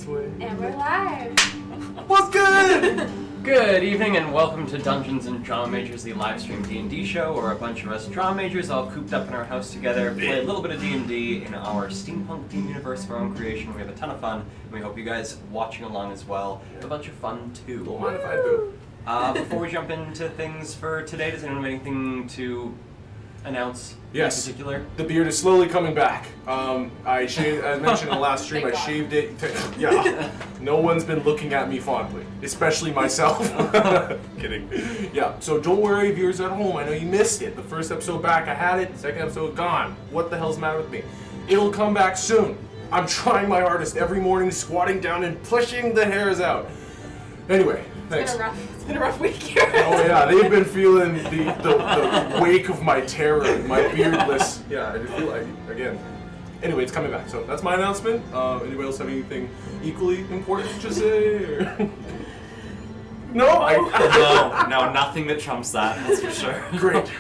this way. And we're live. What's good? Good evening and welcome to Dungeons and Drama Majors, the live stream D&D show, where a bunch of us drama majors all cooped up in our house together, play a little bit of D&D in our steampunk theme universe of our own creation. We have a ton of fun, and we hope you guys watching along as well have a bunch of fun too. Don't mind if I do. Before we jump into things for today, does anyone have anything to announce Yes. in particular? The beard is slowly coming back. I shaved, as mentioned in the last stream, I shaved it. Yeah. No one's been looking at me fondly, especially myself. Kidding. Yeah, so don't worry, viewers at home. I know you missed it. The first episode back, I had it. The second episode, gone. What the hell's the matter with me? It'll come back soon. I'm trying my hardest every morning, squatting down and pushing the hairs out. Anyway, thanks. It's been a rough week here. Oh yeah, they've been feeling the wake of my terror, my beardless. Yeah, I just feel like, again. Anyway, it's coming back. So that's my announcement. Anybody else have anything equally important to say? Or? No, No, nothing that trumps that's for sure. Great,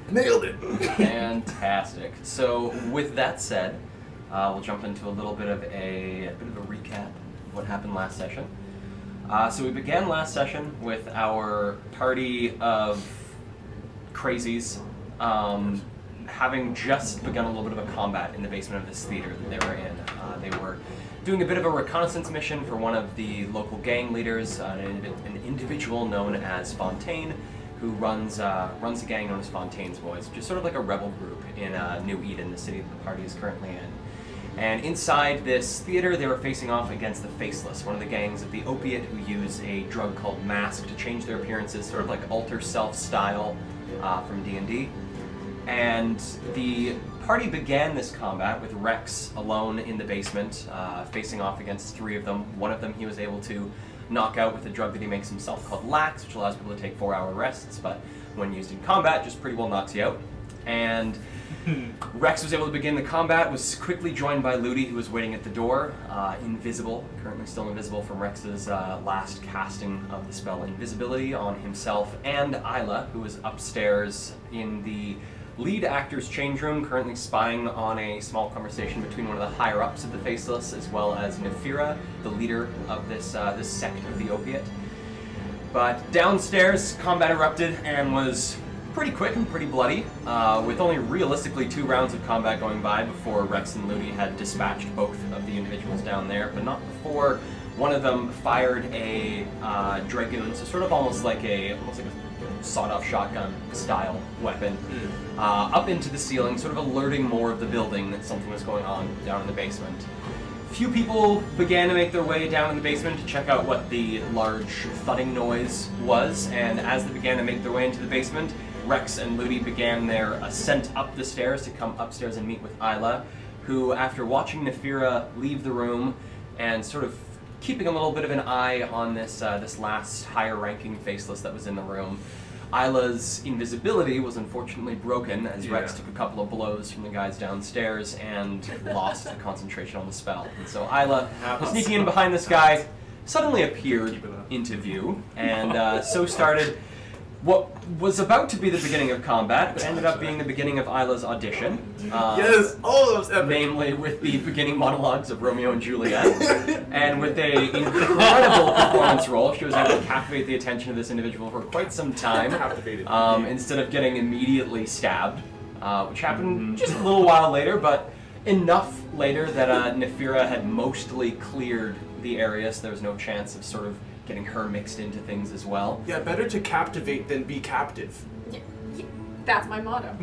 nailed it. Fantastic. So with that said, we'll jump into a little bit of a recap of what happened last session. So we began last session with our party of crazies having just begun a little bit of a combat in the basement of this theater that they were in. They were doing a bit of a reconnaissance mission for one of the local gang leaders, an individual known as Fontaine, who runs a gang known as Fontaine's Boys, which is sort of like a rebel group in New Eden, the city that the party is currently in. And inside this theater, they were facing off against the Faceless, one of the gangs of the Opiate, who use a drug called Mask to change their appearances, sort of like alter self style from D&D. And the party began this combat with Rex alone in the basement, facing off against three of them. One of them he was able to knock out with a drug that he makes himself called Lax, which allows people to take 4-hour rests, but when used in combat, just pretty well knocks you out. And Rex was able to begin the combat, was quickly joined by Ludi, who was waiting at the door, invisible, currently still invisible from Rex's last casting of the spell Invisibility on himself, and Isla, who was upstairs in the lead actor's change room, currently spying on a small conversation between one of the higher-ups of the Faceless, as well as Nefira, the leader of this sect of the Opiate. But downstairs, combat erupted and was pretty quick and pretty bloody, with only realistically 2 rounds of combat going by before Rex and Ludi had dispatched both of the individuals down there, but not before one of them fired a dragoon, so sort of almost like a sawed-off shotgun style weapon, up into the ceiling, sort of alerting more of the building that something was going on down in the basement. Few people began to make their way down in the basement to check out what the large thudding noise was, and as they began to make their way into the basement, Rex and Ludi began their ascent up the stairs to come upstairs and meet with Isla, who, after watching Nefira leave the room and sort of keeping a little bit of an eye on this last higher-ranking Faceless that was in the room, Isla's invisibility was unfortunately broken as Rex took a couple of blows from the guys downstairs and lost the concentration on the spell. And so Isla, sneaking in behind this guy, suddenly appeared into view, and so started what was about to be the beginning of combat, but ended up being the beginning of Isla's audition. Yes, all those epic. Namely with the beginning monologues of Romeo and Juliet. And with an incredible performance role, she was able to captivate the attention of this individual for quite some time. Captivated. Instead of getting immediately stabbed, which happened just a little while later, but enough later that Nefira had mostly cleared the area, so there was no chance of sort of getting her mixed into things as well. Yeah, better to captivate than be captive. Yeah, that's my motto.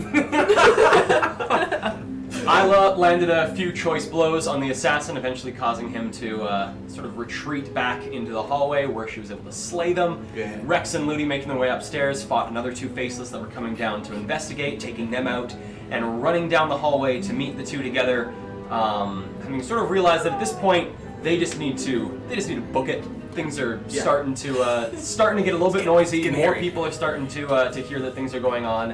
Isla landed a few choice blows on the assassin, eventually causing him to sort of retreat back into the hallway where she was able to slay them. Yeah. Rex and Ludi, making their way upstairs, fought another 2 Faceless that were coming down to investigate, taking them out, and running down the hallway to meet the two together, having sort of realized that at this point they just need to book it. Things are starting to get a little bit noisy. More people are starting to hear that things are going on,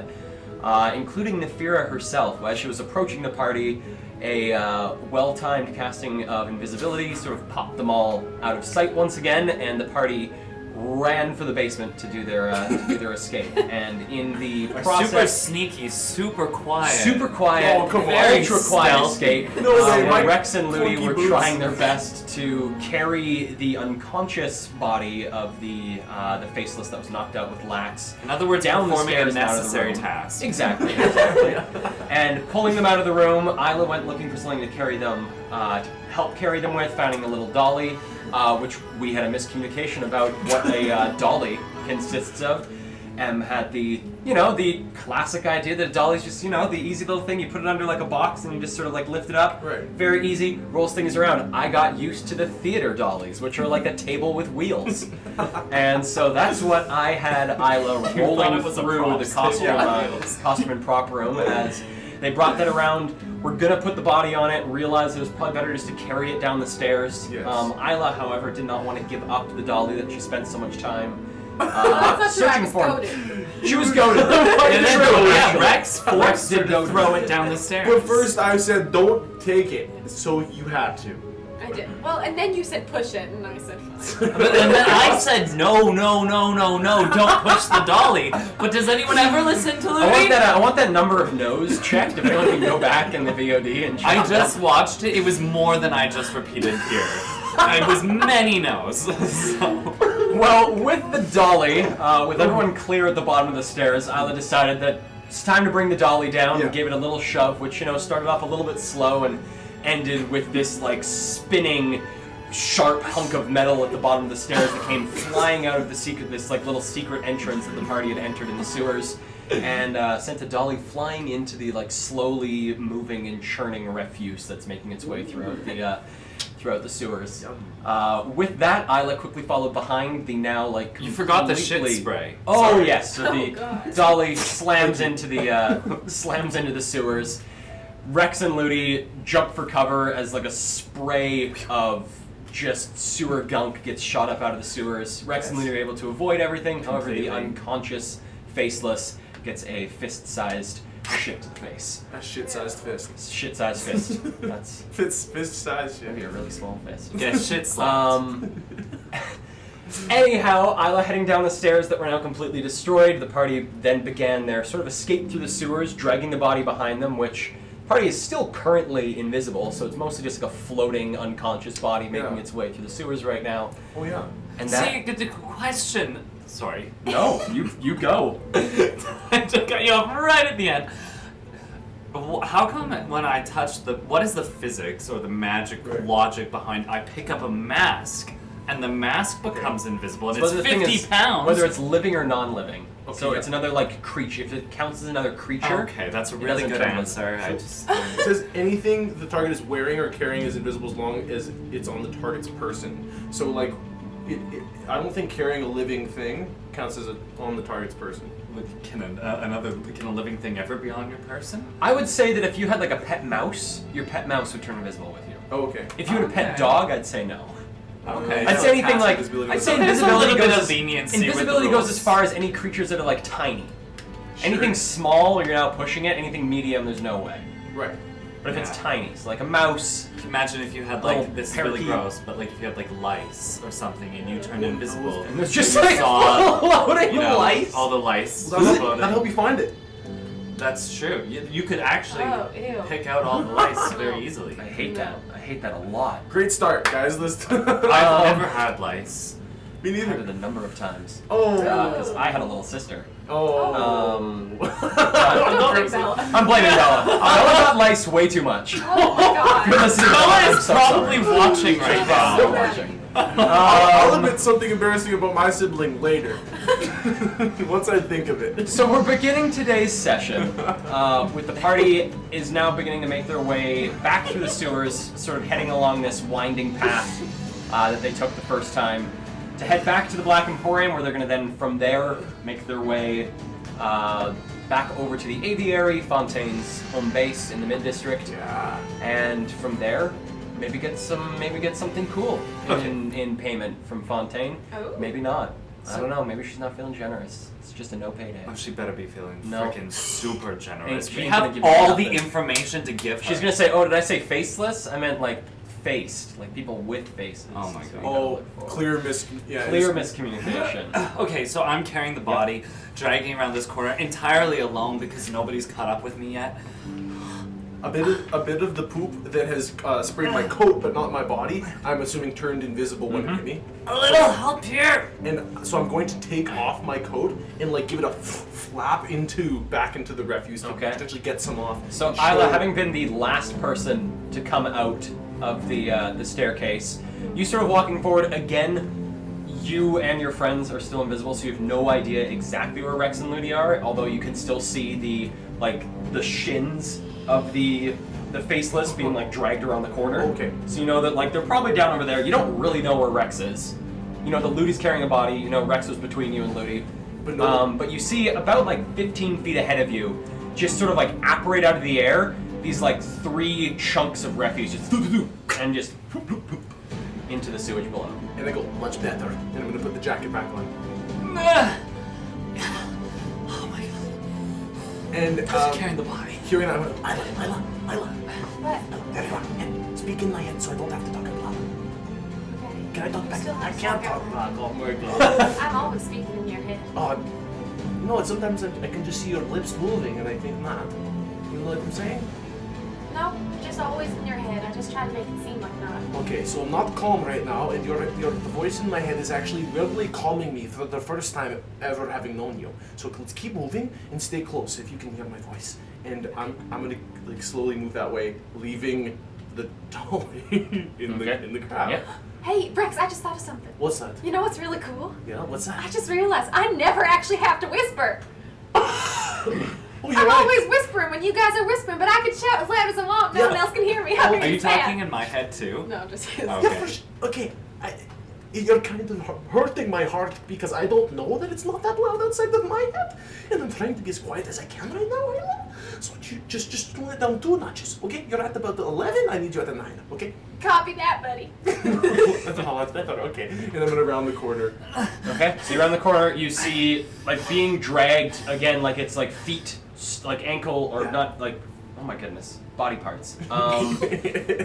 including Nefira herself. As she was approaching the party, a well-timed casting of invisibility sort of popped them all out of sight once again, and the party ran for the basement to do their escape, and in the Super process, sneaky, super quiet. Oh, come on. ultra quiet stealth. escape. No way, Mike. Rex and Louie Clunky were boots. trying their best to carry the unconscious body of the faceless that was knocked out with lax. In other words, down the performing a stairs and out of the necessary room. task. Exactly. And pulling them out of the room, Isla went looking for something to carry them, to help carry them with, finding a little dolly, which we had a miscommunication about what a dolly consists of. Em had the classic idea that a dolly's just, the easy little thing. You put it under like a box and you just sort of like lift it up. Right. Very easy, rolls things around. I got used to the theater dollies, which are like a table with wheels. And so that's what I had Isla thought rolling it was a through prop the table costume, with wheels. costume and prop room as they brought that around. We're gonna put the body on it, realized it was probably better just to carry it down the stairs. Yes. Isla, however, did not want to give up the dolly that she spent so much time That's not true. I searching was for. goaded. She was goaded. And then, True, yeah, actually. Rex did did go throw it down the stairs. But first I said, don't take it. So you had to. I did. Well, and then you said push it, and I said fine. And then I said, no, don't push the dolly. But does anyone ever listen to Louis? I want that number of no's checked. If anyone can go back in the VOD and check. I just watched it. It was more than I just repeated here. It was many no's. So. Well, with the dolly, with everyone clear at the bottom of the stairs, Isla decided that it's time to bring the dolly down Yeah. and gave it a little shove, which, started off a little bit slow and ended with this, like, spinning, sharp hunk of metal at the bottom of the stairs that came flying out of this, like, little secret entrance that the party had entered in the sewers, and sent the dolly flying into the, like, slowly moving and churning refuse that's making its way throughout the sewers. With that, Isla quickly followed behind the now, like, You forgot the shit completely- spray. Oh Sorry. yes, so the God. dolly slams into the sewers. Rex and Ludi jump for cover as like a spray of just sewer gunk gets shot up out of the sewers. Rex and Ludi are able to avoid everything. However, the Completely. unconscious faceless gets a fist-sized shit to the face. A shit-sized fist. Shit-sized fist. That's Fist-sized maybe shit. a really small fist. Get shit slapped. Anyhow, Isla heading down the stairs that were now completely destroyed. The party then began their sort of escape through the sewers, dragging the body behind them, which the party is still currently invisible, so it's mostly just like a floating, unconscious body making Yeah. its way through the sewers right now. Oh yeah. And that... See, the question. Sorry. No, you go. I just got you off right at the end. How come when I touch what is the physics or the magic Right. logic behind I pick up a mask and the mask becomes invisible and So it's the thing 50 is, pounds? whether it's living or non-living. Okay, So yeah. it's another like creature. If it counts as another creature, Okay, that's a it really doesn't good count. answer. I just It says anything the target is wearing or carrying is invisible as long as it's on the target's person. So like, I don't think carrying a living thing counts as on the target's person. can a living thing ever be on your person? I would say that if you had like a pet mouse, your pet mouse would turn invisible with you. Oh, okay. If you had a pet Okay. dog, I'd say no. Okay. I'd so say anything passive like invisibility I'd was say not- There's a invisibility little bit goes of as, leniency with the invisibility goes rules. as far as any creatures that are like tiny. Sure. Anything small, you're now pushing it. Anything medium, there's no way. Right. But if it's Yeah. tiny, so like a mouse, Imagine if you had Little like, this is really parakeet. gross, but like if you had like lice or something and you turned invisible. and there's just you like saw, floating you know, lice. all the lice. Well, that'll floating. help you find it. That's true. You could actually Oh, ew. pick out all the lice very easily. I hate that. I hate that a lot. Great start, guys. Let's. I've Um, never had lice. Me I neither. had it a number of times. Oh. Because I had a little sister. Oh. I'm I'm Bella. blaming Bella. Bella got lice way too much. Oh my god. Listen, Bella I'm is so probably sorry. watching right She's now. still watching. I'll admit something embarrassing about my sibling later. Once I think of it. So we're beginning today's session with the party is now beginning to make their way back through the sewers, sort of heading along this winding path that they took the first time to head back to the Black Emporium, where they're going to then from there make their way back over to the aviary, Fontaine's home base in the Mid-District, Yeah. and from there maybe get something cool in payment from Fontaine. Oh. Maybe not. I don't know. Maybe she's not feeling generous. It's just a no payday. Oh, she better be feeling No. freaking super generous. She We ain't gonna have give you all the nothing. information to give her. She's gonna say, "Oh, did I say faceless? I meant like faced, like people with faces. Oh my is God. what you gotta Oh, look for. clear miscommunication. Okay, so I'm carrying the body, dragging around this corner entirely alone because nobody's caught up with me yet. A bit of the poop that has sprayed my coat, but not my body. I'm assuming turned invisible when it hit me. A little help here. And so I'm going to take off my coat and like give it a flap back into the refuse to Okay. potentially get some off. So and Isla, show- having been the last person to come out of the staircase, you sort of walking forward again. You and your friends are still invisible, so you have no idea exactly where Rex and Ludi are. Although you can still see the shins of the faceless being like dragged around the corner. Okay. So you know that like they're probably down over there. You don't really know where Rex is. You know that Ludi's carrying a body. You know Rex was between you and Ludi. But no, But you see about like 15 feet ahead of you, just sort of like apparate out of the air, these like 3 chunks of refuse just and just into the sewage below. and I go much better. And I'm gonna put the jacket back on. Oh my God. And Just carrying the body. hearing that, I'm like, Isla, What? there you are. And speak in my head so I don't have to talk out loud. Okay. Can I talk back? Still I have to can't talk talk out back. Oh my god. I'm always speaking in your head. No, sometimes I can just see your lips moving and I think not. You know what I'm saying? No, just always in your head. I just try to make it seem like not. Okay, so I'm not calm right now, and the voice in my head is actually weirdly calming me for the first time ever having known you. So let's keep moving and stay close if you can hear my voice. And I'm gonna like slowly move that way, leaving the doll in the crowd. Yeah. Hey, Rex, I just thought of something. What's that? You know what's really cool? Yeah, what's I that? just realized I never actually have to whisper. Oh, you're I'm right. always whispering when you guys are whispering, but I can shout as loud as I want. No one Yeah. else can hear me. How Oh, big Are you is that? talking in my head too? No, just Oh. Yeah, Okay. for okay. You're kind of hurting my heart because I don't know that it's not that loud outside of my head, and I'm trying to be as quiet as I can right now, Ayla. So you just tone it down 2 notches, okay? You're at about 11. I need you at a 9, okay? Copy that, buddy. That's better. Okay. And I'm gonna round the corner. Okay, so you around the corner, you see like being dragged again, like it's like feet, like ankle, or Yeah. not like, oh my goodness, body parts.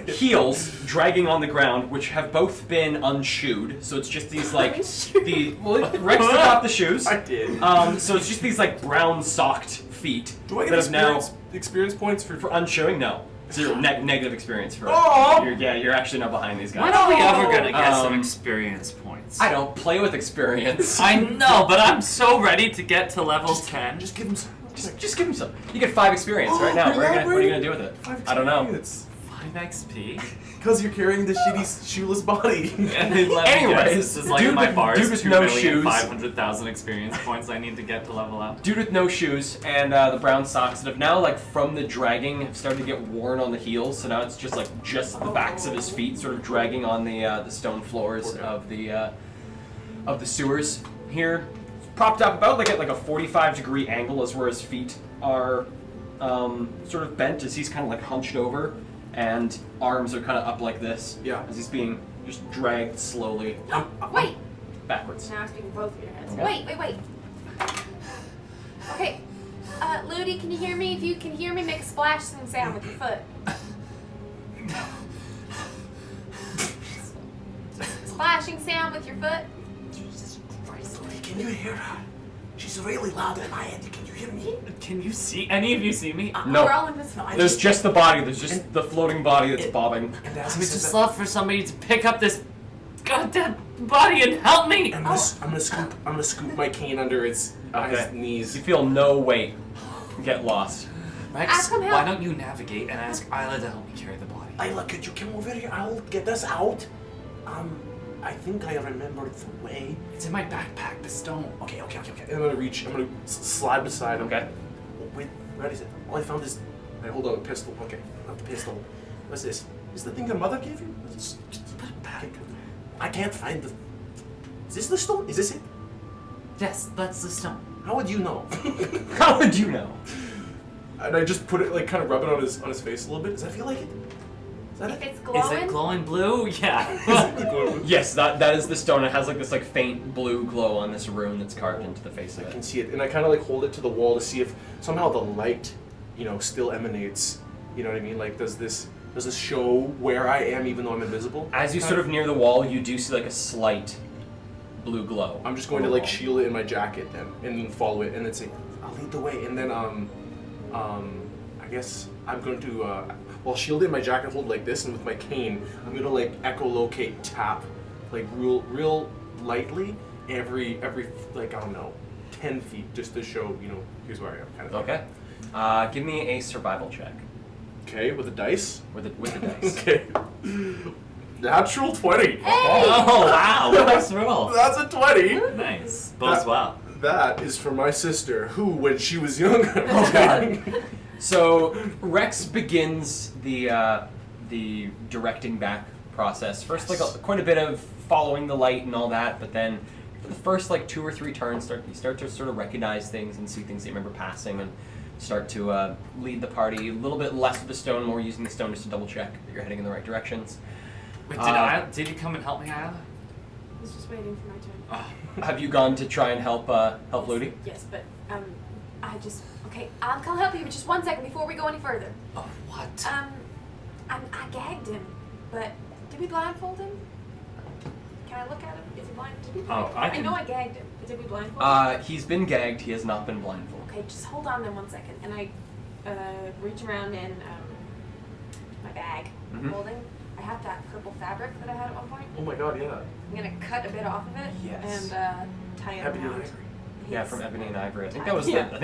Heels dragging on the ground, which have both been unshoed. So it's just these like Rex took off the shoes. I did. So it's just these like brown socked feet Do I get that have now experience points for? for unshoeing. No, 0 negative experience for. Oh! You're actually not behind these guys. When are we ever gonna get some Um, experience points? I don't play with experience. I know, but I'm so ready to get to level 10. Just give him some. Just give him some. You get 5 experience right now. What are you gonna do with it? 5 I don't know. experience. 5 XP? Because you're carrying the shitty shoeless body. And then let me Anyways, guess, this is like dude my with- bars, dude with no shoes. 2,500,000 experience points I need to get to level up. Dude with no shoes and the brown socks that have now, like, from the dragging, have started to get worn on the heels. So now it's just the backs of his feet, sort of dragging on the stone floors Okay. of the sewers here. Propped up about like at like a 45-degree angle is where his feet are sort of bent as he's kind of like hunched over, and arms are kind of up like this. Yeah. As he's being just dragged slowly Wait. backwards. Now I'm speaking both of your heads. Okay. Wait. Okay. Ludi, can you hear me? If you can hear me, make a splashing sound with your foot. Splashing sound with your foot. Jesus Christ, can you hear her? She's really loud in my head. Can you hear me? Can you see? Any of you see me? No. We're all invisible. There's just the body. There's just the floating body that's bobbing. And I as would he says just that, love for somebody to pick up this goddamn body and help me! I'm gonna scoop my cane under his Okay. knees. You feel no weight. Get lost. Rex, Ask him help. why don't you navigate and ask Isla to help me carry the body? Ayla, could you come over here? I'll get us out. I think I remembered the way. It's in my backpack, the stone. Okay. And I'm gonna reach. I'm gonna slide beside him. Okay. Wait, where is it? All I found is. I hold out a pistol. Okay, not the pistol. What's this? Is the thing your mother gave you? Just put it back. I can't find the. Is this the stone? Is this it? Yes, that's the stone. How would you know? How would you know? And I just put it, like, kind of rub it on his face a little bit. Does that feel like it? Is that If it? it's glowing, Is it glowing blue? Yeah. Yes, that is the stone. It has like this like faint blue glow on this rune that's carved into the face of I can it. see it, and I kind of like hold it to the wall to see if somehow the light, still emanates. You know what I mean? Like, does this Does this show where I am even though I'm invisible? As you sort of near the wall, you do see like a slight blue glow. I'm just going to like shield it in my jacket then, and then follow it, and then say, "I'll lead the way." And then I guess I'm going to shield it in my jacket, hold like this, and with my cane, I'm gonna like echolocate tap, like real lightly every like I don't know, 10 feet, just to show here's where I am kind of thing. Okay. Give me a survival check Okay, with the dice. with the dice. Okay. Natural 20. Oh wow! Nice roll. That's a 20. Nice. Bodes well. That is for my sister, who, when she was younger. Oh god. So Rex begins the directing back process. First, like quite a bit of following the light and all that, but then for the first like 2 or 3 turns, you start to sort of recognize things and see things that you remember passing, and start to lead the party. A little bit less with the stone, more using the stone just to double check that you're heading in the right directions. Wait, did you come and help me, Isla? I was just waiting for my turn. Oh. Have you gone to try and help Ludi? Yes, but okay, I'll help you, but just 1 second before we go any further. Oh, what? I gagged him, but did we blindfold him? Can I look at him? Is he blind? Did we blindfold him? I know I gagged him, but did we blindfold him? He's been gagged. He has not been blindfolded. Okay, just hold on then 1 second, and I reach around in my bag, Mhm. holding. I have that purple fabric that I had at one point. Oh my god, yeah. I'm gonna cut a bit off of it Yes. and tie it Ebony and around. Ivory. Yeah, his- from Ebony and Ivory. I think Yeah.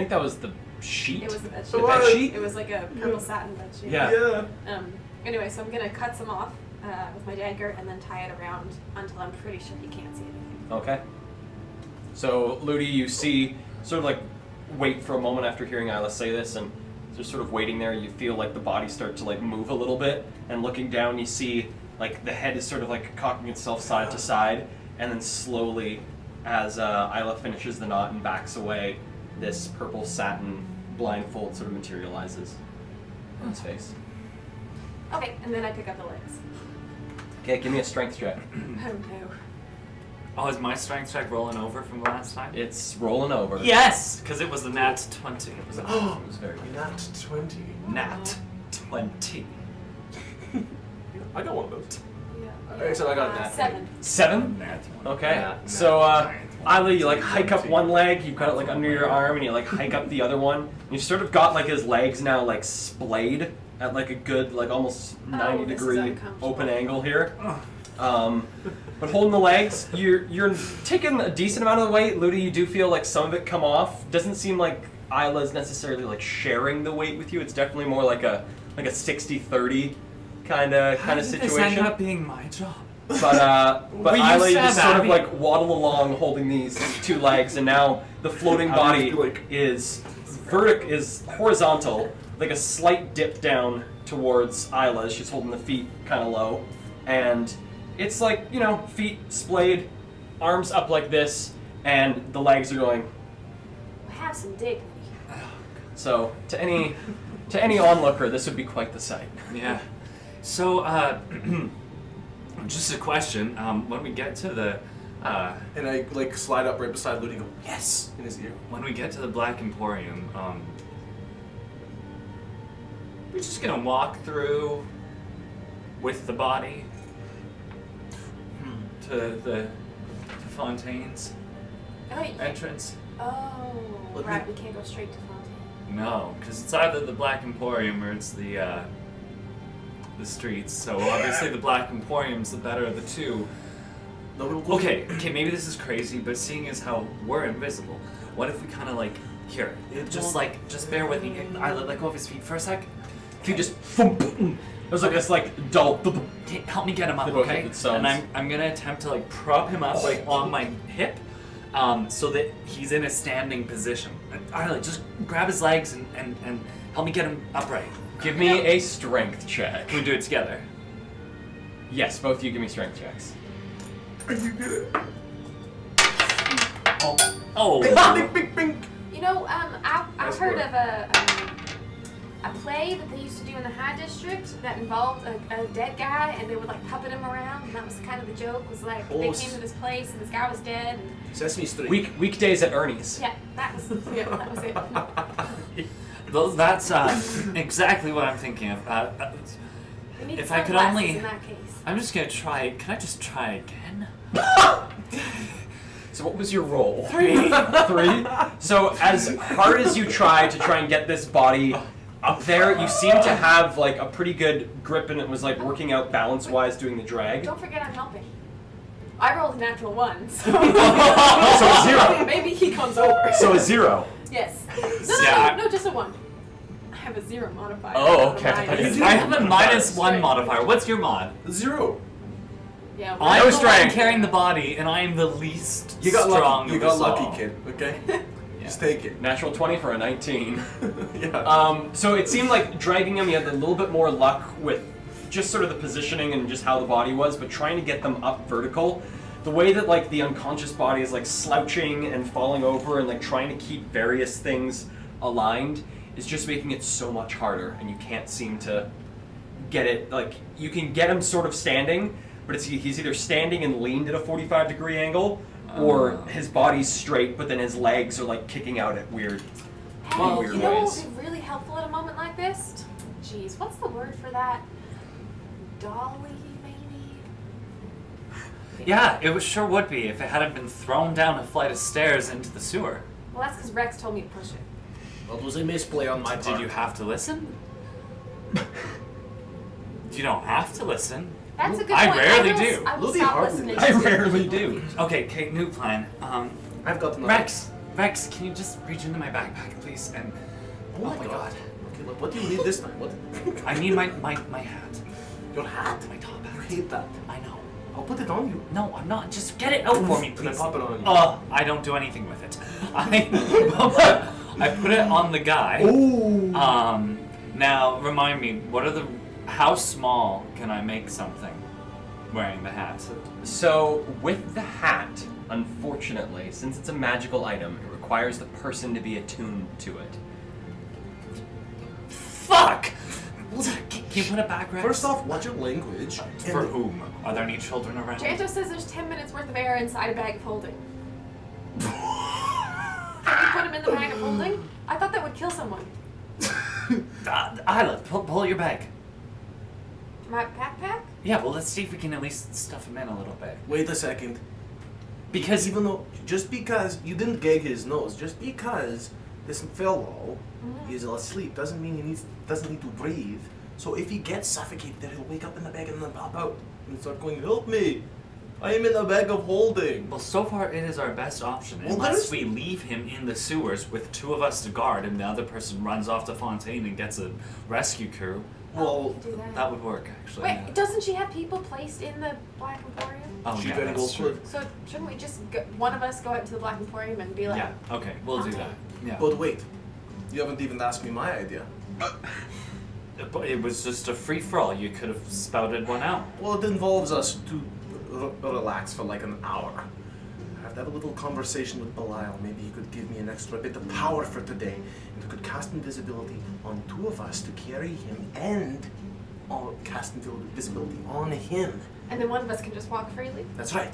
that was the sheet. It was the bed The sheet. bed sheet. It was like a purple satin bed sheet. Yeah. Anyway, so I'm gonna cut some off with my dagger and then tie it around until I'm pretty sure he can't see anything. Okay. So Ludi, you see, sort of like wait for a moment after hearing Isla say this, and just sort of waiting there. You feel like the body start to like move a little bit, and looking down, you see like the head is sort of like cocking itself side to side, and then slowly, as Isla finishes the knot and backs away, this purple satin blindfold sort of materializes on his face. Okay, and then I pick up the legs. Okay, give me a strength check. Oh no. Oh, is my strength check rolling over from last time? It's rolling over. Yes, because it was the nat 20. It was a It was very good. Nat 20. nat 20. I got one of those. Yeah. So I got a nat 7. 7? Nat 20. Okay. Yeah. So, Isla, you like hike up one leg, you've got it like under your arm, and you like hike up the other one. You've sort of got like his legs now like splayed at like a good like almost 90 this is degree uncomfortable. open angle here. But holding the legs, you're taking a decent amount of the weight. Ludi, you do feel like some of it come off. Doesn't seem like Isla's necessarily like sharing the weight with you. It's definitely more like a 60-30 kind of How did situation. this end up being my job? But We Isla, used you to just have sort of Abby. like waddle along holding these 2 legs, and now the floating I body just feel like- is horizontal, like a slight dip down towards Isla as she's holding the feet kind of low, and it's like, feet splayed, arms up like this, and the legs are going. Have some dignity. So to any onlooker, this would be quite the sight. Yeah. So, just a question. When we get to the And I like slide up right beside Ludi and go, yes, in his ear. when we get to the Black Emporium, we're just gonna walk through with the body to Fontaine's Oh, entrance. Right, we can't go straight to Fontaine. No, because it's either the Black Emporium or it's the streets. So obviously the Black Emporium's the better of the two. Okay, maybe this is crazy, but seeing as how we're invisible, what if we kind of like just bear with me. I let go of his feet for a sec. If you just there's like this like dull. Okay, help me get him up, They both okay? make good sounds. And I'm gonna attempt to like prop him up like on my hip, so that he's in a standing position. And just grab his legs and help me get him upright. Give me a strength check. Can we do it together? Yes, both of you give me strength checks. You did it. Oh. Bing, bing, bing. I've Nice heard work. of a play that they used to do in the High District that involved a dead guy, and they would like puppet him around, and that was kind of the joke. Was like they came to this place and this guy was dead. And, Sesame Street. Weekdays at Ernie's. yeah, that was it. That's exactly what I'm thinking of. We need If I could sunglasses only- in that case. I'm just gonna try. Can I just try again? So what was your roll? 3. 3. So as hard as you try and get this body up there, you seem to have like a pretty good grip, and it was like working out balance-wise doing the drag. Don't forget I'm helping. I rolled a natural 1, so So a 0. maybe he comes over. So a 0. Yes. Yeah. No, just a 1. I have a 0 modifier. Oh, not a okay. minus. I have a Minus. -1 modifier. What's your mod? 0. Yeah. I'm No the strength. one carrying the body, and I am the least You got strong. lucky. You of got us lucky, all. kid. Okay. Yeah. Just take it. Natural 20 for a 19. Yeah. So it seemed like dragging them, you had a little bit more luck with just sort of the positioning and just how the body was, but trying to get them up vertical, the way that like the unconscious body is like slouching and falling over and like trying to keep various things aligned is just making it so much harder, and you can't seem to get it, like you can get him sort of standing, but he's either standing and leaned at a 45-degree angle, or his body's straight, but then his legs are like kicking out at weird. Hey, Well, weird you know what ways. would be really helpful at a moment like this? Jeez, what's the word for that? Dolly, maybe? Yeah, it sure would be if it hadn't been thrown down a flight of stairs into the sewer. Well, that's because Rex told me to push it. That was a misplay on my part. Did you have to listen? You don't have to listen. That's a good I point. rarely will, do. I will Lucy stop hardly listening. does. I to rarely do. Okay, new plan. I've got another. Rex, can you just reach into my backpack, please? And Oh my god. Okay, look, what do you need this time? What? I need my hat, Your hat? my top I hat. hate that. I know. I'll put it on you. No, I'm not. Just get it out for me, And please. I pop it on you. I don't do anything with it. I put it on the guy. Oh. Now remind me, how small can I make something wearing the hat? So with the hat, unfortunately, since it's a magical item, it requires the person to be attuned to it. Fuck! Can you put it back, Rex? First off, watch your language. For And- whom? Are there any children around? Janto says there's 10 minutes worth of air inside a bag of holding. Can you put him in the bag of holding? I thought that would kill someone. Isla, pull your bag. My backpack? Yeah, well, let's see if we can at least stuff him in a little bit. Wait a second. Because Even though, just because you didn't gag his nose, just because this fellow is asleep doesn't mean he doesn't need to breathe. So if he gets suffocated, then he'll wake up in the bag and then pop out and start going, "Help me! I am in a bag of holding." Well, so far it is our best option, Well, unless there's- we leave him in the sewers with 2 of us to guard, and the other person runs off to Fontaine and gets a rescue crew. Well, Do that. That would work, actually. Wait, yeah. doesn't she have people placed in the Black Emporium? Oh, she yeah, very that's well true. could. So shouldn't we just one of us go out to the Black Emporium and be like, Yeah, okay, we'll do that. Yeah. But wait, you haven't even asked me my idea. But it was just a free-for-all. You could have spouted one out. Well, it involves us to relax for like an hour. I have to have a little conversation with Belial. Maybe he could give me an extra bit of power for today, and he could cast invisibility on 2 of us to carry him, and cast invisibility on him. and then one of us can just walk freely? That's right.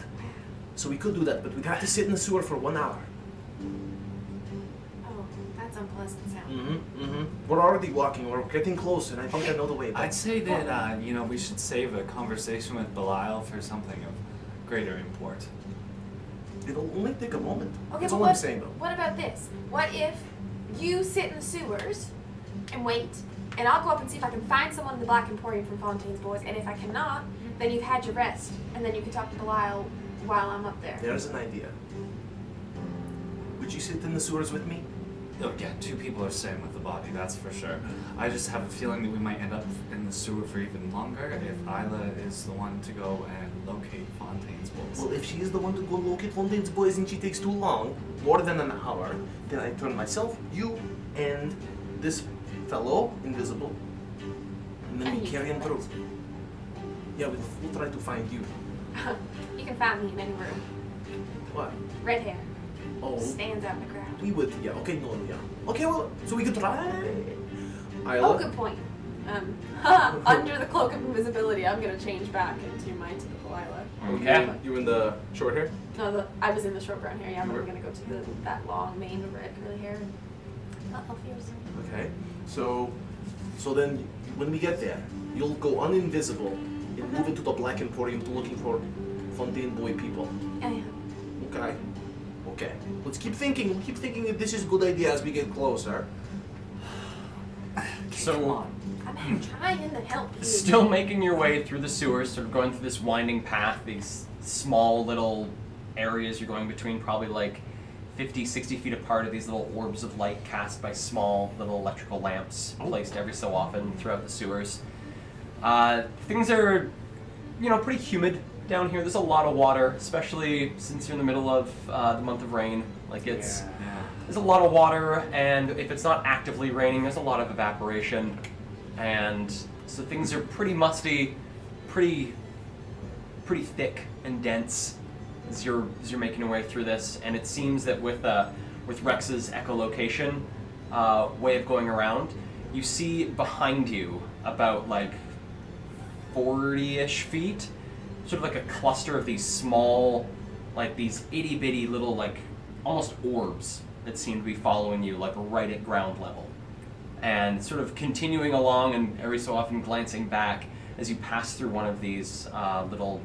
So we could do that, but we'd have to sit in the sewer for 1 hour. Oh, that's unpleasant sound. We're already walking. We're getting close, and I think I know the way. But I'd say that, we should save a conversation with Belial for something of greater import. it'll only take a moment. Okay, That's but all I'm saying, though. what about this? What if you sit in the sewers and wait, and I'll go up and see if I can find someone in the Black Emporium from Fontaine's Boys, and if I cannot, then you've had your rest, and then you can talk to Belial while I'm up there. There's an idea. Would you sit in the sewers with me? Oh yeah, 2 people are staying with the body, that's for sure. I just have a feeling that we might end up in the sewer for even longer if Isla is the one to go and locate Fontaine's boys. Well, if she is the one to go locate Fontaine's boys and she takes too long, more than an hour, then I turn myself, you, and this fellow, invisible, and then And we you carry him can through. Yeah, we'll try to find you. You can find me in any room. What? Red hair. Oh, Stands out in the crowd. we would, yeah, okay, no, yeah. Okay, well, so we could try. Oh, good point. Under the cloak of invisibility, I'm gonna change back into my typical Isla. Okay. You in the short hair? No, I was in the short brown hair, yeah, but You I'm gonna go to that long mane of red curly hair. I'll fierce. Okay, so then when we get there, you'll go uninvisible and move into the Black Emporium looking for Fontaine boy people. Yeah. Okay. Okay. Let's keep thinking. We'll keep thinking if this is a good idea as we get closer. So, Come on. I'm trying to help you. still making your way through the sewers, sort of going through this winding path, these small little areas you're going between, probably like 50, 60 feet apart of these little orbs of light cast by small little electrical lamps placed every so often throughout the sewers. Things are, pretty humid down here. There's a lot of water, especially since you're in the middle of the month of rain. Like it's, there's a lot of water, and if it's not actively raining, there's a lot of evaporation, and so things are pretty musty, pretty thick and dense as you're making your way through this. And it seems that with Rex's echolocation way of going around, you see behind you about like 40-ish feet, sort of like a cluster of these small, like these itty bitty little like almost orbs that seem to be following you like right at ground level, and sort of continuing along and every so often glancing back as you pass through one of these little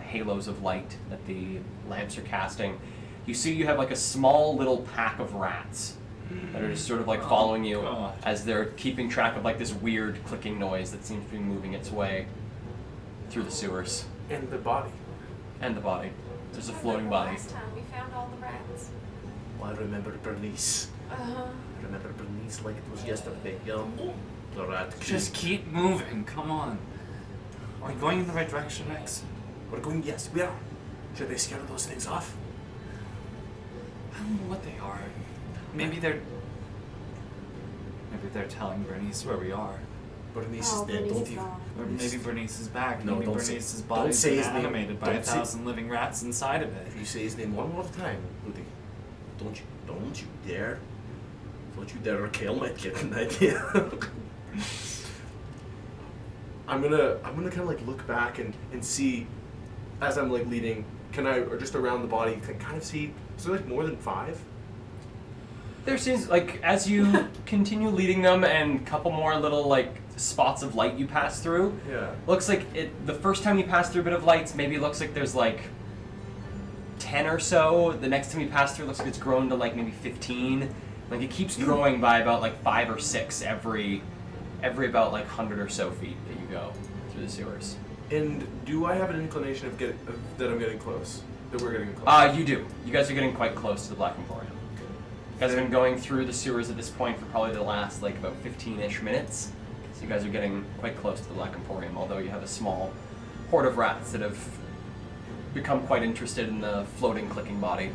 halos of light that the lamps are casting. You see you have like a small little pack of rats that are just sort of like following you God. as they're keeping track of like this weird clicking noise that seems to be moving its way through the sewers. And the body. And the body. There's a I floating remember body. Last time we found all the rats. Well, I remember Bernice. I remember Bernice like it was yesterday. The rat. Just keep moving. Come on. Are we going in the right direction, Rex? We're going. Yes, we are. Should they scare those things off? I don't know what they are. Maybe they're telling Bernice where we are. Bernice Oh, is dead. Bernice Don't is even. gone. Or maybe Bernice is back. No, Maybe don't say- Bernice's don't body's say been his name. animated by Don't say- 1,000 living rats inside of it. If you say his name one more time, Rudy, don't you dare. Don't you dare, or Kale might get an idea. I'm gonna kind of like look back and see, as I'm like leading, or just around the body, can kind of see, is there like more than 5? There seems like as you continue leading them and a couple more little like spots of light you pass through, Yeah. looks like the first time you pass through a bit of lights, maybe it looks like there's like 10 or so. The next time you pass through, it looks like it's grown to like maybe 15. Like it keeps growing by about like 5 or 6 every about like 100 or so feet that you go through the sewers. And do I have an inclination of that I'm getting close? That we're getting close? You do. You guys are getting quite close to the Black Emporium. You guys have been going through the sewers at this point for probably the last like about 15-ish minutes. So you guys are getting quite close to the Black Emporium, although you have a small horde of rats that have become quite interested in the floating, clicking body.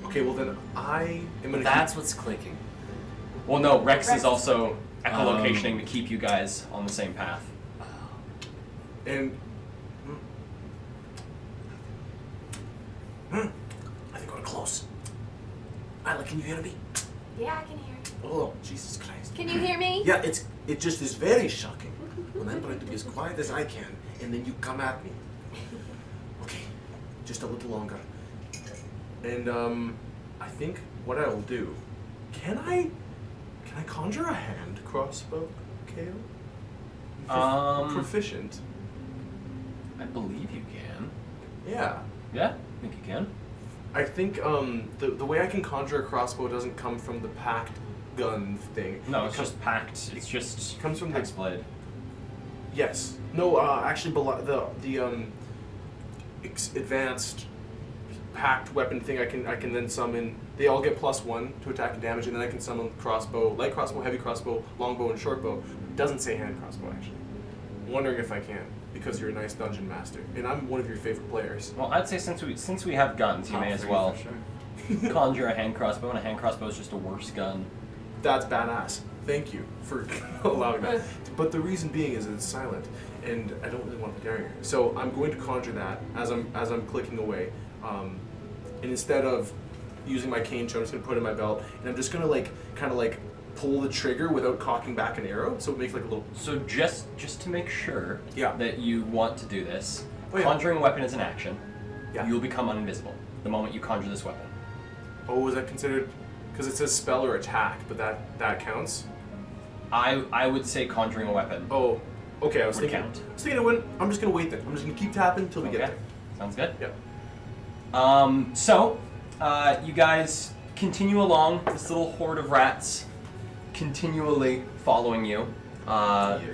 Okay, well then I am gonna. That's what's clicking. Well, no, Rex Rex is also echolocating Um. to keep you guys on the same path. And I think we're close. Isla, can you hear me? Yeah, I can hear you. Oh, Jesus Christ. Can you hear me? Yeah, it just is very shocking when I'm trying to be as quiet as I can, and then you come at me. Okay, just a little longer. And I think what I will do. Can I conjure a hand crossbow, Kale? Proficient. I believe you can. Yeah. Yeah, I think you can. I think the way I can conjure a crossbow doesn't come from the packed gun thing. No, it's just packed. It's just It comes from the hex blade. Yes. No. Actually, the advanced packed weapon thing. I can then summon. They all get +1 to attack and damage, and then I can summon crossbow, light crossbow, heavy crossbow, longbow, and shortbow. It doesn't say hand crossbow actually. I'm wondering if I can because you're a nice dungeon master, and I'm one of your favorite players. Well, I'd say since we have guns, you may as well conjure a hand crossbow, and a hand crossbow is just a worse gun. That's badass. Thank you for allowing that. But the reason being is it's silent, and I don't really want the barrier. So I'm going to conjure that as I'm clicking away, and instead of using my cane choke, I'm just gonna put it in my belt, and I'm just gonna kind of pull the trigger without cocking back an arrow, so it makes like a little. So just to make sure Yeah. that you want to do this, Oh, yeah. conjuring a weapon is an action. Yeah. You will become invisible the moment you conjure this weapon. Oh, is that considered? Because it says spell or attack, but that counts. I would say conjuring a weapon. Oh, okay. I was Would thinking. count. I was thinking I'm just gonna wait then. I'm just gonna keep tapping until we get Okay. there. Sounds good. Yep. So, you guys continue along. This little horde of rats continually following you,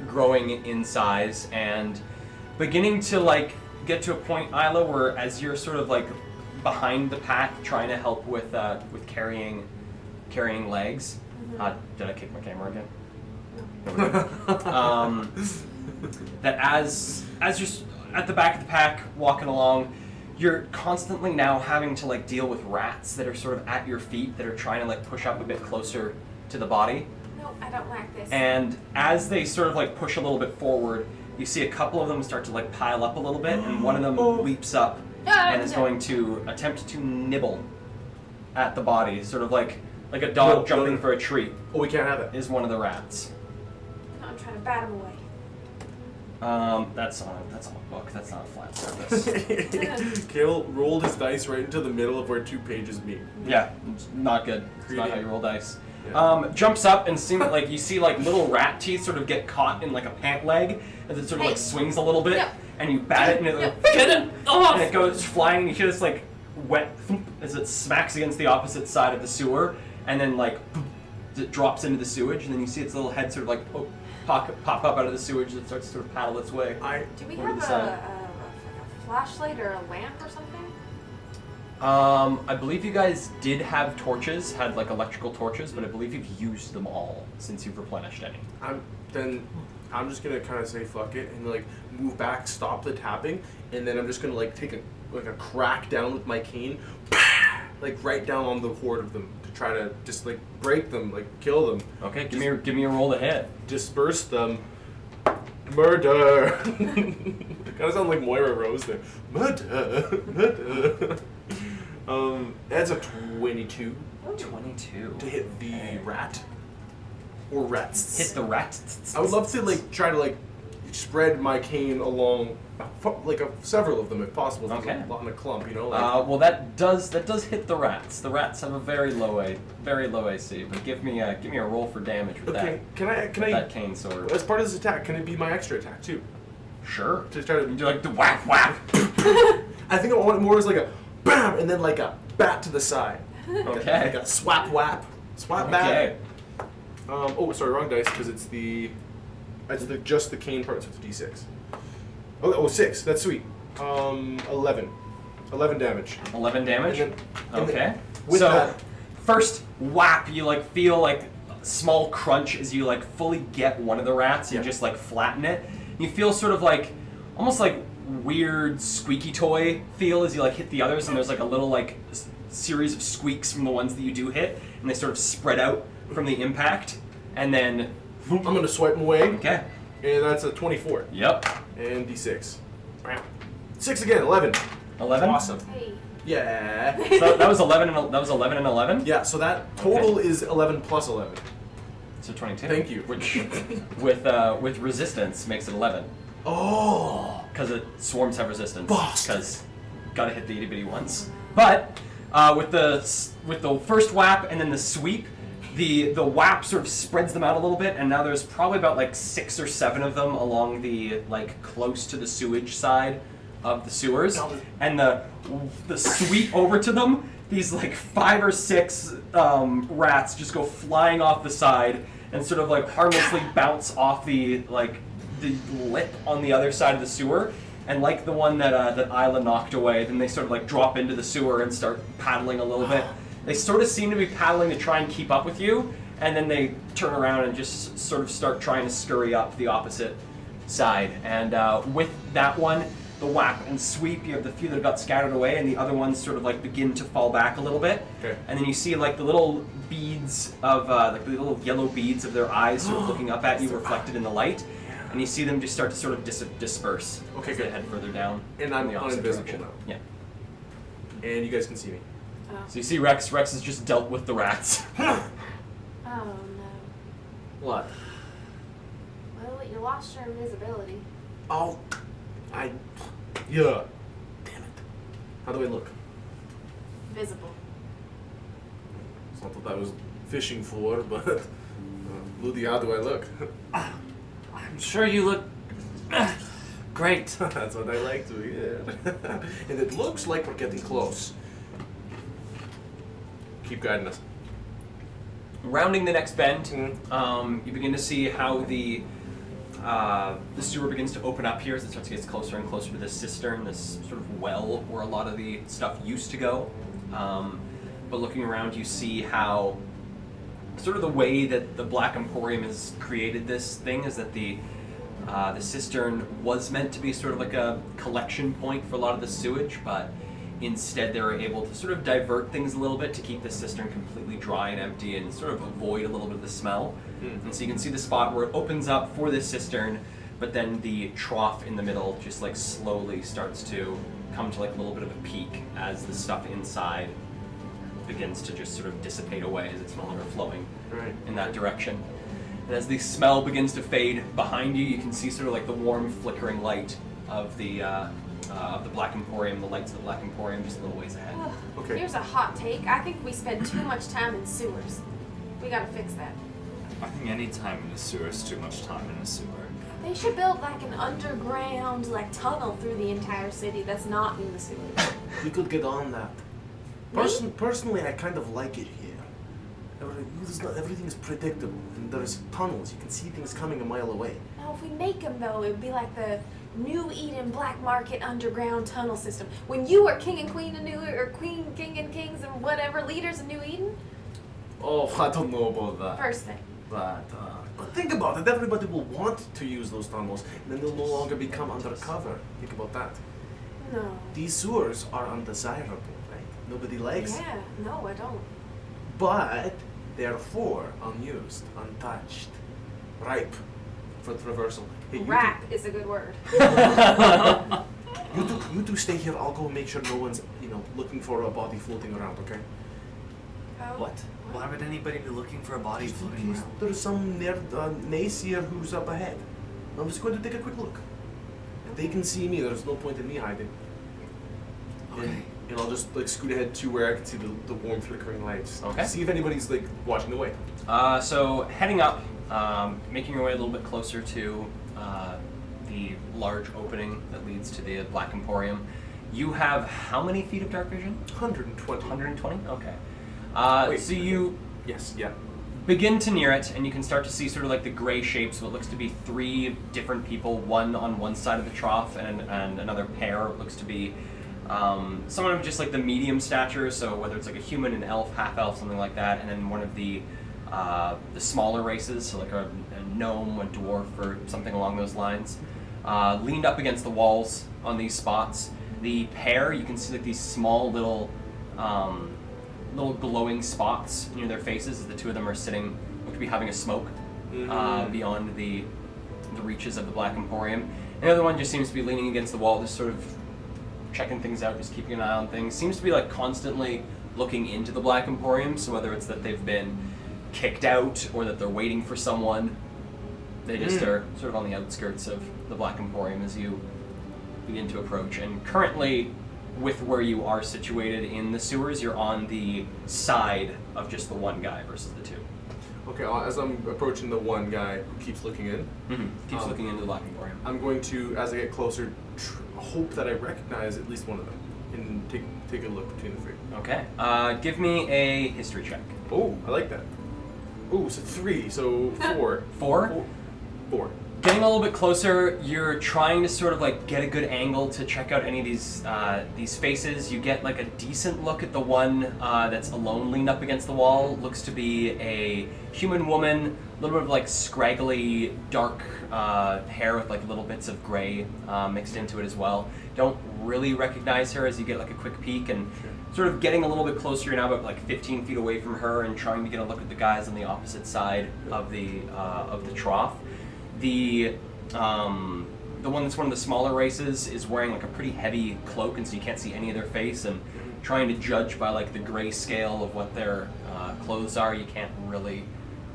growing in size and beginning to like get to a point, Isla, where as you're sort of like behind the pack, trying to help with carrying legs. Did I kick my camera again? No. That as you're at the back of the pack walking along, you're constantly now having to like deal with rats that are sort of at your feet that are trying to like push up a bit closer to the body. No, I don't like this. And as they sort of like push a little bit forward, you see a couple of them start to like pile up a little bit, and one of them leaps up and is going to attempt to nibble at the body, sort of like a dog jumping for a treat. Oh, we can't have it. Is one of the rats. No, I'm trying to bat him away. That's on a book. That's not a flat surface. Kale rolled his dice right into the middle of where 2 pages meet. Yeah, it's not good. It's not how Greedy. you roll dice. Yeah. Jumps up and seems like you see like little rat teeth sort of get caught in like a pant leg as it sort of like swings a little bit, No. and you bat it and it like, Get it off! and it goes flying. And you hear this like wet thump as it smacks against the opposite side of the sewer, and then like it drops into the sewage, and then you see its little head sort of like pop up out of the sewage and starts to sort of paddle its way. Do we over have the side. a flashlight or a lamp or something? I believe you guys did have torches, had like electrical torches, but I believe you've used them all since you've replenished any. I'm just gonna kind of say fuck it and like move back, stop the tapping, and then I'm just gonna like take a crack down with my cane, like right down on the horde of them to try to just like break them, like kill them. Okay, give me a roll to hit. Disperse them. Murder. Kind of sound like Moira Rose there. Murder. That's a 22 22 to hit the rat or rats. Hit the rat. I would love to like try to like spread my cane along like several of them if possible. If there's Okay. a lot in a clump, you know. Like, Well, that does hit the rats. The rats have a very low AC. But give me a roll for damage with okay, can I that cane sword. as part of this attack? Can it be my extra attack too? Sure. To try to You do like the whack whack. I think I want it more as like a bam and then like a bat to the side. Okay. Like a swap whap. Swap bat. Okay. Oh, sorry, wrong dice because it's just the cane part, so it's a d6. Oh, 6. That's sweet. 11. 11 damage. 11 damage. And Okay. then with so that- first whap, you like feel like a small crunch as you like fully get one of the rats and Yeah. just like flatten it. You feel sort of like almost like weird squeaky toy feel as you like hit the others, and there's like a little like series of squeaks from the ones that you do hit, and they sort of spread out from the impact, and then I'm gonna swipe them away, okay. and that's a 24. Yep. And d6. 6 again, 11. 11. Awesome. Hey. Yeah. So that was 11 and 11. Yeah, so that total is 11 plus 11. So 22. Thank you. Which with resistance makes it 11. Oh. Because swarms have resistance. Bastard. Because gotta hit the itty bitty ones. But with the first whap and then the sweep, the whap sort of spreads them out a little bit, and now there's probably about like 6 or 7 of them along the like close to the sewage side of the sewers, and the sweep over to them, these like 5 or 6 rats just go flying off the side and sort of like harmlessly bounce off the lip on the other side of the sewer, and like the one that Isla knocked away, then they sort of like drop into the sewer and start paddling a little bit. They sort of seem to be paddling to try and keep up with you, and then they turn around and just sort of start trying to scurry up the opposite side. And with that one, the whap and sweep, you have the few that got scattered away, and the other ones sort of like begin to fall back a little bit. Okay. And then you see like the little beads of like the little yellow beads of their eyes sort of looking up at you, reflected in the light. And you see them just start to sort of disperse Okay, as good. they head further down. And in I'm the opposite invisible direction. now. Yeah. And you guys can see me. Oh. So you see Rex. Rex has just dealt with the rats. Oh no. What? Well, you lost your invisibility. Oh. Yeah. Damn it. How do I look? Visible. It's not what I was fishing for, but Bloody, how do I look? I'm sure you look great. That's what I like to hear. And it looks like we're getting close. Keep guiding us. Rounding the next bend, Mhm. you begin to see how the sewer begins to open up here as it starts to get closer and closer to this cistern, this sort of well where a lot of the stuff used to go. But looking around, you see how sort of the way that the Black Emporium has created this thing is that the cistern was meant to be sort of like a collection point for a lot of the sewage, but instead they were able to sort of divert things a little bit to keep the cistern completely dry and empty and sort of avoid a little bit of the smell. And so you can see the spot where it opens up for this cistern, but then the trough in the middle just like slowly starts to come to like a little bit of a peak as the stuff inside begins to just sort of dissipate away as it's no longer flowing in that direction. And as the smell begins to fade behind you, you can see sort of like the warm flickering light of the Black Emporium, the lights of the Black Emporium just a little ways ahead. Ugh. Okay. Here's a hot take. I think we spend too much time in sewers. We gotta fix that. I think any time in a sewer is too much time in a sewer. They should build like an underground like tunnel through the entire city that's not in the sewers. We could get on that. Me? Personally, I kind of like it here. Everything is predictable, and there's tunnels. You can see things coming a mile away. Now, if we make them though, it would be like the New Eden Black Market underground tunnel system. When you were king and queen of New or queen, king and kings and whatever leaders of New Eden, Oh, I don't know about that. first thing. But think about it. Everybody will want to use those tunnels, and then they'll no longer become undercover. Think about that. No. These sewers are undesirable, right? Nobody likes. Yeah. No, I don't. But therefore unused, untouched, ripe for traversal. Hey, Rap is a good word. You two stay here. I'll go make sure no one's looking for a body floating around. Okay? Oh. What? Why would anybody be looking for a body floating around? There's some naysayer who's up ahead. I'm just going to take a quick look. If they can see me, there's no point in me hiding. Okay. And I'll just like scoot ahead to where I can see the warm flickering lights. Okay. See if anybody's like watching the way. So heading up, making your way a little bit closer to the large opening that leads to the Black Emporium. You have how many feet of dark vision? 120. 120? Okay. Wait. So you Yes, yeah. begin to near it, and you can start to see sort of like the gray shapes. What looks to be 3 different people, one on one side of the trough, and another pair looks to be someone of just like the medium stature. So whether it's like a human, an elf, half elf, something like that, and then one of the smaller races, so like a gnome, a dwarf, or something along those lines, leaned up against the walls on these spots. The pair, you can see like these small little glowing spots near their faces as the two of them are sitting, look to be having a smoke beyond the reaches of the Black Emporium. And the other one just seems to be leaning against the wall, just sort of checking things out, just keeping an eye on things. Seems to be like constantly looking into the Black Emporium, so whether it's that they've been kicked out or that they're waiting for someone, they just are sort of on the outskirts of the Black Emporium as you begin to approach. And currently, with where you are situated in the sewers, you're on the side of just the one guy versus the two. Okay, as I'm approaching the one guy who keeps looking in, Keeps looking into the Black Emporium. I'm going to, as I get closer, hope that I recognize at least one of them and take a look between the 3. Okay. Give me a history check. Oh, I like that. Oh, so 3, so 4. 4? 4. Getting a little bit closer, you're trying to sort of like get a good angle to check out any of these faces. You get like a decent look at the one that's alone leaned up against the wall. Looks to be a human woman, a little bit of like scraggly dark hair with like little bits of gray mixed into it as well. Don't really recognize her as you get like a quick peek, and sort of getting a little bit closer. You're now about like 15 feet away from her and trying to get a look at the guys on the opposite side of the trough. The one that's one of the smaller races is wearing like a pretty heavy cloak, and so you can't see any of their face, and trying to judge by like the gray scale of what their clothes are, you can't really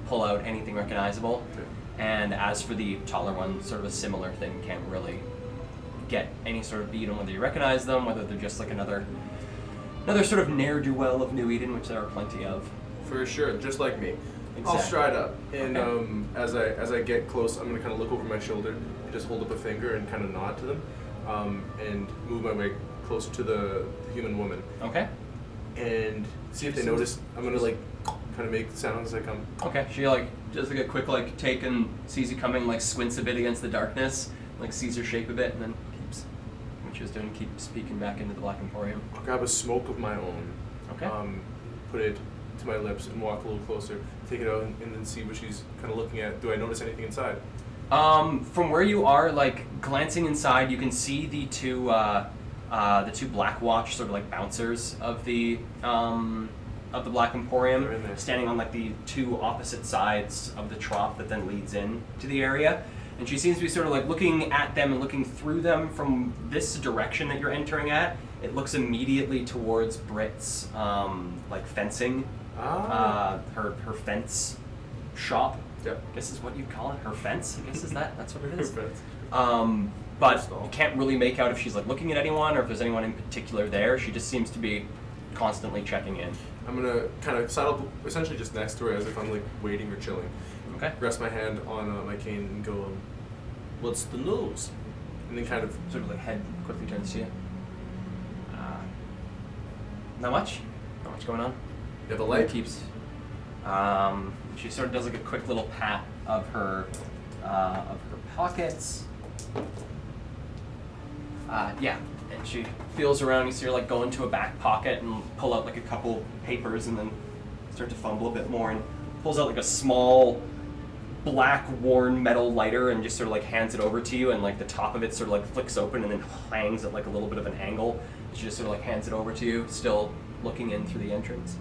pull out anything recognizable. And as for the taller one, sort of a similar thing, can't really get any sort of beat on whether you recognize them, whether they're just like another sort of ne'er-do-well of New Eden, which there are plenty of. For sure, just like me. I'll Exactly. stride up, and Okay. as I get close, I'm gonna kind of look over my shoulder and just hold up a finger and kind of nod to them, and move my way closer to the human woman Okay. and see if they notice. I'm gonna like kind of make sounds as I come. Okay. She like does like a quick like take and sees you coming, like squints a bit against the darkness, like sees your shape a bit, and then keeps what she was doing, keeps speaking back into the Black Emporium. I'll grab a smoke of my own. Okay. Put it to my lips and walk a little closer. Take it out and then see what she's kind of looking at. Do I notice anything inside? From where you are, like glancing inside, you can see the two Black Watch sort of like bouncers of the Black Emporium, They're in there. standing on like the two opposite sides of the trough that then leads in to the area. And she seems to be sort of like looking at them and looking through them from this direction that you're entering at. It looks immediately towards Britt's like fencing, her fence shop. Yep. I guess is what you'd call it. Her fence, I guess that's what it is. Perfect. But Stall. you can't really make out if she's like looking at anyone or if there's anyone in particular there. She just seems to be constantly checking in. I'm gonna kind of sidle essentially just next to her as if I'm like waiting or chilling. Okay. Rest my hand on my cane and go, "What's the news?" And then kind of Sort of like head quickly turns to you. Not much. Not much going on. you have a light. Keeps. She sort of does like a quick little pat of her pockets. Yeah, and she feels around. You see her like go into a back pocket and pull out like a couple papers, and then start to fumble a bit more, and pulls out like a small black worn metal lighter and just sort of like hands it over to you, and like the top of it sort of like flicks open and then hangs at like a little bit of an angle. She just sort of like hands it over to you, still looking in through the entrance.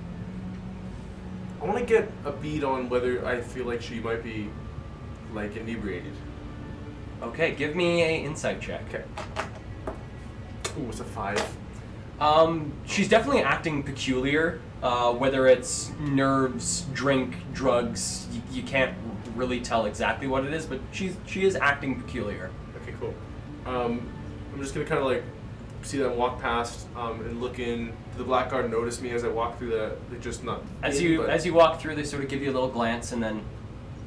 I want to get a beat on whether I feel like she might be like inebriated. Okay, give me a insight check. Okay. Ooh, it's a 5. She's definitely acting peculiar. Whether it's nerves, drink, drugs, you can't really tell exactly what it is, but she is acting peculiar. Okay, cool. I'm just gonna kind of like see them walk past and look in. Did the Blackguard notice me as I walk through that? They're just not. As you walk through, they sort of give you a little glance and then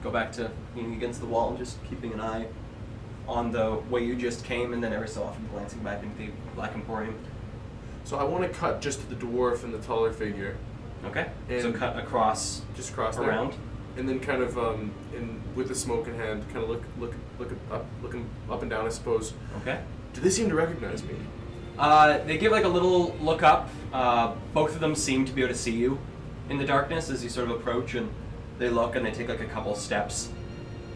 go back to leaning against the wall and just keeping an eye on the way you just came, and then every so often glancing back into the Black Emporium. So I want to cut just to the dwarf and the taller figure, Okay. So And- cut across just cross there. around. And then kind of with the smoke in hand, kind of looking up and down, I suppose. Okay. Do they seem to recognize me? They give like a little look up. Both of them seem to be able to see you in the darkness as you sort of approach, and they look and they take like a couple steps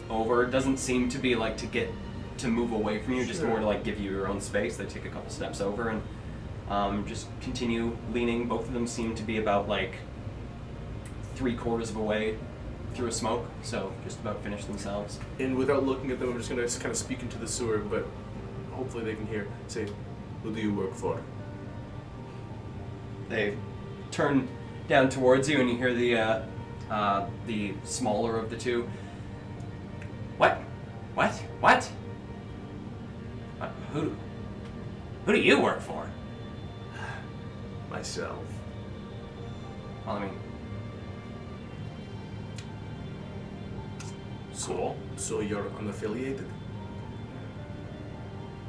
over. It doesn't seem to be like to move away from you, just Sure. more to like give you your own space. They take a couple steps over and just continue leaning. Both of them seem to be about like 3/4 of a way through a smoke, so just about finished themselves. And without looking at them, I'm just gonna kind of speak into the sewer, but hopefully they can hear. Say, who do you work for? They turn down towards you, and you hear the smaller of the two. What? Who do you work for? Myself. Well, I mean, So you're unaffiliated?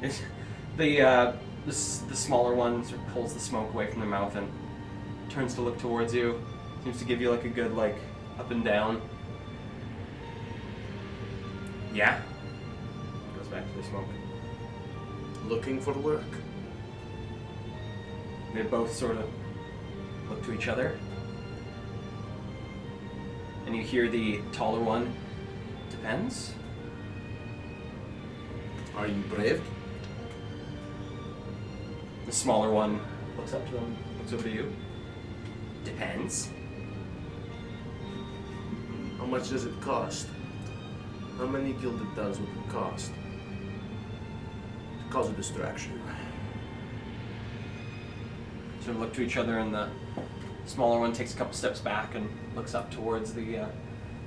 the smaller one sort of pulls the smoke away from their mouth and turns to look towards you. Seems to give you like a good like up and down. Yeah. Goes back to the smoke. Looking for work? They both sort of look to each other. And you hear the taller one, depends. Are you brave? The smaller one looks up to them, looks over to you. Depends. How much does it cost? How many gilded does would it cost? To cause a distraction. Sort of look to each other, and the smaller one takes a couple steps back and looks up towards the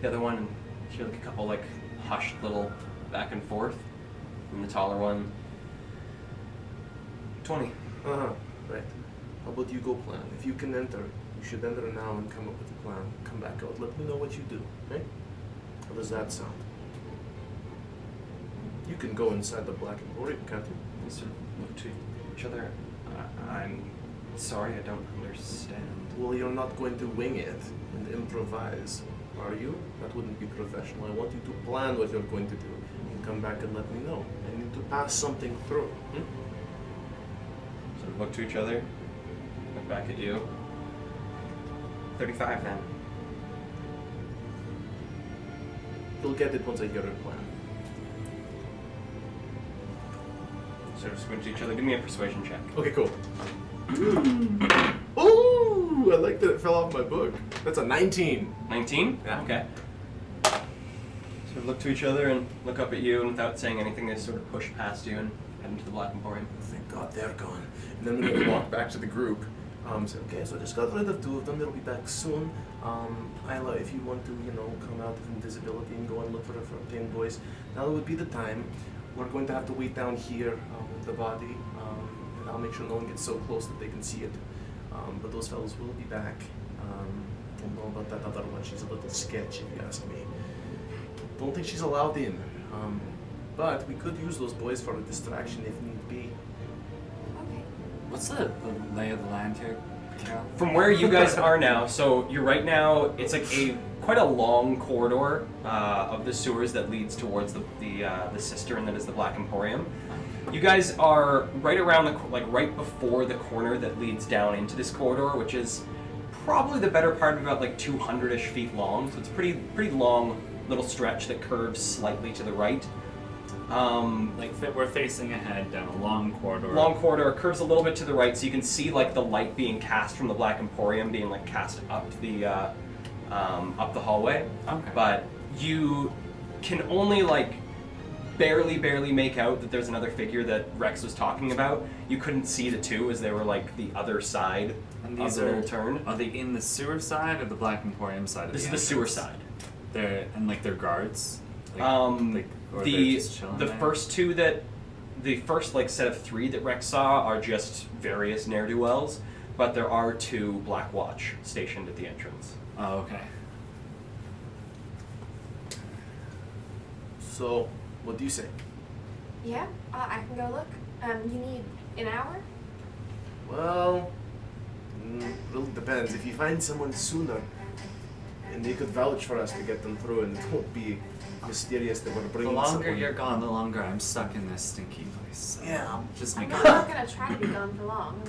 other one, and you hear like a couple like hushed little back and forth. And the taller one, 20. Uh-huh, right. How about you go plan? If you can enter, You should enter now and come up with a plan. Come back out. Let me know what you do. Okay? How does that sound? You can go inside the Black Emporium, can't you? We sort of look to each other. I'm sorry, I don't understand. Well, you're not going to wing it and improvise, are you? That wouldn't be professional. I want you to plan what you're going to do and come back and let me know. I need to pass something through. Sort of look to each other, look back at you. 35 then. You'll get it once I hear your plan. Sort of squint to each other. Give me a persuasion check. Okay, cool. Ooh, I like that it fell off my book. That's a 19. 19? Yeah. Okay. Sort of look to each other and look up at you, and without saying anything, they sort of push past you and head into the Black Emporium. Thank God they're gone. And then we're gonna walk back to the group. Say, okay, so I just got rid of 2 of them. They'll be back soon. Isla, if you want to, come out of invisibility and go and look for the Fontaine boys, now would be the time. We're going to have to wait down here with the body, and I'll make sure no one gets so close that they can see it. But those fellows will be back. Don't know about that other one. She's a little sketch, if you ask me. Don't think she's allowed in. But we could use those boys for a distraction if need be. Okay. What's the lay of the land here, Carol? From where you guys are now, so you're right now, it's like quite a long corridor of the sewers that leads towards the cistern that is the Black Emporium. You guys are right around right before the corner that leads down into this corridor, which is probably the better part of about like 200-ish feet long. So it's a pretty long little stretch that curves slightly to the right. We're facing ahead down a long corridor. Long corridor, curves a little bit to the right, so you can see like the light being cast from the Black Emporium being like cast up the hallway. Okay. But you can only like barely make out that there's another figure that Rex was talking about. You couldn't see the two as they were like the other side And of these the little turn. Are they in the sewer side or the Black Emporium side of This is the the sewer entrance? side. They're guards? Or they're The just chilling the there? first like set of 3 that Rex saw are just various ne'er-do-wells, but there are 2 Black Watch stationed at the entrance. Oh, okay. So, what do you say? Yeah, I can go look. You need an hour? Well, really depends. If you find someone sooner, and they could vouch for us to get them through, and it won't be mysterious that we're The bringing longer someone. you're gone, the longer I'm stuck in this stinky place. So Yeah. Just I'm make not gonna try to be gone for long.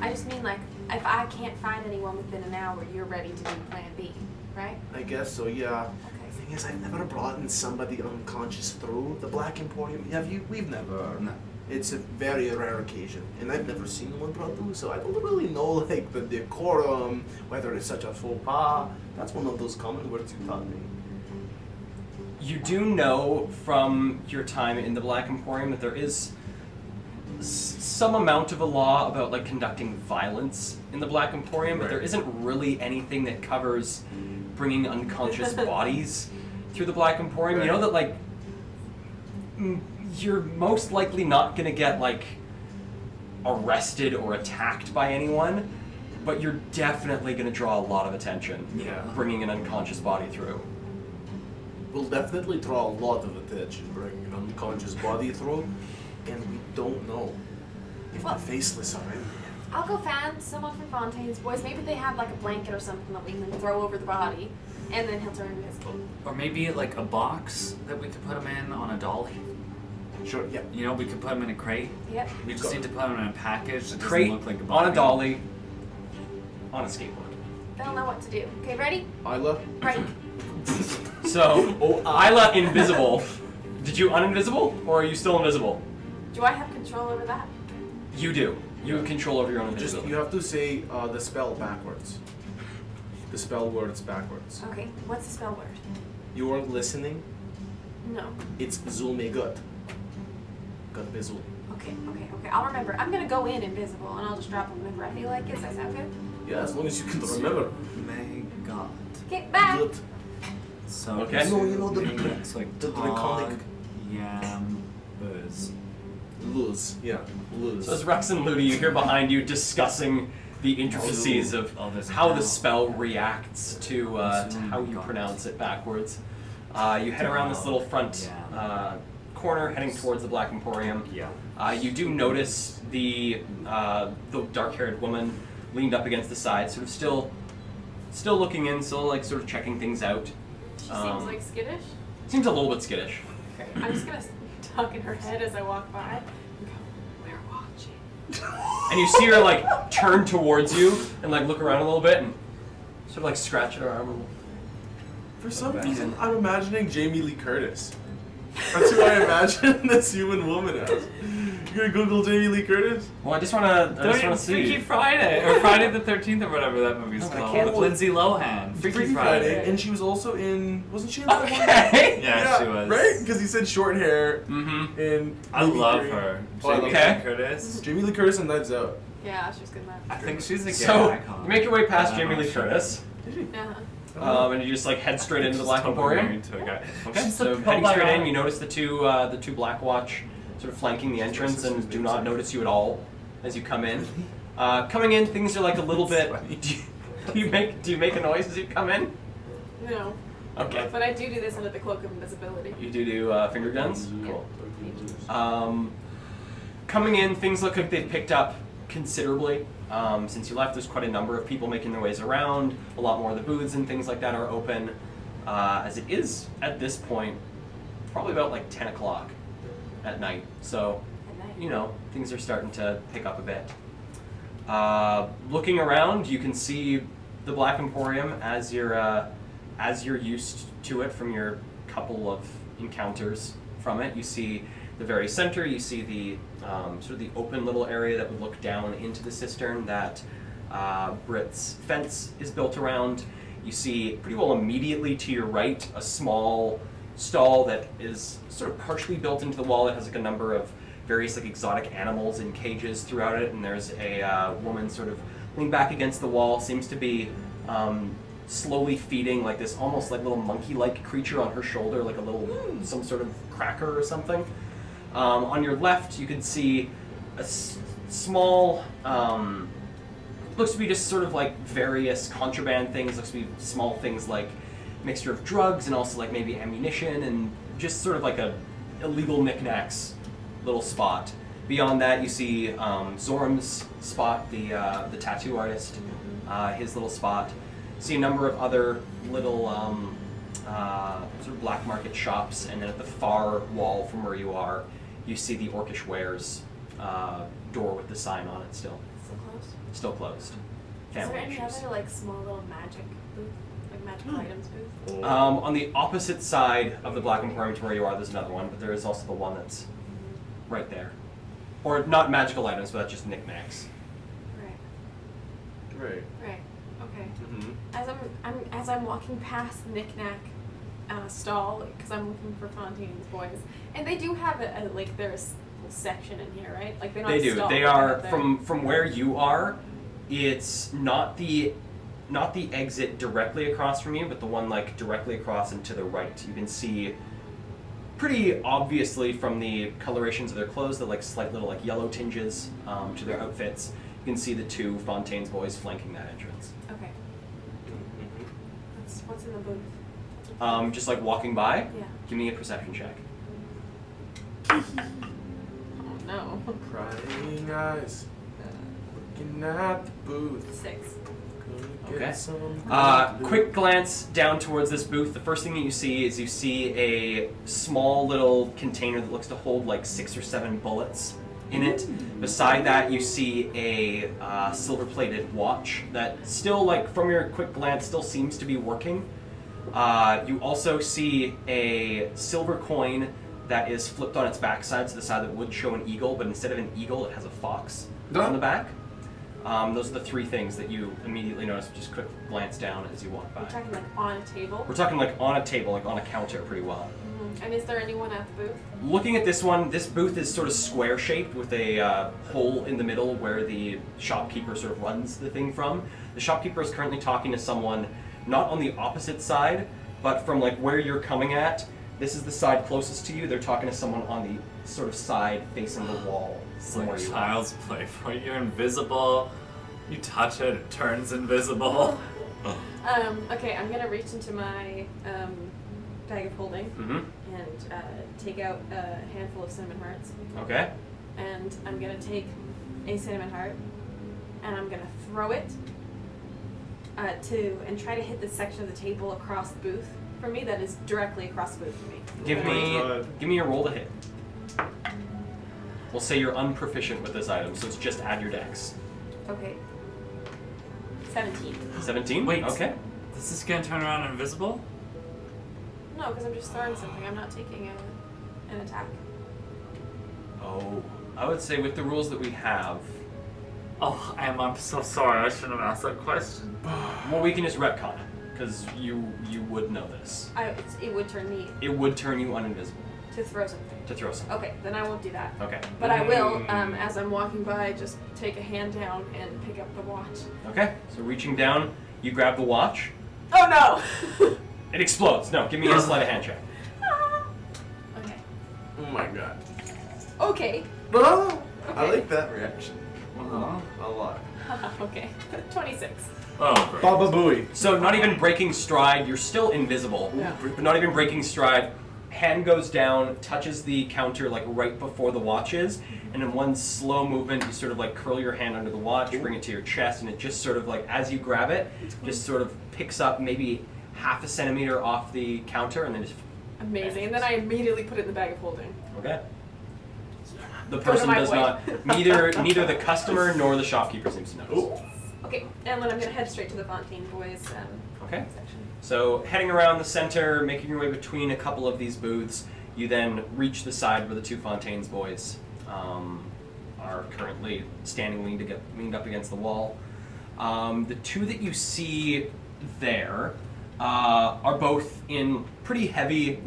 I just mean like, if I can't find anyone within an hour, you're ready to do plan B, right? I guess so, yeah. Okay. The thing is, I've never brought in somebody unconscious through the Black Emporium. Have you? We've never. No. It's a very rare occasion, and I've never seen one brought through, so I don't really know like the decorum, whether it's such a faux pas. That's one of those common words you taught me. You do know from your time in the Black Emporium that there is some amount of a law about like conducting violence in the Black Emporium, but Right. there isn't really anything that covers bringing unconscious bodies through the Black Emporium. Right. You know that like you're most likely not gonna get like arrested or attacked by anyone, but you're definitely gonna draw a lot of attention Yeah. bringing an unconscious body through. We'll definitely draw a lot of attention bringing an unconscious body through, and we don't know if Well- the faceless are in. I'll go find someone from Fontaine's boys. Maybe they have like a blanket or something that we can throw over the body, and then he'll turn invisible. Or maybe like a box that we could put him in on a dolly. Sure, yeah. You know, we could put him in a crate. Yep. We just need to put him in a package that Crate doesn't look like a on body. a dolly on a skateboard. They'll know what to do. Okay, ready? Isla? Break. So, Isla invisible. Did you uninvisible, or are you still invisible? Do I have control over that? You do. You have control over your own Just invisibility. you have to say the spell backwards. The spell words backwards. Okay, what's the spell word? You are listening. No. It's Zulmegut. Gut Bizul. Okay. I'll remember. I'm gonna go in invisible, and I'll just drop them whenever I feel like it. Does that sound good? Yeah, as long as you can remember. May God. Okay, bye. Good. So Okay. No, you know the- it's like the tog, draconic- yam, buzz. Lose. Yeah, lose. So as Rex and Ludi, you hear behind you discussing the intricacies of Oh, there's a how the bell. spell reacts to how you pronounce it backwards. You head around this little front corner, heading towards the Black Emporium. Yeah. You do notice the dark-haired woman leaned up against the side, sort of still looking in, still like sort of checking things out. She seems like skittish. Seems a little bit skittish. Okay. I'm just gonna talk in her head as I walk by and go, "We're watching." And you see her like turn towards you and like look around a little bit and sort of like scratch at her arm a little. For some reason, I'm imagining Jamie Lee Curtis. That's who I imagine this human woman as. You gonna Google Jamie Lee Curtis? Well, I just wanna see. Freaky Friday or Friday the 13th or whatever that movie's I called can't with believe- Lindsay Lohan. Freaky Friday, and she was also in. Wasn't she in that one? Okay. Yeah, she was. Right? Because he said short hair. Mm-hmm. And I love her. Oh, I love Jamie her. Lee Curtis. Jamie Lee Curtis and Knives Out. Yeah, she's good man. I think she's a gay So icon. you make your way past I'm Jamie not Lee sure. Curtis, Uh-huh. and you just like head straight into the She's Black totally Emporium. married to a guy. Okay, She's so the heading straight in, probiotic. you notice the two Black Watch sort of flanking the entrance and do not notice you at all as you come in. Coming in, things are like a little bit. Do you make a noise as you come in? No. Okay. But I do this under the cloak of invisibility. You do finger guns. Cool. Yeah. Coming in, things look like they've picked up considerably. Since you left, there's quite a number of people making their ways around. A lot more of the booths and things like that are open. As it is at this point, probably about like 10 o'clock at night. So, At night. you know, things are starting to pick up a bit. Looking around, you can see the Black Emporium as you're used to it from your couple of encounters from it. You see the very center. You see the sort of the open little area that would look down into the cistern that Brit's fence is built around. You see pretty well immediately to your right a small stall that is sort of partially built into the wall. It has like a number of various like exotic animals in cages throughout it, and there's a woman sort of leaned back against the wall, seems to be slowly feeding like this almost like little monkey-like creature on her shoulder, like a little some sort of cracker or something. On your left, you can see a small, looks to be just sort of like various contraband things, looks to be small things like mixture of drugs and also like maybe ammunition and just sort of like a illegal knickknacks little spot. Beyond that, you see Zorm's spot, the tattoo artist, his little spot. You see a number of other little sort of black market shops, and then at the far wall from where you are, you see the Orcish Wares door with the sign on it still. Still closed? Still closed. Is Family there any issues. other like small little magic booth? Like magical items booth? On the opposite side of the Black Emporium to where you are, there's another one, but there is also the one that's right there. Or not magical items, but that's just knickknacks. Right. Right. Right. Okay. Mm-hmm. As I'm walking past the knick-knack stall, because I'm looking for Fontaine's boys, and they do have a like there's a section in here, right? Like they're not. They do. stalled, They they're are up there. from where you are. It's not the exit directly across from you, but the one like directly across and to the right. You can see pretty obviously from the colorations of their clothes, the like slight little like yellow tinges to their outfits. You can see the two Fontaine's boys flanking that entrance. Okay. What's in the booth? Just like walking by. Yeah. Give me a perception check. Oh no. Prying eyes, looking at the booth. 6. Gonna get Okay. some Quick glance down towards this booth. The first thing that you see is a small little container that looks to hold like 6 or 7 bullets in it. Beside that, you see a silver-plated watch that still, like from your quick glance, still seems to be working. You also see a silver coin that is flipped on its backside to the side that would show an eagle, but instead of an eagle, it has a fox on the back. Those are the 3 things that you immediately notice. Just quick glance down as you walk by. We're talking like on a table. We're talking like on a table, like on a counter, pretty well. Mm-hmm. And is there anyone at the booth? Looking at this one, this booth is sort of square shaped with a hole in the middle where the shopkeeper sort of runs the thing from. The shopkeeper is currently talking to someone not on the opposite side, but from like where you're coming at. This is the side closest to you. They're talking to someone on the sort of side facing the wall It's from like where you are. child's play. You're invisible. You touch it, it turns invisible. Okay, I'm gonna reach into my bag of holding and take out a handful of cinnamon hearts. Okay. And I'm gonna take a cinnamon heart and I'm gonna throw it and try to hit the section of the table across the booth for me that is directly across the booth for me. Give me a roll to hit. We'll say you're unproficient with this item, so it's just add your dex. Okay. 17. 17? Wait. Okay. Is this gonna turn around invisible? No, because I'm just throwing something. I'm not taking an attack. Oh. I would say with the rules that we have, Oh, I'm so sorry. I shouldn't have asked that question. well, we can just retcon it, because you would know this. It would turn me It would turn you uninvisible to throw something. to throw something. Okay, then I won't do that. Okay. But I will, as I'm walking by, just take a hand down and pick up the watch. Okay. So reaching down, you grab the watch. Oh no! It explodes. No, give me a sleight of hand check. Okay. Oh my god. Okay. No! I Okay. like that reaction. A lot. Okay. 26. Oh, great. Baba Booey. So not even breaking stride, you're still invisible. Yeah. But not even breaking stride. Hand goes down, touches the counter like right before the watch is, and in one slow movement, you sort of like curl your hand under the watch, bring it to your chest, and it just sort of like, as you grab it, just sort of picks up maybe half a centimeter off the counter, and then just Amazing. And then I immediately put it in the bag of holding. okay. The Go to person my does boy. not. Neither the customer nor the shopkeeper seems to notice. Ooh. Okay, and then I'm gonna head straight to the Fontaine boys Okay. section. So heading around the center, making your way between a couple of these booths, you then reach the side where the two Fontaine's boys are currently standing leaned up against the wall. The two that you see there are both in pretty heavy,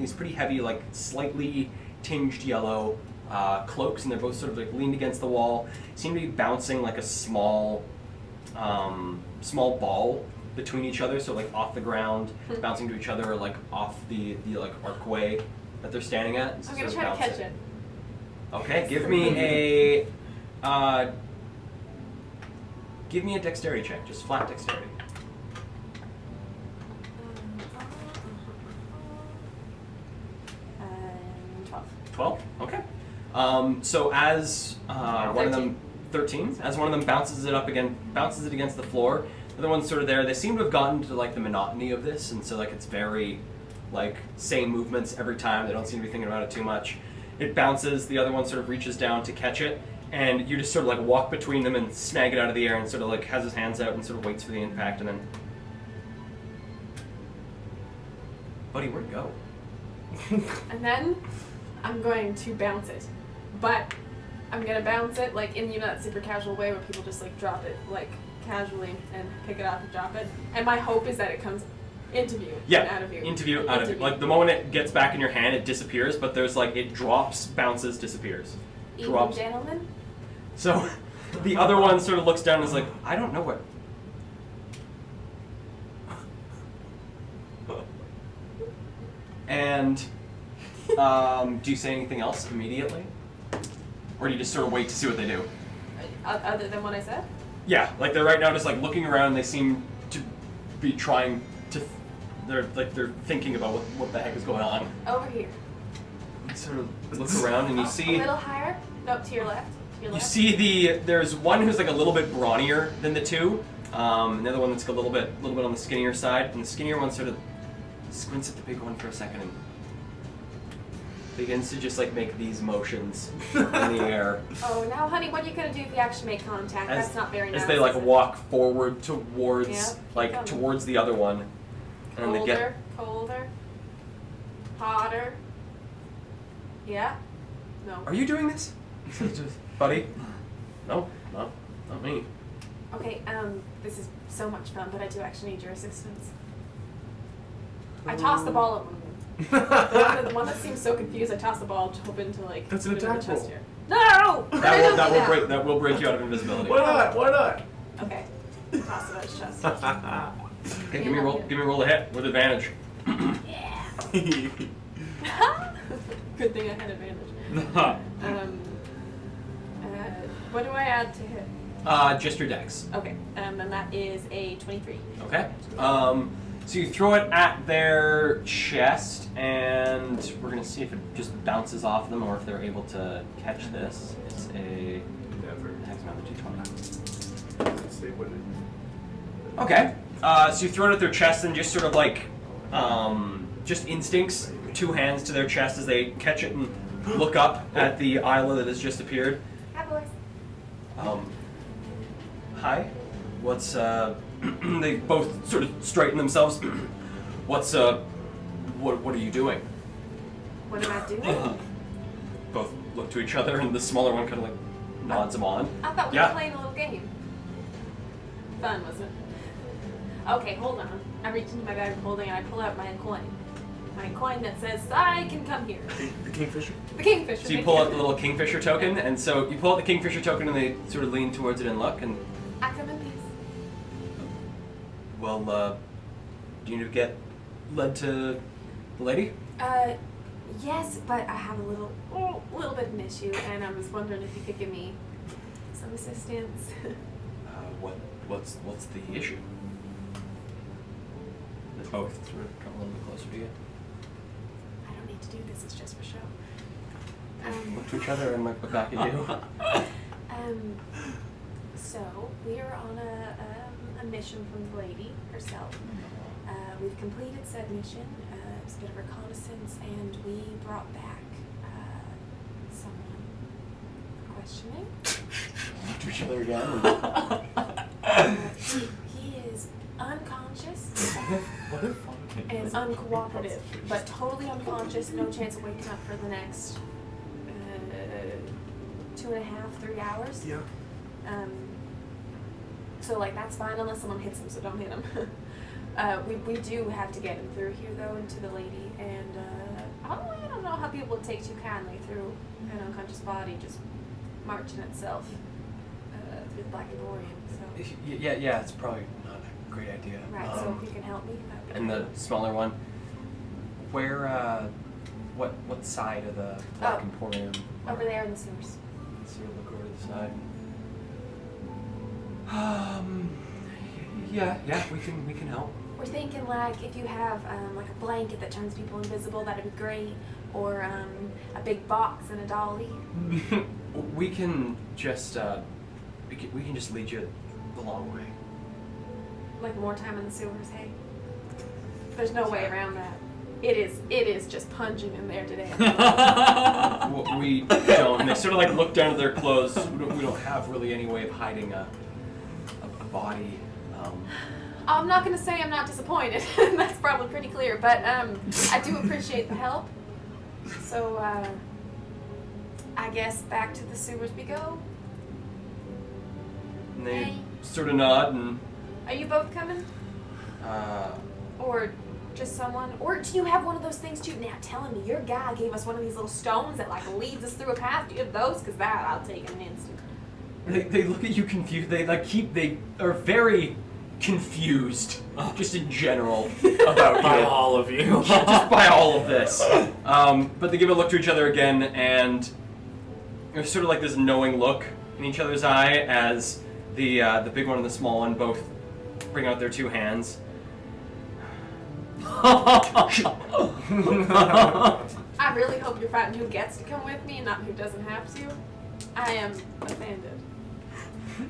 like slightly tinged yellow cloaks, and they're both sort of like leaned against the wall. Seem to be bouncing like a small ball between each other, so like off the ground, bouncing to each other, or like off the like archway that they're standing at. I'm gonna try to catch it. Okay, give me a dexterity check, just flat dexterity. 12. 12? Okay. So as one of them 13, as one of them bounces it against the floor, the other one's sort of there. They seem to have gotten to like the monotony of this, and so like it's very like same movements every time. They don't seem to be thinking about it too much. It bounces, the other one sort of reaches down to catch it, and you just sort of like walk between them and snag it out of the air, and sort of like has his hands out and sort of waits for the impact, and then, buddy, where'd it go? And then I'm going to bounce it. But I'm going to bounce it like in, that super casual way where people just like drop it like casually and pick it up and drop it. And my hope is that it comes into view and out of view. Into view, out of view. Like the moment it gets back in your hand, it disappears, but there's like, it drops, bounces, disappears. Evening, Drops. gentlemen. So the other one sort of looks down and is like, I don't know what. And do you say anything else immediately? Or do you just sort of wait to see what they do? Other than what I said? Yeah, like they're right now just like looking around. They seem to be trying to. They're thinking about what the heck is going on. Over here. You sort of look around and you see. A little higher? No, to your left. To your You left. see there's one who's like a little bit brawnier than the two, and the other one that's a little bit on the skinnier side, and the skinnier one sort of squints at the big one for a second and begins to just like make these motions in the air Oh, now, honey, what are you going to do if you actually make contact? as, That's not very nice. as they like is it? walk forward towards Yeah, keep like going. towards the other one, and Colder, they get colder, hotter. Yeah? No. Are you doing this? Buddy? No, not me. Okay, this is so much fun, but I do actually need your assistance. I toss the ball at one of them. The one that seems so confused, I toss the ball, hoping to like That's an put it in the attack chest roll. here. No! That will break you out of invisibility. Why not? Why not? Okay. Toss it at his chest. Okay, give me a roll to hit with advantage. Yeah. Good thing I had advantage. What do I add to hit? Just your dex. Okay, and that is a 23. Okay. So you throw it at their chest, and we're gonna see if it just bounces off them or if they're able to catch this. It's a Never. hex another d20. Say what it. Okay. So you throw it at their chest and just sort of like, just instincts, 2 hands to their chest as they catch it and look up at the isla that has just appeared. Hi, boys. Hi. What's, they both sort of straighten themselves. What's, what are you doing? What am I doing? Both look to each other and the smaller one kind of like nods them on. I thought we Yeah. were playing a little game. Fun, wasn't it? Okay, hold on. I reach into my bag of holding and I pull out my coin. My coin that says, I can come here. The kingfisher. The kingfisher. So you thank pull out the little kingfisher token, and so you pull out the kingfisher token and they sort of lean towards it and look, and I come in peace. well, do you need to get led to the lady? Yes, but I have a little bit of an issue, and I was wondering if you could give me some assistance. What's the issue? They both sort of come a little bit closer to you. I don't need to do this; it's just for show. Look to each other and look back at you. So we are on a mission from the lady herself. We've completed said mission. It was a bit of reconnaissance, and we brought back someone for questioning. Look to each other again. He is unconscious What if and uncooperative, but totally unconscious. No chance of waking up for the next 2.5, 3 hours. Yeah. So like that's fine unless someone hits him, so don't hit him. We do have to get him through here though into the lady, and I don't know how people would take too kindly through an unconscious body just marching itself through the Black Emporium. So Yeah, it's probably not a great idea. right, so if you can help me, that'd be And the great. smaller one, where, what side of the Black Oh, Emporium? over there in the sewers. Let's sort of look over to the side. Yeah, we can help. We're thinking like if you have like a blanket that turns people invisible, that'd be great, or a big box and a dolly. We can just we can just lead you the long way. Like more time in the sewers, hey? There's no way around that. It is just pungent in there today. We don't. And they sort of like look down at their clothes. We don't have really any way of hiding a body. I'm not gonna say I'm not disappointed. That's probably pretty clear, but I do appreciate the help. So I guess back to the sewers we go. And they Hey. sort of nod and Are you both coming? Or just someone? Or do you have one of those things too? Now telling me your guy gave us one of these little stones that like leads us through a path. Do you have those? Cause that I'll take in an instant. they look at you confused. They are very confused, just in general, about By you. all of you. Just by all of this. But they give a look to each other again, and there's sort of like this knowing look in each other's eye as the big one and the small one both bring out their 2 hands. I really hope you're fighting who gets to come with me and not who doesn't have to. I am offended.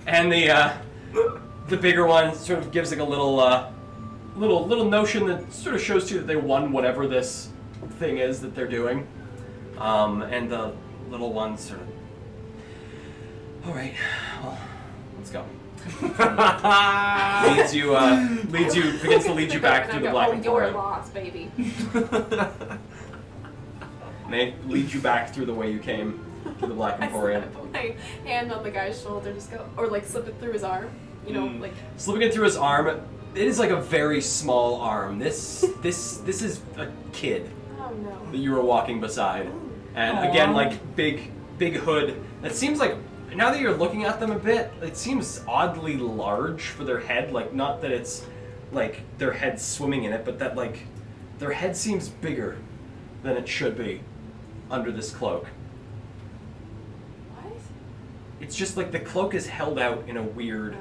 And the bigger one sort of gives like a little notion that sort of shows to you that they won whatever this thing is that they're doing. And the little one sort of, all right, well, let's go. Begins to lead you back through the Black You're Emporium. lost, baby. And they lead you back through the way you came to the Black I Emporium. put my hand on the guy's shoulder, just go, or like slip it through his arm. You know, like. Slipping it through his arm, it is like a very small arm. This is a kid Oh no. that you were walking beside. And again, like big hood. It seems like, now that you're looking at them a bit, it seems oddly large for their head. Like, not that it's like their head's swimming in it, but that like their head seems bigger than it should be under this cloak. What? it's just like the cloak is held out in a weird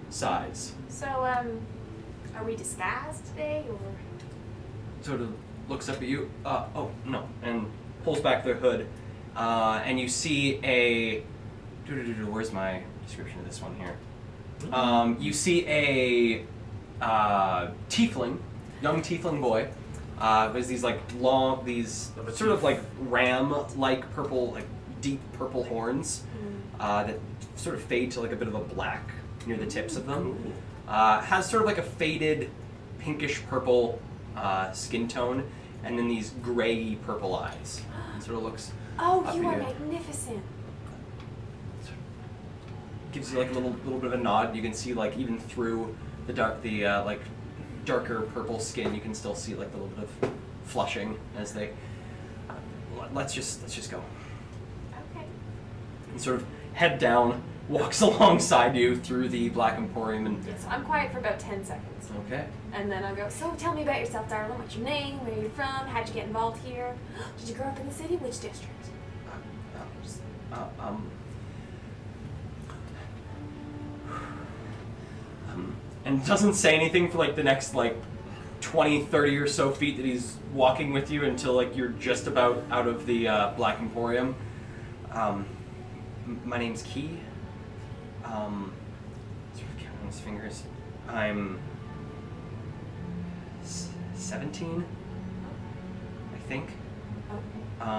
size. So, are we disguised today, or? Sort of looks up at you. Oh no, and pulls back their hood, and you see a. Where's my description of this one here? You see a tiefling, young tiefling boy. There's these like long, these sort of like ram-like purple, like deep purple horns that sort of fade to like a bit of a black near the tips of them. Has sort of like a faded pinkish purple skin tone, and then these gray purple eyes. It sort of looks. Oh, up you at are magnificent. Gives you like a little bit of a nod. You can see like even through the like darker purple skin, you can still see like a little bit of flushing as they. Let's just go. Okay. And sort of head down, walks alongside you through the Black Emporium, and Yes, I'm quiet for about 10 seconds. okay. And then I'll go, so tell me about yourself, darling. What's your name? Where are you from? How'd you get involved here? Did you grow up in the city? Which district? And doesn't say anything for like the next like 20, 30 or so feet that he's walking with you until like you're just about out of the Black Emporium. My name's Key. Sort of counting on his fingers. I'm 17, I think. Okay.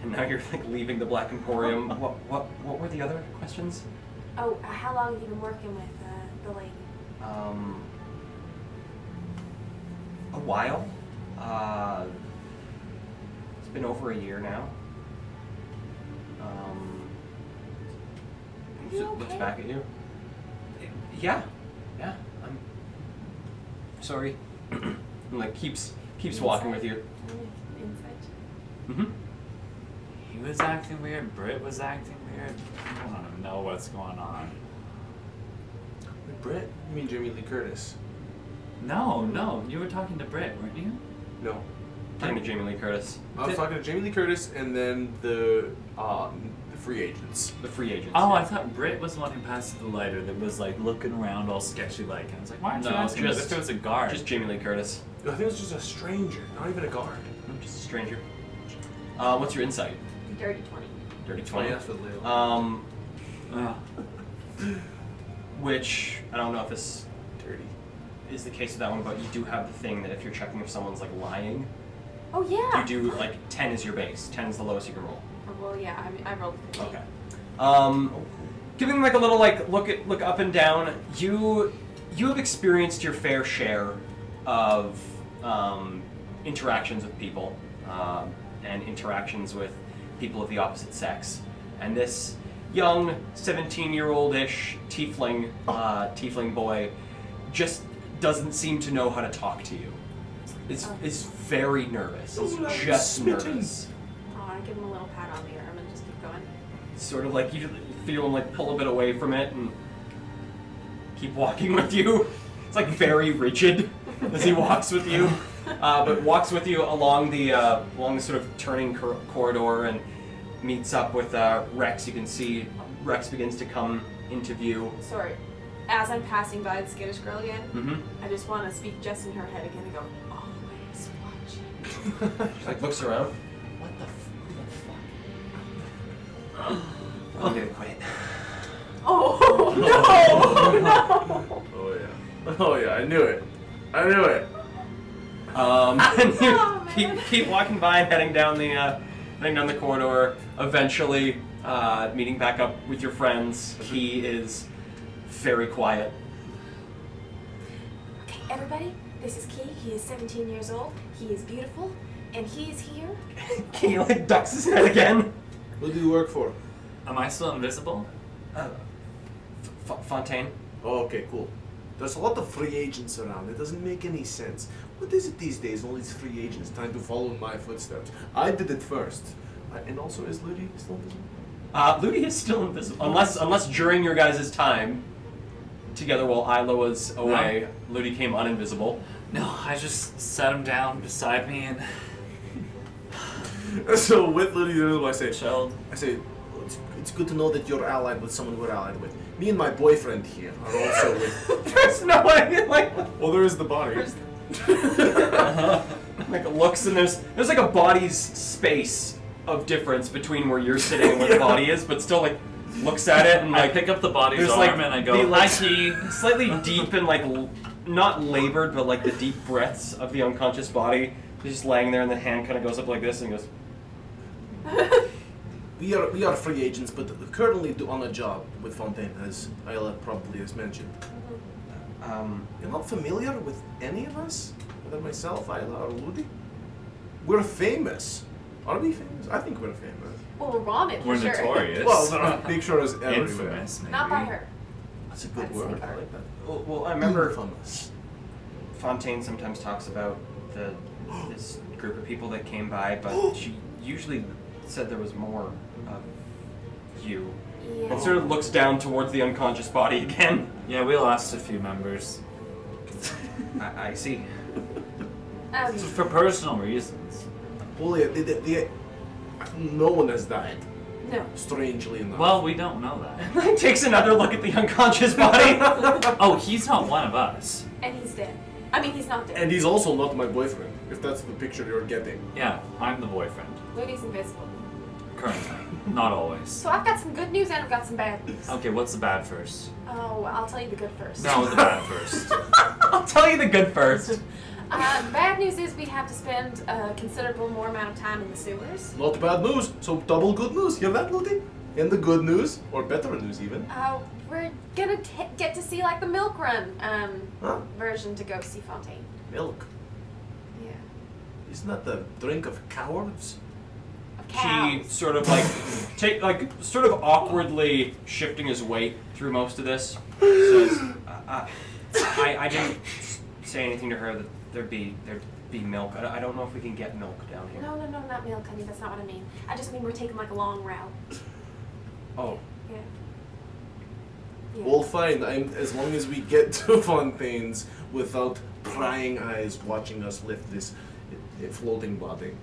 And now you're like leaving the Black Emporium. What were the other questions? Oh, how long have you been working with the lady? A while. It's been over a year now. Are you Looks okay? back at you. Yeah. I'm sorry. And like keeps walking with you. Insight. Mm-hmm. He was acting weird. Britt was acting weird. I don't even know what's going on. Wait, Brett? You mean Jamie Lee Curtis? No, you were talking to Britt, weren't you? No. Talking to Jamie Lee Curtis. I was talking to Jamie Lee Curtis and then the free agents. The free agents. Oh, yeah. I thought Britt was the one who passed the lighter that was like looking around all sketchy like. And I was like, why aren't you No, asking just- if there was a guard? Just Jamie Lee Curtis. I think it was just a stranger, not even a guard. Just a stranger. What's your insight? Dirty 20. Dirty 20. That's what Leo. Which I don't know if this Dirty. is the case with that one, but you do have the thing that if you're checking if someone's like lying, Oh, yeah. you do like 10 is your base. 10 is the lowest you can roll. Oh, well, yeah, I rolled 15. Okay. Giving them like a little like look up and down. You have experienced your fair share of interactions with people and interactions with people of the opposite sex, and this young 17-year-old-ish tiefling boy just doesn't seem to know how to talk to you. Is very nervous. He's just nervous. Oh, I give him a little pat on the arm and just keep going. Sort of like you feel him like pull a bit away from it and keep walking with you. It's like very rigid as he walks with you, but walks with you along the sort of turning corridor and meets up with Rex. You can see Rex begins to come into view. Sorry. As I'm passing by the skittish girl again, Mm-hmm. I just want to speak just in her head again and go, always watching. She like looks around. What the fuck? I'm gonna quit. Oh, no! No! Oh yeah. Oh yeah, I knew it. And you Oh, man. keep walking by and heading down the corridor. Eventually, meeting back up with your friends. He is very quiet. Okay, everybody, this is Key. He is 17 years old. He is beautiful. And he is here. He like ducks his head again. What do you work for? Am I still invisible? Fontaine. Oh, okay, cool. There's a lot of free agents around. It doesn't make any sense. What is it these days? All these free agents trying to follow in my footsteps. I did it first. And also, is Ludi still invisible? Ludi is still invisible, unless during your guys' time together while Isla was away, Ludi came uninvisible. No, I just set him down beside me and So with Ludi, this is what I say. Child. I say, it's good to know that you're allied with someone we're allied with. Me and my boyfriend here are also with. There's no way. Like, Well, there is the body. like looks and there's like a body's space of difference between where you're sitting and where the body is, but still like looks at it and I like pick up the body's there's arm like and I the, go, like, "Hi, Key." slightly deep and like not labored, but like the deep breaths of the unconscious body. He's just laying there, and the hand kind of goes up like this and goes. We are free agents, but currently on a job with Fontaine, as Ayla probably has mentioned. You're not familiar with any of us, whether myself, Ayla, or Ludi. We're famous. Are we famous? I think we're famous. Well, we're wanted, We're for sure. notorious. Well, there are pictures everywhere. Infamous, maybe. Not by her. That's a good That's word. the I word. like that. Well, I remember Infamous. Fontaine sometimes talks about this group of people that came by, but she usually said there was more of you. Yeah. And sort of looks down towards the unconscious body again. Yeah, we lost a few members. I see. For personal reasons. Well, yeah, no one has died, No. strangely enough. Well, we don't know that. Takes another look at the unconscious body. Oh, he's not one of us. And he's dead. I mean, he's not dead. And he's also not my boyfriend, if that's the picture you're getting. Yeah, I'm the boyfriend. Ludi's invisible. Currently. Not always. So I've got some good news and I've got some bad news. Okay, what's the bad first? Oh, I'll tell you the good first. No, the bad first. I'll tell you the good first. Bad news is we have to spend a considerable more amount of time in the sewers. Not bad news, so double good news. Hear that, Ludi? And the good news, or better news even. We're gonna get to see like the milk run Huh? version to go see Fontaine. Milk. Yeah. Isn't that the drink of cowards? Of He cows. sort of sort of awkwardly shifting his weight through most of this. Says, I didn't say anything to her that there'd be milk. I don't know if we can get milk down here. No, not milk, honey. That's not what I mean. I just mean we're taking like a long route. Oh. Yeah. Yeah. Well, fine. As long as we get to Fontaine's without prying eyes watching us lift this floating body.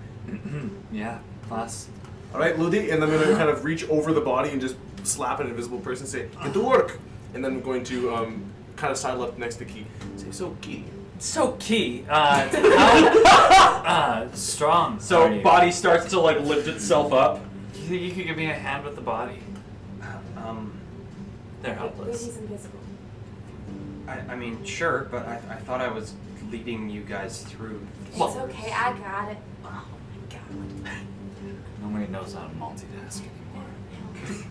Yeah, plus. All right, Ludi, and I'm gonna kind of reach over the body and just slap an invisible person and say, "Get to work," and then I'm going to kind of sidle up next to Key. Say, "So, Key." So, Key, how strong are So you? body starts to like lift itself up. You think you could give me a hand with the body? They're helpless. Ludi's invisible. I mean, sure, but I thought I was leading you guys through. It's okay. I got it. Oh my god. Nobody knows how to multitask anymore.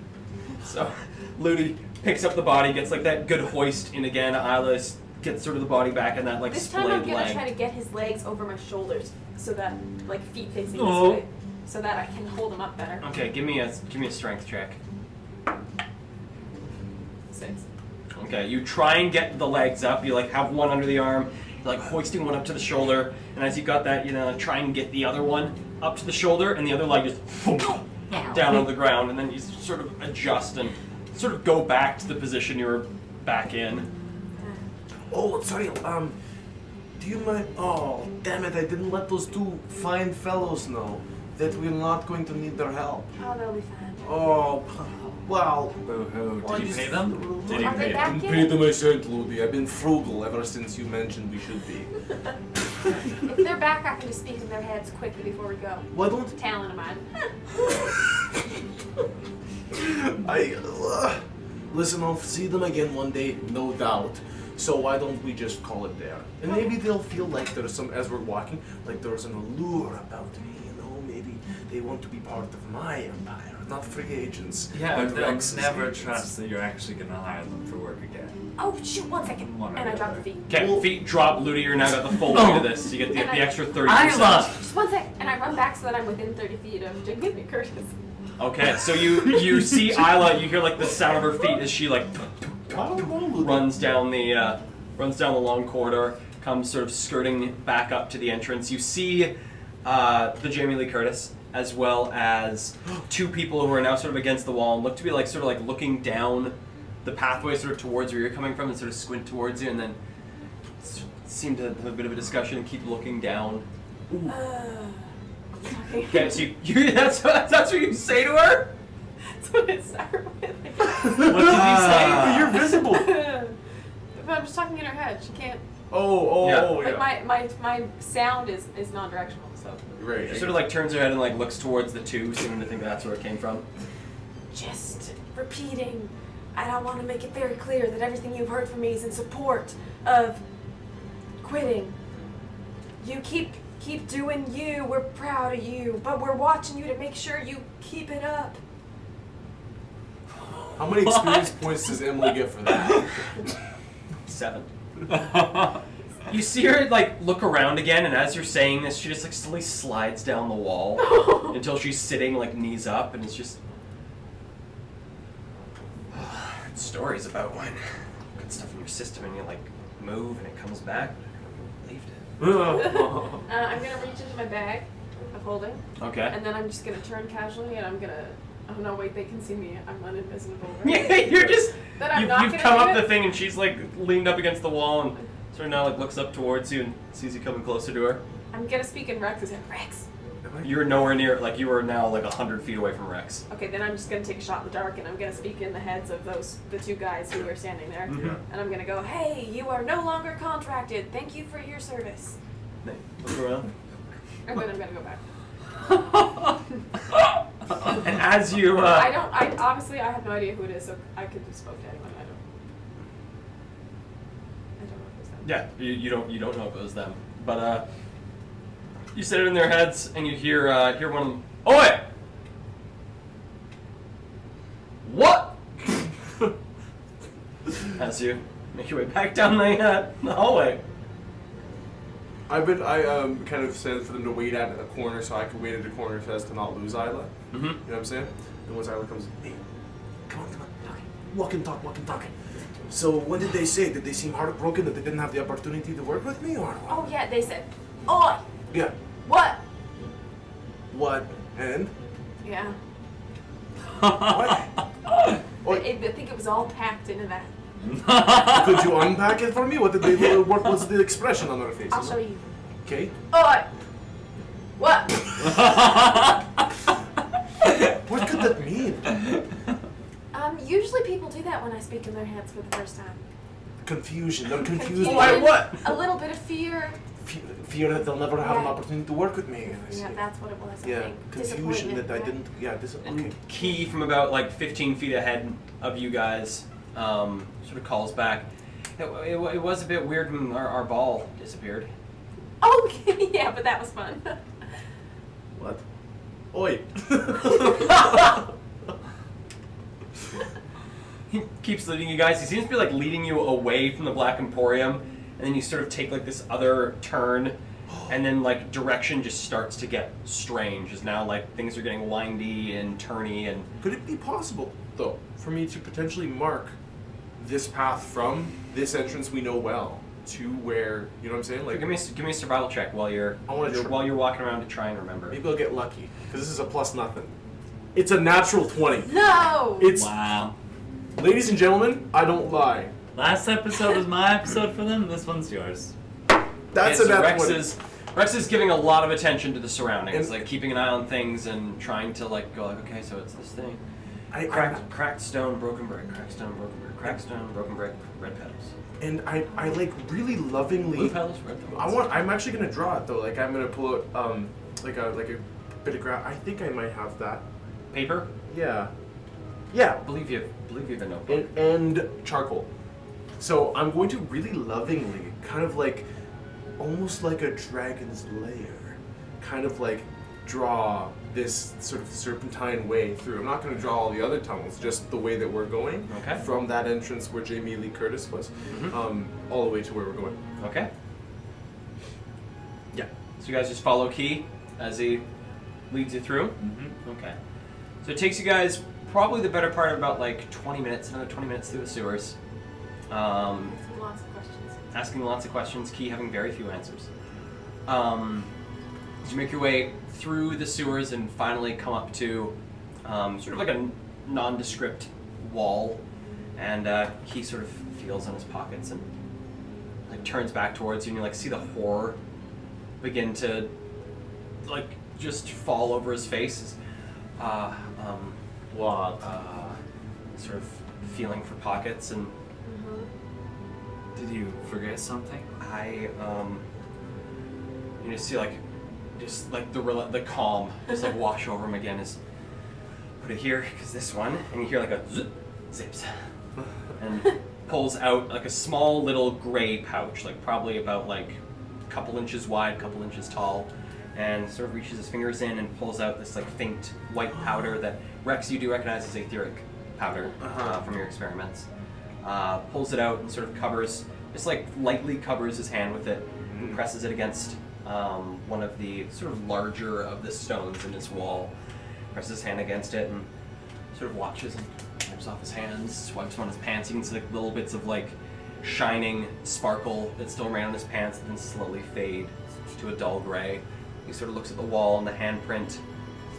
So, Ludi picks up the body, gets like that good hoist in again. Isla gets sort of the body back and that like This time I'm splayed gonna leg. try to get his legs over my shoulders so that like feet facing Oh. this way, so that I can hold him up better. Okay, give me a strength check. 6. Okay, you try and get the legs up. You like have one under the arm, you're like hoisting one up to the shoulder, and as you got that, you know, try and get the other one up to the shoulder, and the other leg just down on the ground, and then you sort of adjust and sort of go back to the position you were back in. Oh, sorry. Do you mind? Oh, damn it! I didn't let those two fine fellows know that we're not going to need their help. Oh, they'll be fine. Oh, well. Boo-hoo. I Did you just- pay them? Did you Are they pay back them? yet? Pay them I sent, Ludi. I've been frugal ever since you mentioned we should be. If they're back, I can just speak in their heads quickly before we go. Why don't Talent of mine. listen? I'll see them again one day, no doubt. So why don't we just call it there? And maybe they'll feel like there's some, as we're walking, like there's an allure about me. You know, maybe they want to be part of my empire, not free agents. Yeah, but they'll Rex's never agents. trust that you're actually going to hire them for work again. Oh shoot! 1 second. One And I or drop the the feet. Okay, Well- feet drop. Ludi, you're now got the full weight of this. You get the extra 30%. Just 1 second, and I run back so that I'm within 30 feet of Jimmy Curtis. Okay, so you see Isla. You hear like the sound of her feet as she like I don't know, Ludi. runs down the long corridor, comes sort of skirting back up to the entrance. You see the Jamie Lee Curtis, as well as two people who are now sort of against the wall and look to be like sort of like looking down the pathway sort of towards where you're coming from and sort of squint towards you and then seem to have a bit of a discussion and keep looking down. talking. Okay, so you that's what you say to her? That's what it started with. I guess. What did he say? But you're visible. But I'm just talking in her head. She can't. Yeah. Like my sound is non-directional. So Right. She sort of like turns her head and like looks towards the two, seeming to think that's where it came from. Just repeating, and I want to make it very clear that everything you've heard from me is in support of quitting. You keep doing you. We're proud of you, but we're watching you to make sure you keep it up. How many experience points does Emily get for that? 7. You see her like look around again, and as you're saying this, she just like slowly slides down the wall until she's sitting like knees up, and it's just stories about when you put stuff in your system and you like move and it comes back. I believed it. I'm gonna reach into my bag of holding, Okay. and then I'm just gonna turn casually, and I'm gonna. Oh no! Wait, they can see me. I'm uninvisible. Yeah, you're just Then I'm not you've gonna come do up it? the thing, and she's like leaned up against the wall and sort of now like looks up towards you and sees you coming closer to her. I'm gonna speak in Rex's head. Rex. You're nowhere near, like you are now like 100 feet away from Rex. Okay, then I'm just gonna take a shot in the dark, and I'm gonna speak in the heads of the two guys who are standing there, Mhm. and I'm gonna go, "Hey, you are no longer contracted. Thank you for your service." Look around. And then I'm gonna go back. And as you, I honestly, I have no idea who it is, so I could have spoke to anyone. I don't know if it's them. yeah, you don't know if it was them, but you said it in their heads, and you hear one of them. Oi! What? As you make your way back down the hallway. I kind of said for them to wait at a corner so I could wait at a corner so as to not lose Isla. Mm-hmm. You know what I'm saying? And once Isla comes, hey, come on. Walk and talk. So what did they say? Did they seem heartbroken that they didn't have the opportunity to work with me, or what? Oh yeah, they said, "Oi, Yeah. what?" What? And? Yeah. What? I think it was all packed into that. Could you unpack it for me? What was the expression on their faces? I'll show you. Okay. Oi, what? What could that mean? Usually people do that when I speak in their heads for the first time. Confusion. I'm confused. Confusion, Why, what? A little bit of fear. Fear that they'll never have an Yeah. opportunity to work with me. I see. Yeah, that's what it was. I Yeah, think. confusion Disappointment, that I right? didn't. Yeah, okay. And Key from about like 15 feet ahead of you guys sort of calls back. It was a bit weird when our ball disappeared. Oh, yeah, but that was fun. What? Oi. He keeps leading you guys. He seems to be like leading you away from the Black Emporium, and then you sort of take like this other turn, and then like direction just starts to get strange. As now like things are getting windy and turny, and Could it be possible, though, for me to potentially mark this path from this entrance we know well to where, you know what I'm saying? Like, give me a survival check while you're while you're walking around to try and remember. maybe I'll get lucky because this is a plus nothing. It's a natural 20. No. It's, Wow. ladies and gentlemen, I don't lie. Last episode was my episode for them. This one's yours. That's Okay, a so nat 20. Rex is giving a lot of attention to the surroundings, And- like keeping an eye on things and trying to like go like, okay, so it's this thing. Cracked stone, broken brick, cracked stone, broken brick, cracked stone, broken brick, red petals. And I like really lovingly. Blue petals, red petals. I'm actually gonna draw it though. Like I'm gonna pull out like a bit of graph. I think I might have that. Paper? Yeah. Yeah. I believe you have a notebook. And charcoal. So I'm going to really lovingly, kind of like, almost like a dragon's lair, kind of like draw this sort of serpentine way through. I'm not going to draw all the other tunnels, just the way that we're going. Okay. From that entrance where Jamie Lee Curtis was, Mhm. all the way to where we're going. Okay. Yeah. So you guys just follow Key as he leads you through? Mm-hmm. Okay. So it takes you guys probably the better part of about like 20 minutes, another 20 minutes through the sewers. Lots of questions. Asking lots of questions, Key having very few answers. As you make your way through the sewers and finally come up to sort of like a nondescript wall, and Key sort of feels in his pockets and like turns back towards you, and you like see the horror begin to like just fall over his face. What? Sort of feeling for pockets, and Did you forget something? you just see just like the calm just like wash over him again. Is put it here because this one, and you hear like a zips, and pulls out like a small little gray pouch, like probably about like a couple inches wide, couple inches tall, and sort of reaches his fingers in and pulls out this like faint white powder that Rex you do recognize as etheric powder from your experiments. Pulls it out and sort of covers, just like lightly covers his hand with it, and presses it against one of the sort of larger of the stones in his wall. Presses his hand against it and sort of watches and wipes off his hands, wipes on his pants. You can see like little bits of like shining sparkle that still ran on his pants and then slowly fade to a dull gray. He sort of looks at the wall and the handprint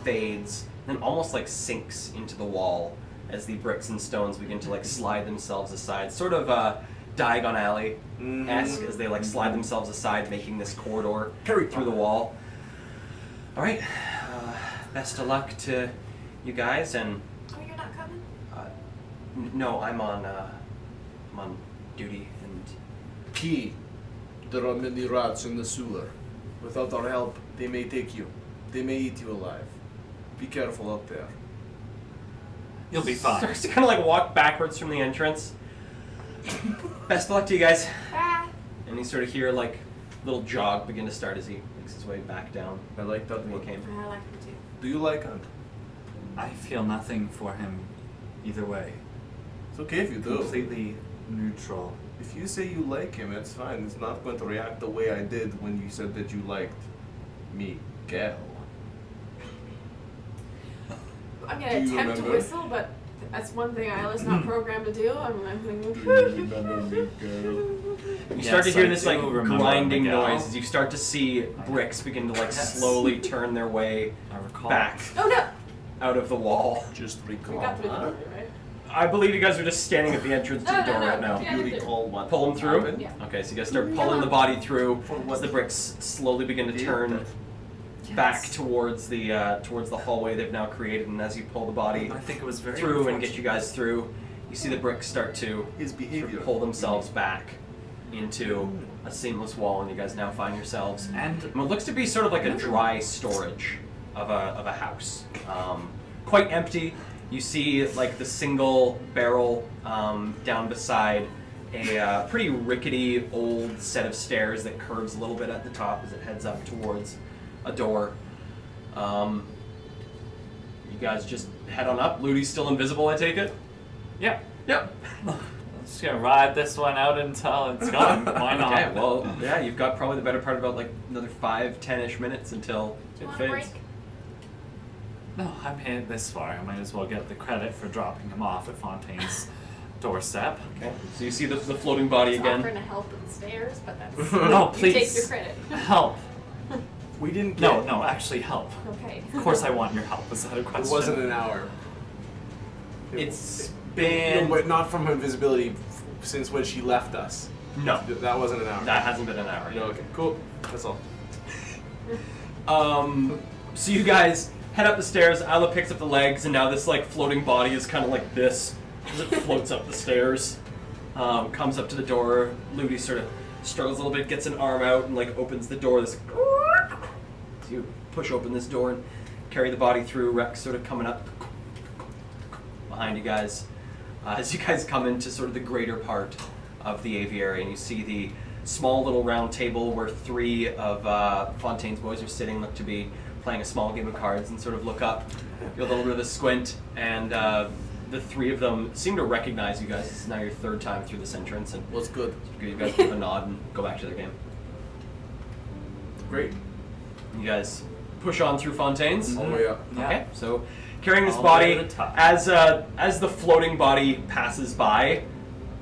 fades, then almost like sinks into the wall as the bricks and stones begin to like slide themselves aside, sort of Diagon Alley-esque as they like slide themselves aside, making this corridor through the wall. All right, best of luck to you guys, and Oh, you're not coming? no, I'm on duty, and Key. There are many rats in the sewer. Without our help, they may take you. They may eat you alive. Be careful up there. You'll be fine. starts to kind of like walk backwards from the entrance. Best of luck to you guys. Bye. And you sort of hear like little jog begin to start as he makes his way back down I like that where one. he came. I like him too. Do you like him? I feel nothing for him either way. It's okay if you do. Completely neutral. If you say you like him, it's fine. It's not going to react the way I did when you said that you liked me, Gal. I'm Do gonna you attempt to remember? whistle, but that's one thing I was not programmed to do. I'm Do you remember me, Gal? You start to Yes, hear I this do like remember grinding Miguel. noise as you start to see bricks begin to like Yes. slowly turn their way I recall. back Oh no! out of the wall. Just We recall. got through the door, right? I believe you guys are just standing at the entrance to the No, door no, right now. yeah. You recall what Pull them through? happened? Yeah. Okay, so you guys start pulling the body through as the bricks slowly begin to turn back towards the hallway they've now created, and as you pull the body I think it was very through and get unfortunate. you guys through, you see the bricks start to His sort behavior. of pull themselves back into a seamless wall, and you guys now find yourselves And in what looks to be sort of like a dry storage of a house. Quite empty. You see like the single barrel down beside a pretty rickety old set of stairs that curves a little bit at the top as it heads up towards a door. You guys just head on up. Ludi's still invisible, I take it? yeah, Yep. just gonna ride this one out until it's gone. Why not? Okay, well, yeah, you've got probably the better part of about like another 5-10-ish minutes until Do you it want a fades. break? No, I'm here this far. I might as well get the credit for dropping him off at Fontaine's doorstep. Okay, so you see the floating body It's again. offering to help with the stairs, but that's No, you take please. your credit. Help. We didn't get No, actually help. Okay. Of course I want your help. Is that a question? It wasn't an hour. It's No, been... but not from invisibility since when she left us. No, That wasn't an hour. that hasn't been an hour No, yet. okay, cool. That's all. So you guys head up the stairs, Isla picks up the legs, and now this like floating body is kind of like this as it floats up the stairs. Comes up to the door. Ludi sort of struggles a little bit, gets an arm out, and like opens the door. This so you push open this door and carry the body through. Rex sort of coming up behind you guys. As you guys come into sort of the greater part of the aviary, and you see the small little round table where 3 of Fontaine's boys are sitting, look to be playing a small game of cards, and sort of look up, get a little bit of a squint, and the 3 of them seem to recognize you guys. This is now your 3rd time through this entrance, and What's good? you guys give a nod and go back to their game. Great. You guys push on through Fontaine's. All the way up. Yeah. Okay, so carrying this All the way body, to the top. as the floating body passes by,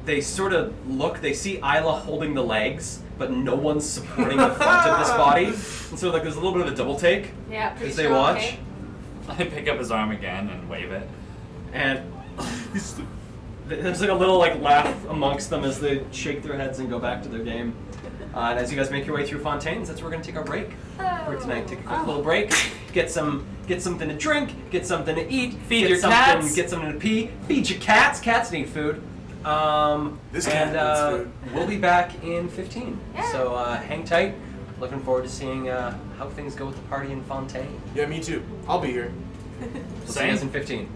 they sort of look, they see Isla holding the legs, but no one's supporting the front of this body. And so like there's a little bit of a double take Yeah, pretty as sure. they watch. Okay. I pick up his arm again and wave it. And there's like a little like laugh amongst them as they shake their heads and go back to their game. And as you guys make your way through Fontaine's, that's where we're gonna take our break for tonight. Take a quick little break, get something to drink, get something to eat, Feed your cats. get something to pee, feed your cats. Cats need food. This cat needs food. We'll be back in 15. Yeah. So hang tight. Looking forward to seeing how things go with the party in Fontaine. Yeah, me too. I'll be here. We'll see you guys in 15.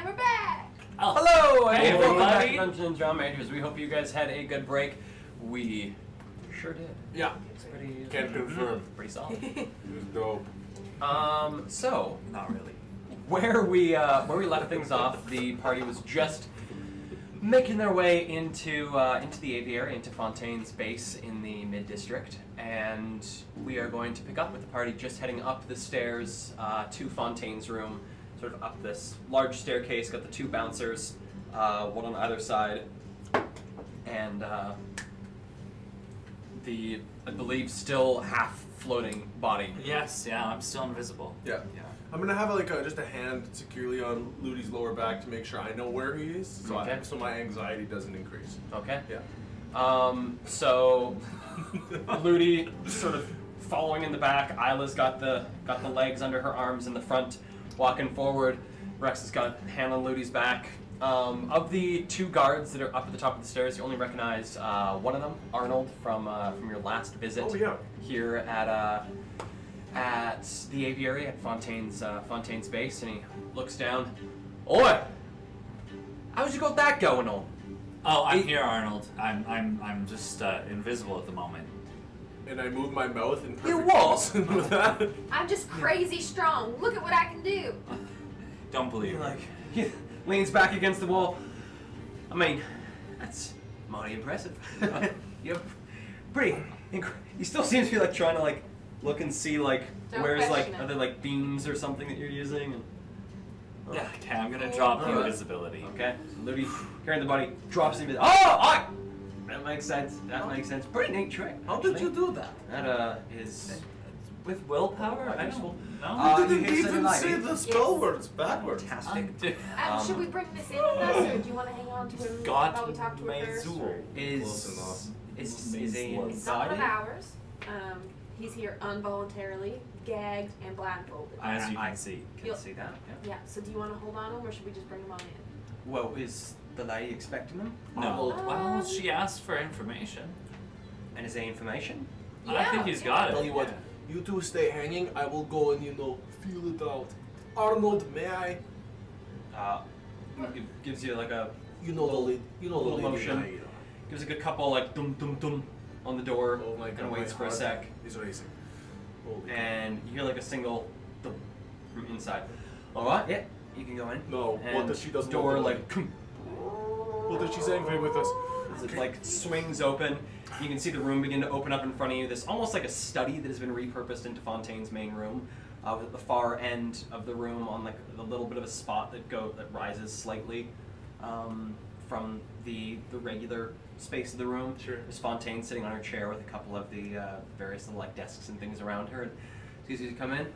And we're back! Oh. Hello, and Hey, welcome back to everybody. Dungeons and Drum Majors. We hope you guys had a good break. We sure did. Yeah. It's pretty. Can't confirm. Pretty solid. It was dope. So Not really. where we left things off, the party was just making their way into the aviary, into Fontaine's base in the mid district, and we are going to pick up with the party just heading up the stairs to Fontaine's room, sort of up this large staircase. Got the two bouncers, one on either side, and the I believe still half floating body. Yes, yeah, I'm still invisible. Yeah. Yeah. I'm gonna have just a hand securely on Ludi's lower back to make sure I know where he is, so, Okay. so my anxiety doesn't increase. Okay. Yeah. So Ludi sort of following in the back. Isla's got the legs under her arms in the front, walking forward. Rex has got a hand on Ludi's back. Of the two guards that are up at the top of the stairs, you only recognize one of them, Arnold, from your last visit Oh, yeah. here at the aviary at Fontaine's base, and he looks down. Oi! How's you got that going on? Oh, I'm here, Arnold. I'm just invisible at the moment. And I move my mouth in You perfect what? unison with that. I'm just crazy strong. Look at what I can do. Don't believe He it. he leans back against the wall. I mean, that's mighty impressive. You're pretty. He still seems to be like trying to like look and see like Don't where's like question it. are there like beams or something that you're using? And, Yeah, okay, I'm gonna drop the Alright. invisibility. okay, so Ludi carrying the body drops into. Oh, that makes sense. That makes sense. Pretty neat trick. How did actually. you do that? That is. With willpower? Quite I useful. don't know. Uh, You you didn't hit even say somebody. the spell words backwards. Fantastic. Should we bring this in with us, or do you want to hang on to him God while we talk to her first? Mazul. Is Close is a It's not one of guided? ours. He's here involuntarily, gagged, and blindfolded. As you I can see. Can see that. Yeah. Yeah, so do you want to hold on to him, or should we just bring him on in? Well, is the lady expecting them? No. Um, Well, she asked for information. And is there information? I think he's got it. Tell you what, you two stay hanging. I will go and feel it out. Arnold, may I? It gives you like a You know the lead. You know the little lady. motion. gives like a couple like dum dum dum on the door. Oh my god. And waits my for a heart sec. is racing. Holy cow. And you hear like a single dum from inside. All right, yeah, you can go in. No, what And if she doesn't door open like it? What if she's angry with us? as it like swings open. You can see the room begin to open up in front of you. This almost like a study that has been repurposed into Fontaine's main room. At the far end of the room, on like a little bit of a spot that rises slightly from the regular space of the room. Sure. There's Fontaine sitting on her chair with a couple of the various little like desks and things around her. And excuse you to come in.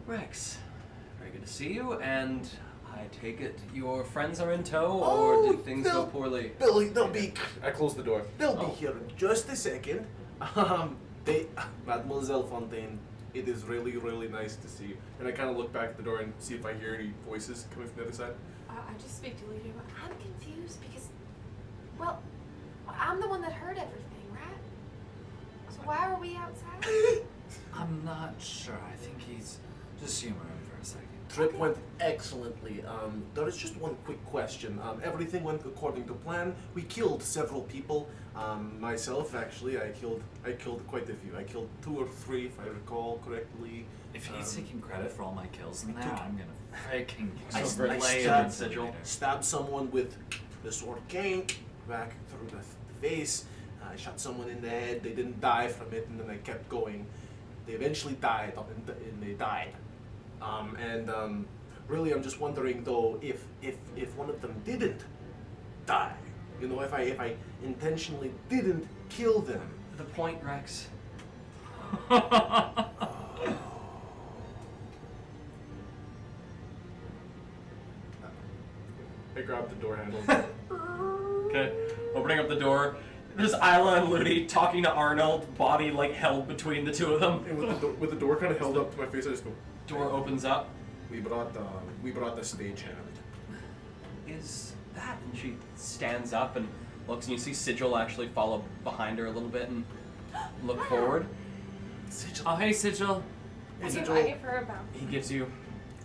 Rex, very good to see you. And I take it your friends are in tow, or did things go poorly? Billy, they'll be I close the door. they'll Oh. be here in just a second. Mademoiselle Fontaine, it is really, really nice to see you. And I kind of look back at the door and see if I hear any voices coming from the other side. I just speak to Lady. I'm confused because, well, I'm the one that heard everything, right? So why are we outside? I'm not sure. I think he's just humor him for a second. Trip went excellently. There is just one quick question. Everything went according to plan. We killed several people. Myself, actually, I killed quite a few. I killed 2 or 3, if I recall correctly. If he's taking credit for all my kills in there, took- I'm gonna freaking I slay stabbed- him Sigil. Stabbed someone with the sword cane back through the face. I shot someone in the head. They didn't die from it, and then I kept going. They eventually died, and they died. Really, I'm just wondering though if one of them didn't die. You know, if I intentionally didn't kill them. The point, Rex. I grab the door handle. Okay, opening up the door. There's Isla and Ludi talking to Arnold, body like held between the two of them. And with the door kind of held up to my face, I just go, Door opens up. we brought the stagehand. Is that? And she stands up and looks, and you see Sigil actually follow behind her a little bit and look forward. Sigil. Oh, hey, Sigil. I Sigil. give her a bounce. He gives you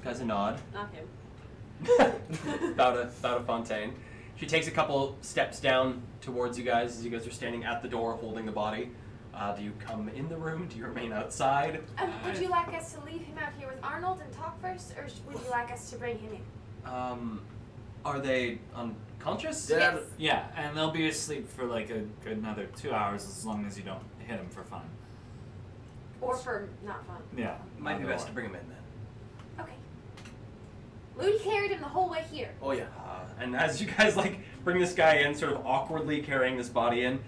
guys a nod. Not him. Bow to Fontaine. She takes a couple steps down towards you guys as you guys are standing at the door holding the body. Do you come in the room? Do you remain outside? Would you like us to leave him out here with Arnold and talk first, or would you like us to bring him in? Are they unconscious? Yeah. Yes. Yeah, and they'll be asleep for like another 2 hours as long as you don't hit them for fun. Or for not fun. Yeah. Might be either best or. to bring him in then. Okay. Ludi carried him the whole way here. Oh yeah. And as you guys like bring this guy in, sort of awkwardly carrying this body in,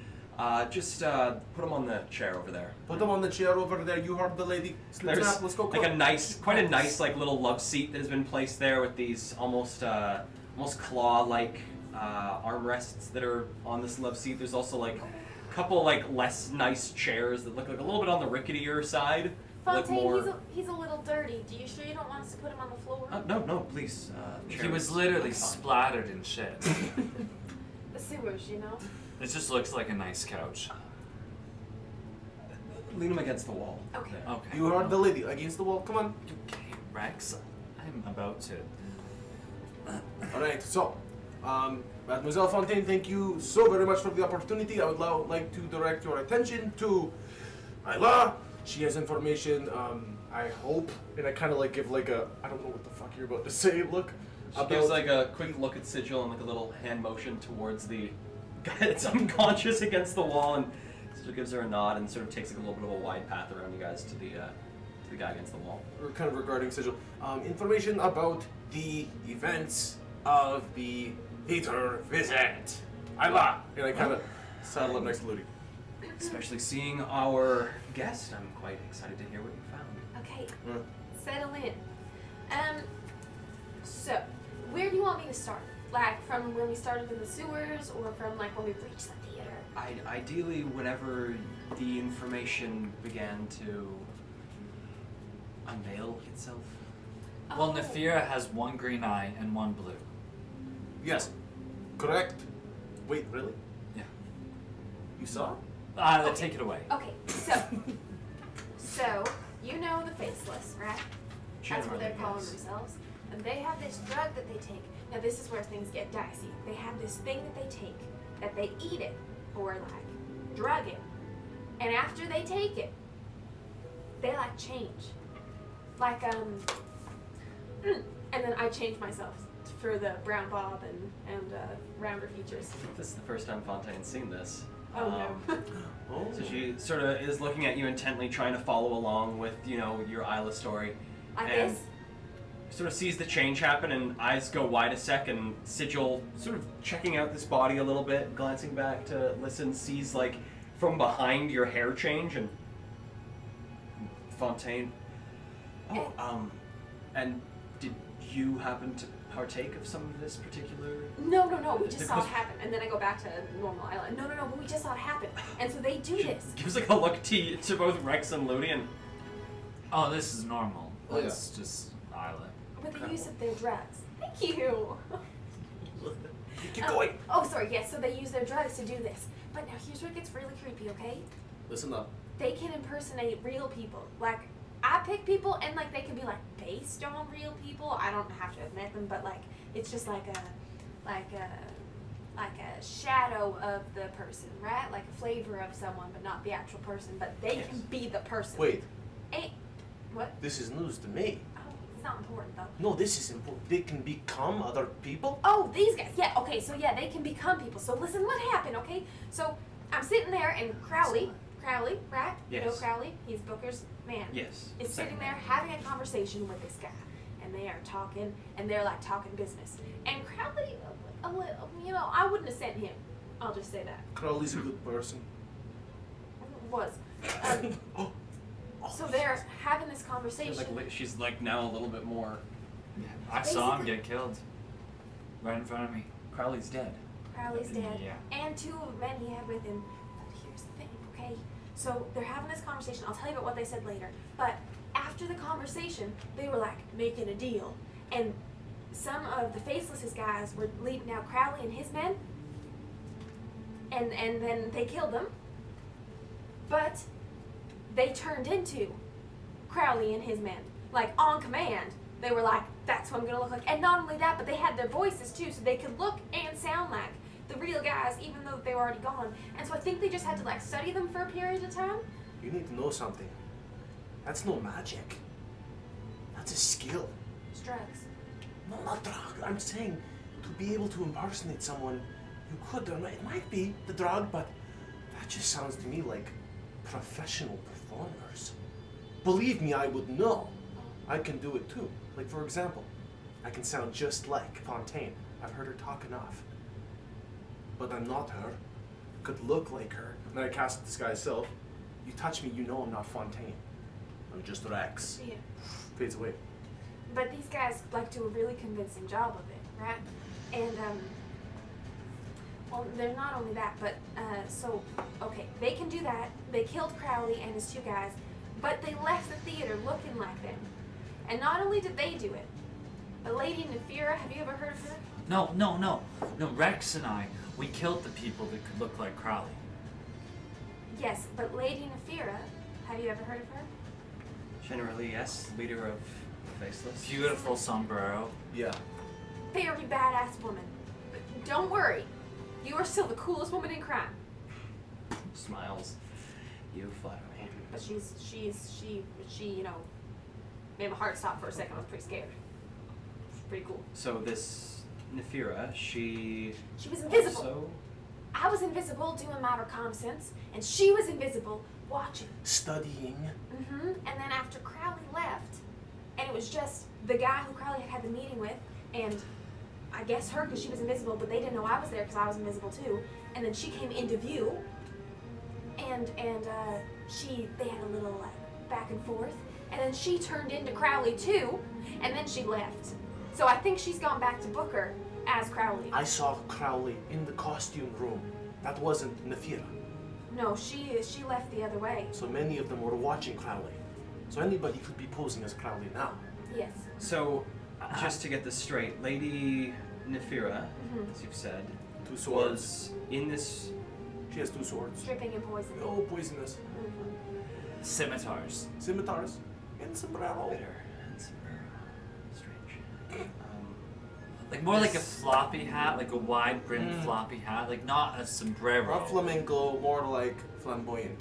just put him on the chair over there. Put them on the chair over there. You heard the lady. There's Let's go. like a nice, quite a nice like little love seat that has been placed there with these almost claw-like armrests that are on this love seat. There's also like a couple like less nice chairs that look like a little bit on the ricketier side. Look Fontaine, more. he's a little dirty. Do you sure you don't want us to put him on the floor? No, please. He chairs. was literally Fine. splattered in shit. The sewers, you know? It just looks like a nice couch. Lean him against the wall. Okay. there. Okay. You heard the lady against the wall. Come on. Okay, Rex. I'm about to. All right. So, Mademoiselle Fontaine, thank you so very much for the opportunity. I would now like to direct your attention to Ayla. She has information. I hope, and I kind of like give like a I don't know what the fuck you're about to say. Look. She gives like a quick look at Sigil and like a little hand motion towards the guy that's unconscious against the wall, and Sigil gives her a nod and sort of takes like a little bit of a wide path around you guys to the guy against the wall. Or kind of regarding Sigil. Information about the events of the theater visit. Ayla. And I kind of saddle up next to Ludi. Especially seeing our guest, I'm quite excited to hear what you found. Okay. Yeah. Settle in. So, where do you want me to start? Like, from when we started in the sewers, or from, like, when we reached the theater? Ideally, whenever the information began to unveil itself. Well, Oh. Nefira has one green eye and one blue. Yes. Correct. Wait, really? Yeah. You saw? Okay. Take it away. Okay, so, you know the Faceless, right? That's what they're Generally, calling yes. themselves. And they have this drug that they take. Now, this is where things get dicey. They have this thing that they take, that they eat it, or like, drug it. And after they take it, they like change. Like, and then I change myself for the brown bob and rounder features. I think this is the first time Fontaine's seen this. Oh no. Oh. So she sort of is looking at you intently, trying to follow along with, your Isla story. Like and this? Sort of sees the change happen, and eyes go wide a sec, and Sigil sort of checking out this body a little bit, glancing back to listen, sees like from behind your hair change, and Fontaine. Oh, and did you happen to partake of some of this particular? No. We just saw it happen, and then I go back to normal island. No. But we just saw it happen, and so they do She this. gives like a look to both Rex and Ludi, and Oh, this is normal. Oh, yeah. It's just Isla. With the use of their drugs. Thank you. Keep going. Oh, sorry. Yes. So they use their drugs to do this. But now here's where it gets really creepy. Okay? Listen up. They can impersonate real people. Like I pick people, and like they can be like based on real people. I don't have to have met them, but like it's just like a shadow of the person, right? Like a flavor of someone, but not the actual person. But they Yes. can be the person. Wait. Ain't what? This is news to me. Oh, it's not important though. No, this is important. They can become other people. Oh, these guys. Yeah, okay, so yeah, they can become people. So listen what happened, okay? So I'm sitting there and Crowley, right? You know Yes. Crowley? He's Booker's man. yes, Is sitting second there man. having a conversation with this guy. And they are talking, and they're like talking business. And Crowley, a little, I wouldn't have sent him. I'll just say that. Crowley's a good person. Was. So they're having this conversation. She's like now a little bit more. I saw him Basically- get killed. Right in front of me. Crowley's dead. Crowley's dead. Yeah. And two of the men he had with him. But here's the thing, okay? So they're having this conversation. I'll tell you about what they said later. But after the conversation, they were like making a deal. And some of the Faceless guys were leading out Crowley and his men. And then they killed them. But they turned into Crowley and his men. Like on command. They were like, that's what I'm gonna look like. And not only that, but they had their voices too, so they could look and sound like the real guys, even though they were already gone. And so I think they just had to like study them for a period of time. You need to know something. That's no magic. That's a skill. It's drugs. No, not drug. I'm saying to be able to impersonate someone, you could. It might be the drug, but that just sounds to me like professional performers. Believe me, I would know. I can do it too. Like, for example, I can sound just like Fontaine. I've heard her talk enough. But I'm not her. Could look like her. And then I cast disguise self. You touch me, you know I'm not Fontaine. I'm just Rex. Yeah. Fades away. But these guys like do a really convincing job of it, right? And well, they're not only that, but so okay, they can do that. They killed Crowley and his two guys, but they left the theater looking like them. And not only did they do it, but Lady Nefira, have you ever heard of her? No, Rex and I, we killed the people that could look like Crowley. Yes, but Lady Nefira, have you ever heard of her? Generally, yes. Leader of Faceless. Beautiful sombrero. Yeah. Very badass woman. But don't worry, you are still the coolest woman in crime. Smiles. You flatter me. But she, you know, made my heart stop for a second. I was pretty scared. It's pretty cool. So this Nefira, she She was invisible. also... I was invisible doing my reconnaissance, and she was invisible watching. Studying. And then after Crowley left, and it was just the guy who Crowley had the meeting with, and I guess her because she was invisible, but they didn't know I was there because I was invisible too. And then she came into view, and they had a little like back and forth, and then she turned into Crowley too, and then she left. So I think she's gone back to Booker as Crowley. I saw Crowley in the costume room. That wasn't Nefira. No, she left the other way. So many of them were watching Crowley. So anybody could be posing as Crowley now. Yes. So, just to get this straight, Lady Nefira, as you've said, 2 swords. was in this... She has 2 swords. Stripping and poisoning. Oh, poisonous. Scimitars. Scimitars. And sombrero. Bitter and sombrero. Strange. Like more like a floppy hat, like a wide brimmed floppy hat, like not a sombrero. Not flamenco, more like flamboyant.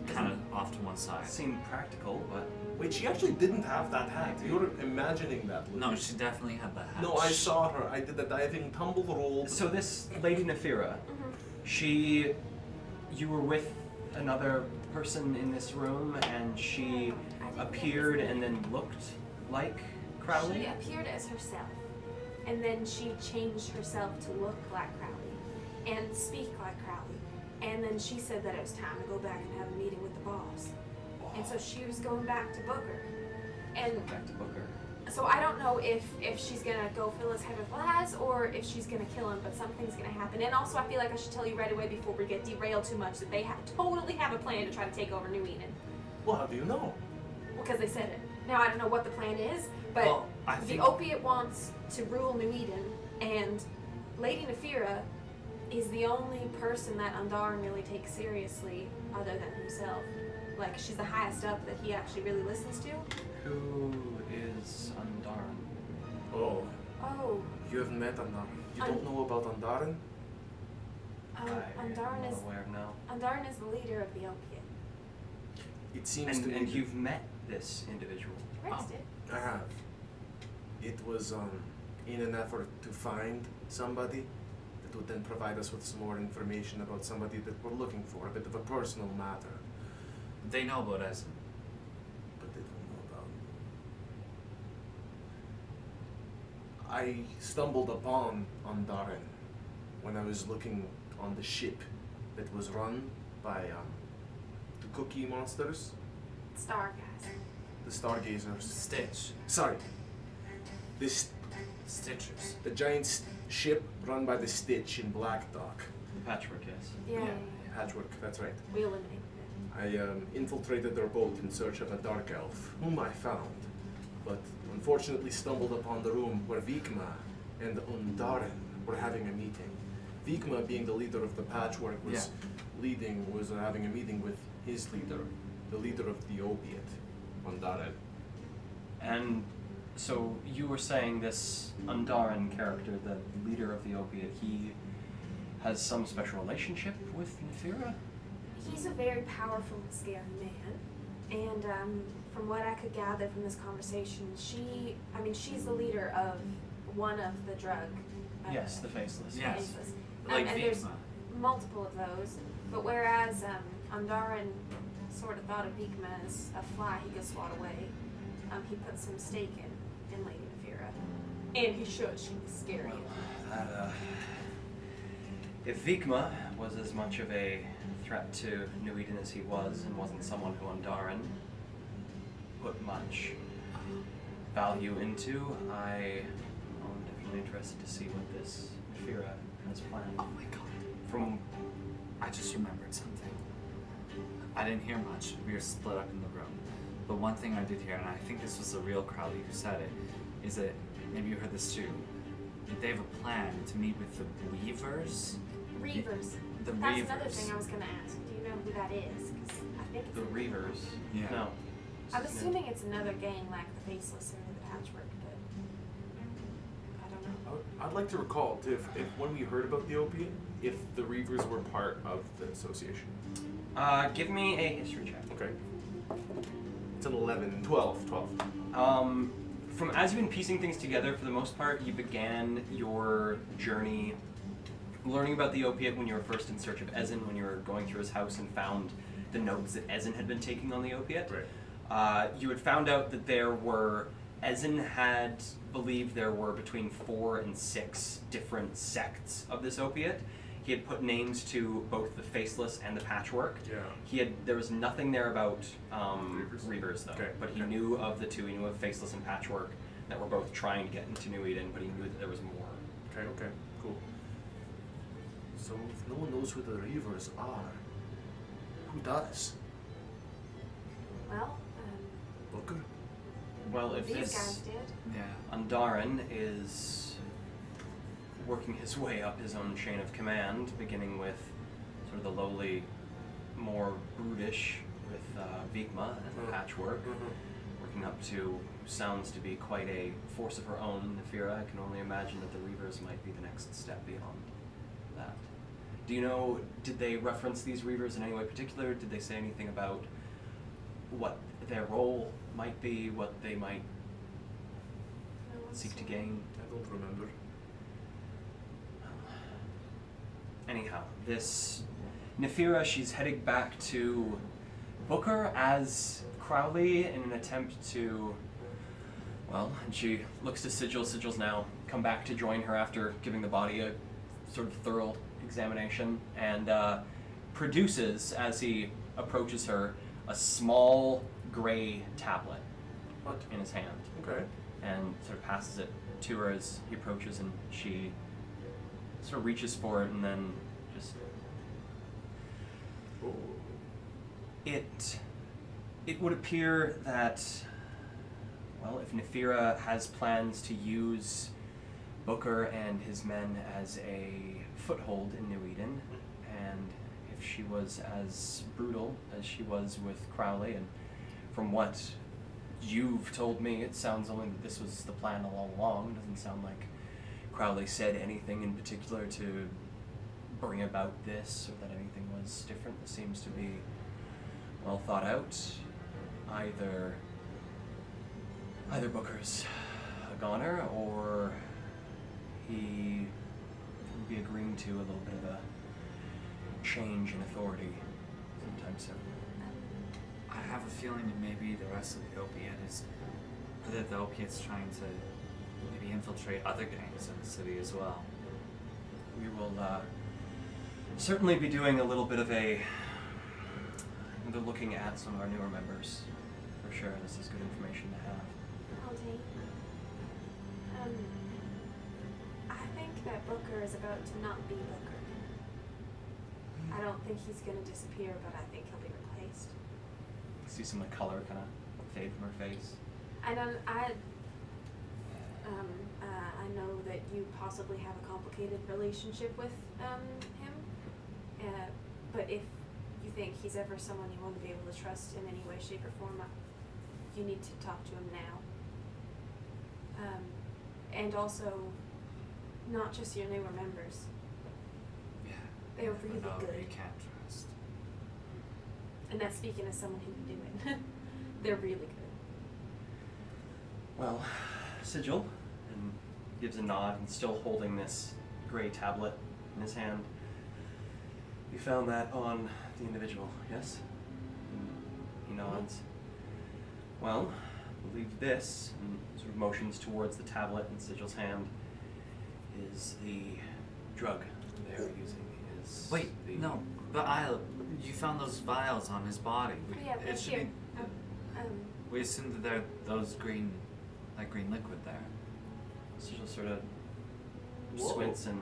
Kind of off to one side. Seemed practical, but... Wait, she actually didn't have that hat. You're imagining that. Luke. No, she definitely had the hat. No, I saw her. I did the diving tumble roll. So this Lady Nefira, you were with another person in this room, and she appeared and then looked like Crowley? She appeared as herself, and then she changed herself to look like Crowley and speak like Crowley. And then she said that it was time to go back and have a meeting with the boss. And so she was going back to Booker. And Back to Booker. so I don't know if she's gonna go fill his head with lies or if she's gonna kill him, but something's gonna happen. And also I feel like I should tell you right away before we get derailed too much that they totally have a plan to try to take over New Eden. Well, how do you know? Well, because they said it. Now I don't know what the plan is, but Well, I think the opiate wants to rule New Eden, and Lady Nefira is the only person that Andarin really takes seriously other than himself. Like, she's the highest up that he actually really listens to. Who is Andarin? Oh, Oh, you haven't met Andarin. You don't know about Andarin? Andarin I'm is not aware now. Andarin is the leader of the opiate. It seems to me And that you've met this individual. Rex did. I have. It was in an effort to find somebody that would then provide us with some more information about somebody that we're looking for, a bit of a personal matter, they know about us. but they don't know about. I stumbled upon Andarin when I was looking on the ship that was run by the cookie monsters, Star guys. the stargazers. Stitch. Sorry, this Stitchers. the giant ship run by the Stitch in Black Dock. The patchwork, yes. Yeah. Patchwork, that's right. We eliminated it. I infiltrated their boat in search of a dark elf, whom I found, but unfortunately stumbled upon the room where Vikma and Undarin were having a meeting. Vikma, being the leader of the Patchwork, was having a meeting with his leader, the leader of the opiate, Undarin. And so you were saying this Undaran character, the leader of the opiate, he has some special relationship with Nefira? He's a very powerful and scary man. And from what I could gather from this conversation, she's the leader of one of the drug. Yes, the Faceless. Yes. Faceless. Like and there's Vigma. multiple of those. But whereas Andaran sort of thought of Vigma as a fly he could swat away, he put some stake in Lady Nefira. And he should. She was scary. If Vigma was as much of a threat to New Eden as he was, and wasn't someone who Undaran put much value into, I'm definitely interested to see what this Nefira has planned. Oh my god. From I just remembered something. I didn't hear much. We were split up in the room. But one thing I did hear, and I think this was the real Crowley who said it, is that, maybe you heard this too, that they have a plan to meet with the Weavers. Reavers. The That's Reavers. another thing I was going to ask. Do you know who that is? Because I think it's the Reavers. Yeah. No. I'm assuming it's another gang like the Faceless or the Patchwork, but I don't know. I'd like to recall if when we heard about the opiate, if the Reavers were part of the association. Give me a history check. Okay. It's an 11, 12. From as you've been piecing things together, for the most part, you began your journey learning about the opiate when you were first in search of Ezen, when you were going through his house and found the notes that Ezen had been taking on the opiate. Right. You had found out that Ezen had believed there were between 4 and 6 different sects of this opiate. He had put names to both the Faceless and the Patchwork. Yeah. There was nothing there about Reavers? Reavers though. Okay, But he okay. knew of the two. He knew of Faceless and Patchwork that were both trying to get into New Eden, but he knew that there was more. Okay, cool. So if no one knows who the Reavers are, who does? Well, Booker? Well, if these this guys did. Yeah. Undaran is working his way up his own chain of command, beginning with sort of the lowly, more brutish with Vigma and the Patchwork, working up to sounds to be quite a force of her own, Nefira. I can only imagine that the Reavers might be the next step beyond that. Do you know, did they reference these Reavers in any way particular? Did they say anything about what their role might be, what they might No one seek to saw. gain? I don't remember. Anyhow, this Nefira, she's heading back to Booker as Crowley in an attempt to, well, and she looks to Sigil. Sigil's now come back to join her after giving the body a sort of thorough examination, and produces, as he approaches her, a small gray tablet What? in his hand, Okay. and sort of passes it to her as he approaches, and she sort of reaches for it and then just Oh. it would appear that, well, if Nefira has plans to use Booker and his men as a foothold in New Eden, and if she was as brutal as she was with Crowley, and from what you've told me, it sounds only that this was the plan all along. It doesn't sound like Crowley said anything in particular to bring about this, or that anything was different. This seems to be well thought out. Either Booker's a goner, or he would be agreeing to a little bit of a change in authority sometime soon. I have a feeling that maybe the rest of the opiate is, that the opiate's trying to maybe infiltrate other gangs in the city as well. We will certainly be doing a little bit of another looking at some of our newer members, for sure. This is good information to have. Fontaine. I think that Booker is about to not be Booker. I don't think he's going to disappear, but I think he'll be replaced. See some of the color kind of fade from her face. I know that you possibly have a complicated relationship with him, but if you think he's ever someone you want to be able to trust in any way, shape, or form, you need to talk to him now. and also not just your newer members. Yeah. They were really No, good. you can't trust. And that's speaking as someone who can do it. They're really good. Well, Sigil, and gives a nod and still holding this gray tablet in his hand. You found that on the individual, yes? And he nods. Well, I believe this, and sort of motions towards the tablet in Sigil's hand, is the drug they are using. Is Wait, the no, but you found those vials on his body. Yeah, It right should here. be. We assume that they're those green liquid there. Sigil sort of Whoa. squints and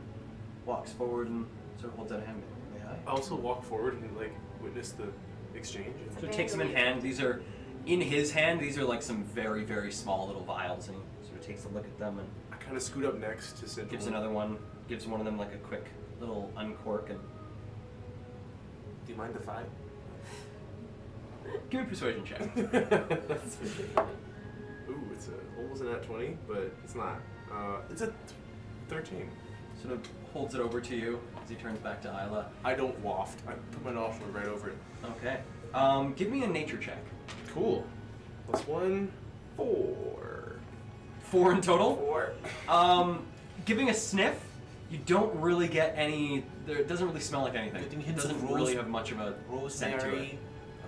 walks forward and sort of holds out a hand. May I? I also walk forward and like witness the exchange. So he takes them in hand. These are, in his hand, these are like some very, very small little vials, and he sort of takes a look at them and I kind of scoot up next to Sigil. gives another one, gives one of them like a quick little uncork and Do you mind if I? give me a persuasion check. Ooh, it's almost a nat 20, but it's not. It's a 13. Sort of holds it over to you as he turns back to Isla. I don't waft. I put my nostril right over it. Okay. Give me a nature check. Cool. +1, 4. 4 in total. 4. Giving a sniff, you don't really get any. It doesn't really smell like anything. Getting It hints of doesn't rose- really have much of a scent to it. Rosemary,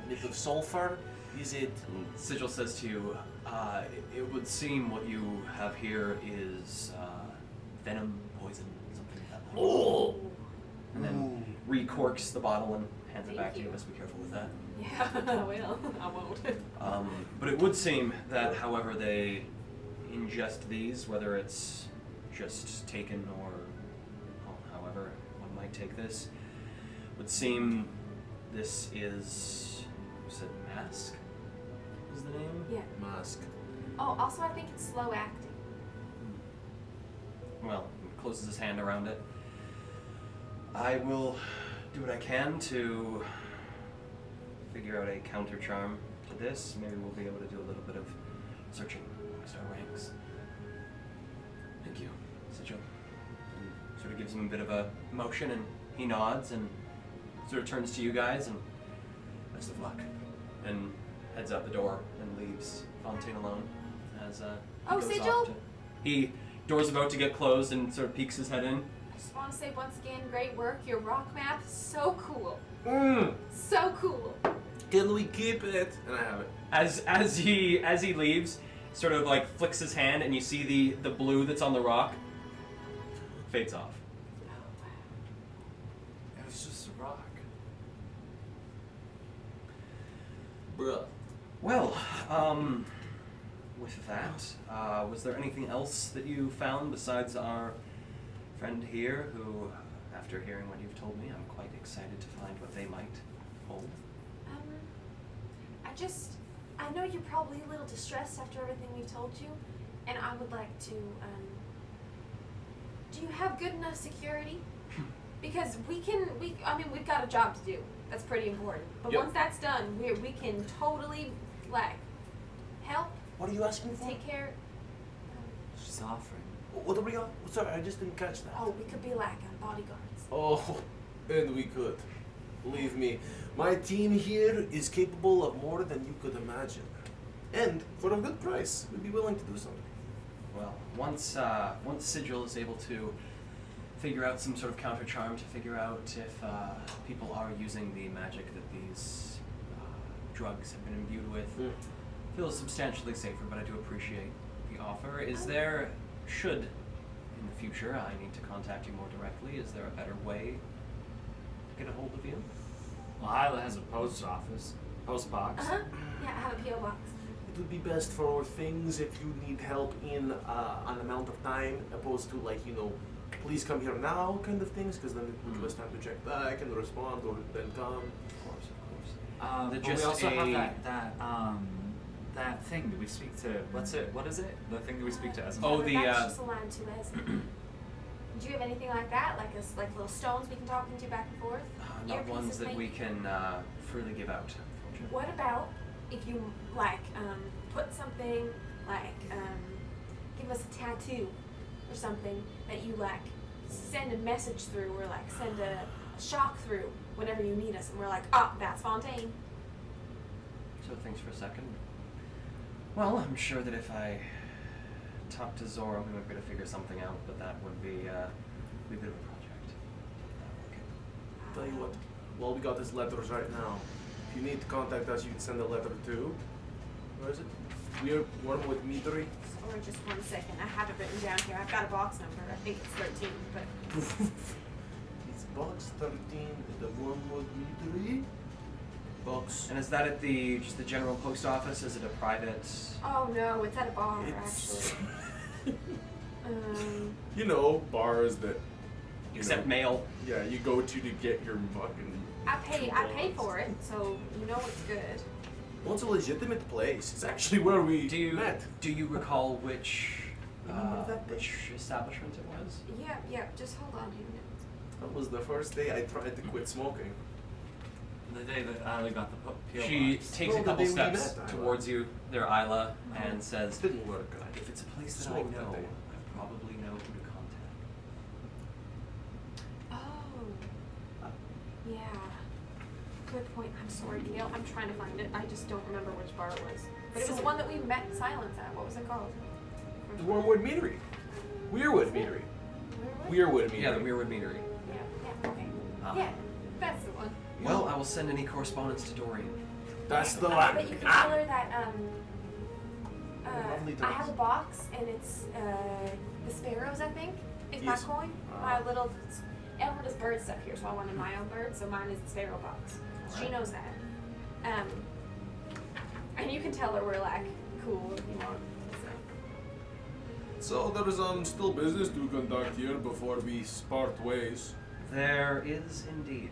a bit of sulfur. Is it? And Sigil says to you, it would seem what you have here is venom, poison, something like that. Oh! And then recorks the bottle and hands it Thank back to you. you. Must be careful with that. Yeah, I will. I won't. But it would seem that however they ingest these, whether it's just taken or well, however one might take this, would seem this is, you said mask is the name? Yeah. Mask. Oh, also I think it's slow acting. Well, he closes his hand around it. I will do what I can to figure out a counter charm to this. Maybe we'll be able to do a little bit of searching amongst our ranks. Thank you, Sigil. And sort of gives him a bit of a motion, and he nods and sort of turns to you guys and best of luck. And heads out the door and leaves Fontaine alone as he Oh, goes Sigil? off to. Door's about to get closed and sort of peeks his head in. I just want to say once again, great work. Your rock map is so cool. So cool. Can we keep it? And I have it. As he leaves, sort of like flicks his hand, and you see the blue that's on the rock fades off. It was just a rock. Bruh. Well, with that, was there anything else that you found besides our friend here, who, after hearing what you've told me, I'm quite excited to find what they might hold? I know you're probably a little distressed after everything we've told you, and I would like to, do you have good enough security? Because we've got a job to do. That's pretty important. But Yep. once that's done, we can totally, help, What are you asking for? take care. She's offering. What are we on? Sorry, I just didn't catch that. Oh, we could be bodyguards. Oh, and we could. Believe me, my team here is capable of more than you could imagine. And for a good price, we'd be willing to do something. Well, once Sigil is able to figure out some sort of counter charm to figure out if people are using the magic that these drugs have been imbued with, feels substantially safer. But I do appreciate the offer. Is there, should in the future I need to contact you more directly, is there a better way to get a hold of you? Well, Isla has a post box. Yeah, I have a P.O. box. It would be best for things if you need help in an amount of time, opposed to please come here now kind of things, because then it would give us time to check back and respond or then come. Of course. But we Just also a- have that thing that we speak to. What is it? The thing that we speak to as Oh, That's the, just a line to us. Do you have anything like that? Like little stones we can talk into back and forth? not ones Earpieces, that we maybe? can freely give out, unfortunately. What about if you put something give give us a tattoo or something that you like send a message through or like send a shock through whenever you need us, and we're like, oh, that's Fontaine. So thanks for a second. Well, I'm sure that if I talk to Zora, we might be able to figure something out, but that would be a bit of a project. Tell you what, well, we got his letters right now. If you need to contact us, you can send a letter to. Where is it? We're Wormwood Meadery. Or just 1 second, I have it written down here. I've got a box number. I think it's 13, but It's box 13 at the Wormwood Meadery. Box. And is that at just the general post office? Is it a private? oh no, it's at a bar It's. actually. You know, bars that. You Except know, mail. Yeah, you go to get your fucking. I pay for it, so you know it's good. Well, it's a legitimate place. It's actually where we Do you met. do you recall which Remember that day? which establishment it was? Yeah, just hold on here. That was the first day I tried to quit smoking. The day that Ali got the PO She box. takes Well, a the couple day we steps met, Isla. towards you, there, Isla, and says, It didn't work. "If it's a place that I Smoked that know, day. I probably know who to contact." Oh. Yeah. Good point. I'm sorry, Gail. I'm trying to find it. I just don't remember which bar it was. But it was the one that we met in silence at. What was it called? The Wormwood Meadery. Weirwood Meadery. Weirwood Meadery. Yeah, the Weirwood Meadery. Yeah, okay. Ah. Yeah, that's the one. Well, I will send any correspondence to Dorian. That's the But one. you can tell her that Lovely I have times. a box and it's the sparrows, I think, is my Yes. coin. My little everyone does bird stuff here, so I wanted my own bird, so mine is the sparrow box. She Alright. knows that. And you can tell her we're like cool if you want. So there's still business to conduct here before we part ways. There is indeed.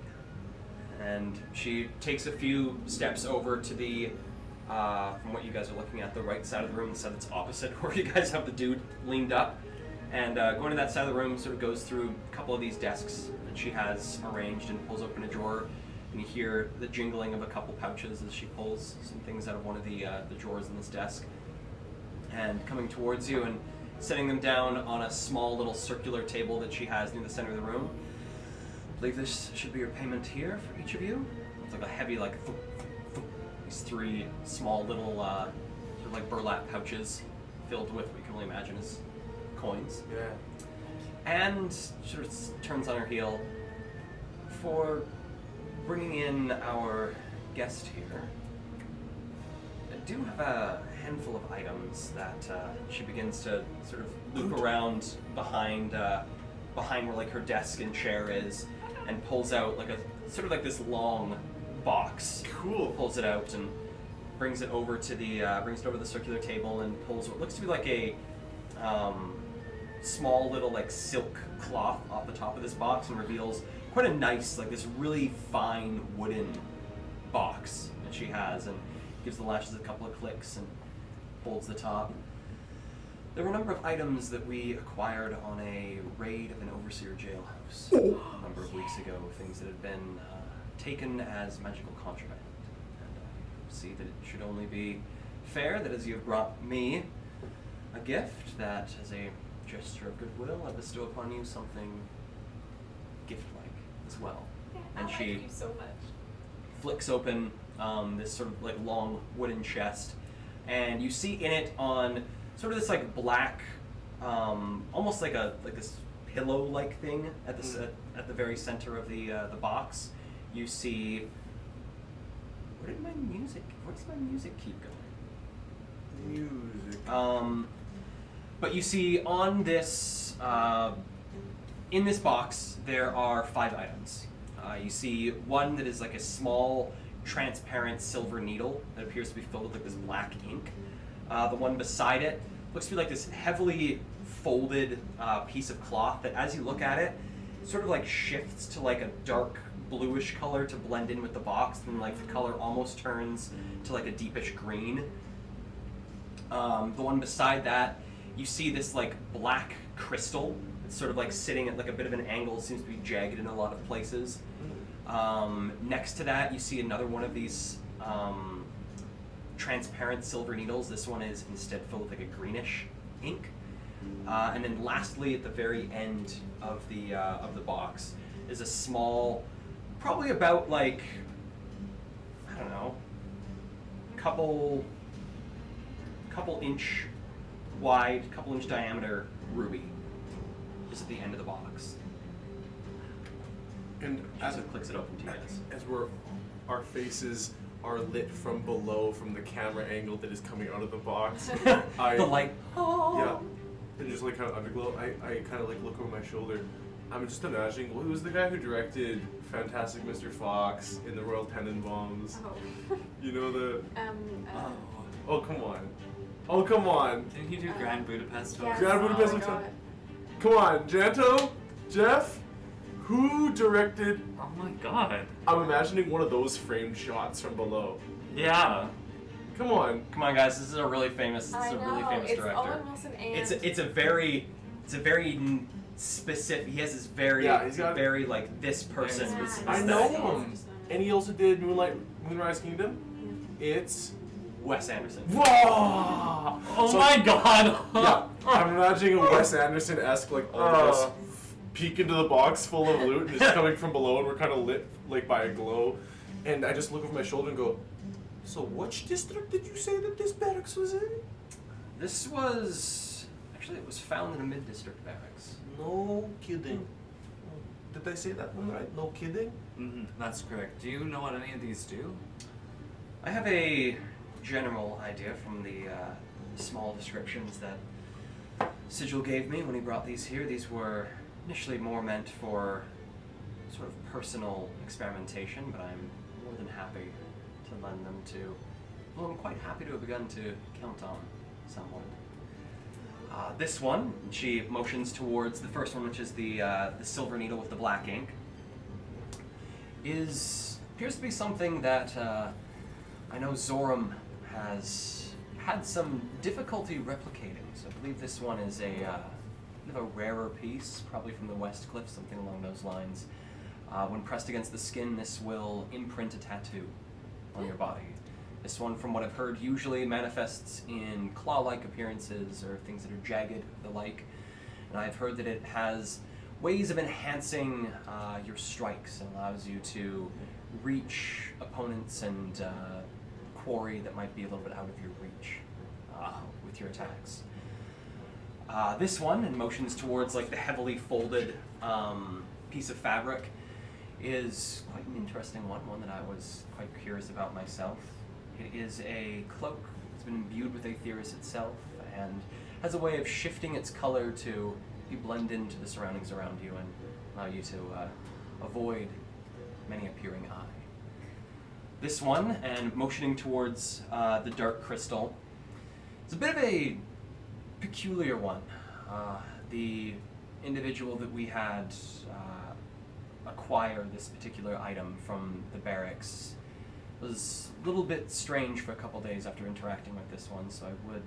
And she takes a few steps over to the, from what you guys are looking at, the right side of the room, the side that's opposite where you guys have the dude leaned up. And going to that side of the room, sort of goes through a couple of these desks that she has arranged and pulls open a drawer. And you hear the jingling of a couple pouches as she pulls some things out of one of the drawers in this desk. And coming towards you and setting them down on a small little circular table that she has near the center of the room. I believe this should be your payment here for each of you. It's like a heavy, like, these three small little, sort of like burlap pouches filled with what you can only imagine as coins. Yeah. And sort of turns on her heel for bringing in our guest here. I do have a handful of items that she begins to sort of loop around behind where like her desk and chair is, and pulls out like a sort of like this long box. Cool. Pulls it out and brings it over to the circular table and pulls what looks to be like a small little like silk cloth off the top of this box and reveals quite a nice, like this really fine wooden box that she has, and gives the latches a couple of clicks and holds the top. There were a number of items that we acquired on a raid of an overseer jailhouse a number of weeks ago, things that had been taken as magical contraband. And I see that it should only be fair that as you have brought me a gift, that as a gesture of goodwill, I bestow upon you something gift-like as well. Yeah, And I like she you so much. flicks open this sort of like long wooden chest, and you see in it on sort of this like black, almost like this pillow-like thing at the very center of the box. You see. Where does my music keep going? Music. But you see on this, in this box, there are 5 items. You see one that is like a small, transparent silver needle that appears to be filled with like this black ink. The one beside it looks to be like this heavily folded piece of cloth that, as you look at it, sort of like shifts to like a dark bluish color to blend in with the box, and like the color almost turns to like a deepish green. The one beside that, you see this like black crystal. It's sort of like sitting at like a bit of an angle. It seems to be jagged in a lot of places. Next to that, you see another one of these transparent silver needles. This one is instead filled with like a greenish ink. And then lastly, at the very end of the box, is a small, probably about like, I don't know, couple inch wide, couple inch diameter ruby is at the end of the box. And As it clicks it open to you guys. as our faces are lit from below from the camera angle that is coming out of the box. The light. Yeah. And just like kind of underglow. I kind of like look over my shoulder. I'm just imagining who's the guy who directed Fantastic Mr. Fox in the Royal Tenenbaums. Oh. You know the. Oh. Oh come on. Oh come on. Didn't he do Grand Budapest Hotel? Yes. Grand Budapest Oh my Hotel. God. Come on, Janto, Jeff. Who directed? Oh my god. I'm imagining one of those framed shots from below. Yeah. Come on. Come on, guys! This is a really famous. I know. Director. It's Owen Wilson and. It's a very specific. He has this very Yeah, he's got- very like this person. Yeah, was I this know thing. him. And he also did Moonrise Kingdom. It's Wes Anderson. whoa. Oh So- my god. Yeah, I'm imagining a Wes Anderson-esque like all of us peek into the box full of loot and it's coming from below and we're kind of lit like by a glow, and I just look over my shoulder and go, so which district did you say that this barracks was in? This was actually it was found in a mid-district barracks. No kidding. Did I say that one right? No kidding? That's correct. Do you know what any of these do? I have a general idea from the small descriptions that Sigil gave me when he brought these here. These were initially more meant for sort of personal experimentation, but I'm more than happy to lend them to. Well, I'm quite happy to have begun to count on someone. This one, she motions towards the first one, which is the silver needle with the black ink, appears to be something that I know Zoram has had some difficulty replicating. So I believe this one is a bit of a rarer piece, probably from the West Cliff, something along those lines. When pressed against the skin, this will imprint a tattoo on your body. This one, from what I've heard, usually manifests in claw-like appearances or things that are jagged, the like. And I've heard that it has ways of enhancing your strikes and allows you to reach opponents and quarry that might be a little bit out of your reach with your attacks. This one, and motions towards like the heavily folded piece of fabric, is quite an interesting one that I was quite curious about myself. It is a cloak. It's been imbued with Aetheris itself and has a way of shifting its color to blend into the surroundings around you and allow you to avoid many a peering eye. This one, and motioning towards the dark crystal, is a bit of a peculiar one. The individual that we had acquire this particular item from the barracks was a little bit strange for a couple days after interacting with this one, so I would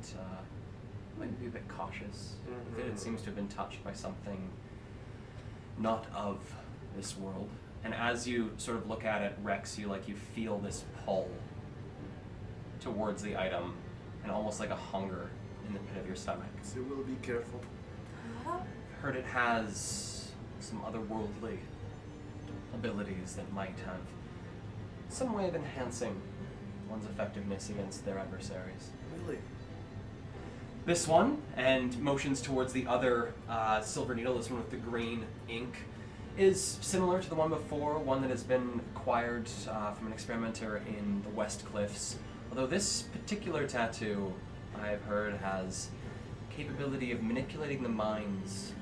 maybe be a bit cautious. It seems to have been touched by something not of this world. And as you sort of look at it, Rex, you feel this pull towards the item, and almost like a hunger in the pit of your stomach. So we'll be careful. I've heard it has some otherworldly abilities that might have some way of enhancing one's effectiveness against their adversaries. Really? This one, and motions towards the other silver needle, this one with the green ink, is similar to the one before, one that has been acquired from an experimenter in the West Cliffs. Although this particular tattoo, I've heard, has capability of manipulating the minds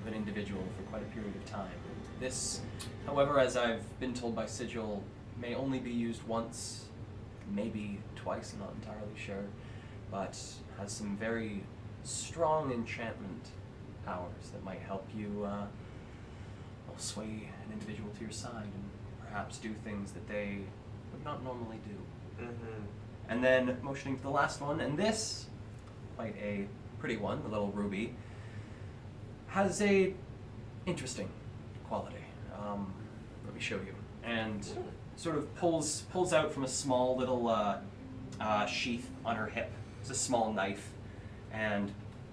of an individual for quite a period of time. This, however, as I've been told by Sigil, may only be used once, maybe twice, I'm not entirely sure, but has some very strong enchantment powers that might help you sway an individual to your side and perhaps do things that they would not normally do. And then motioning to the last one, and this, quite a pretty one, the little ruby, has a interesting quality. Let me show you. And sort of pulls out from a small little sheath on her hip. It's a small knife, and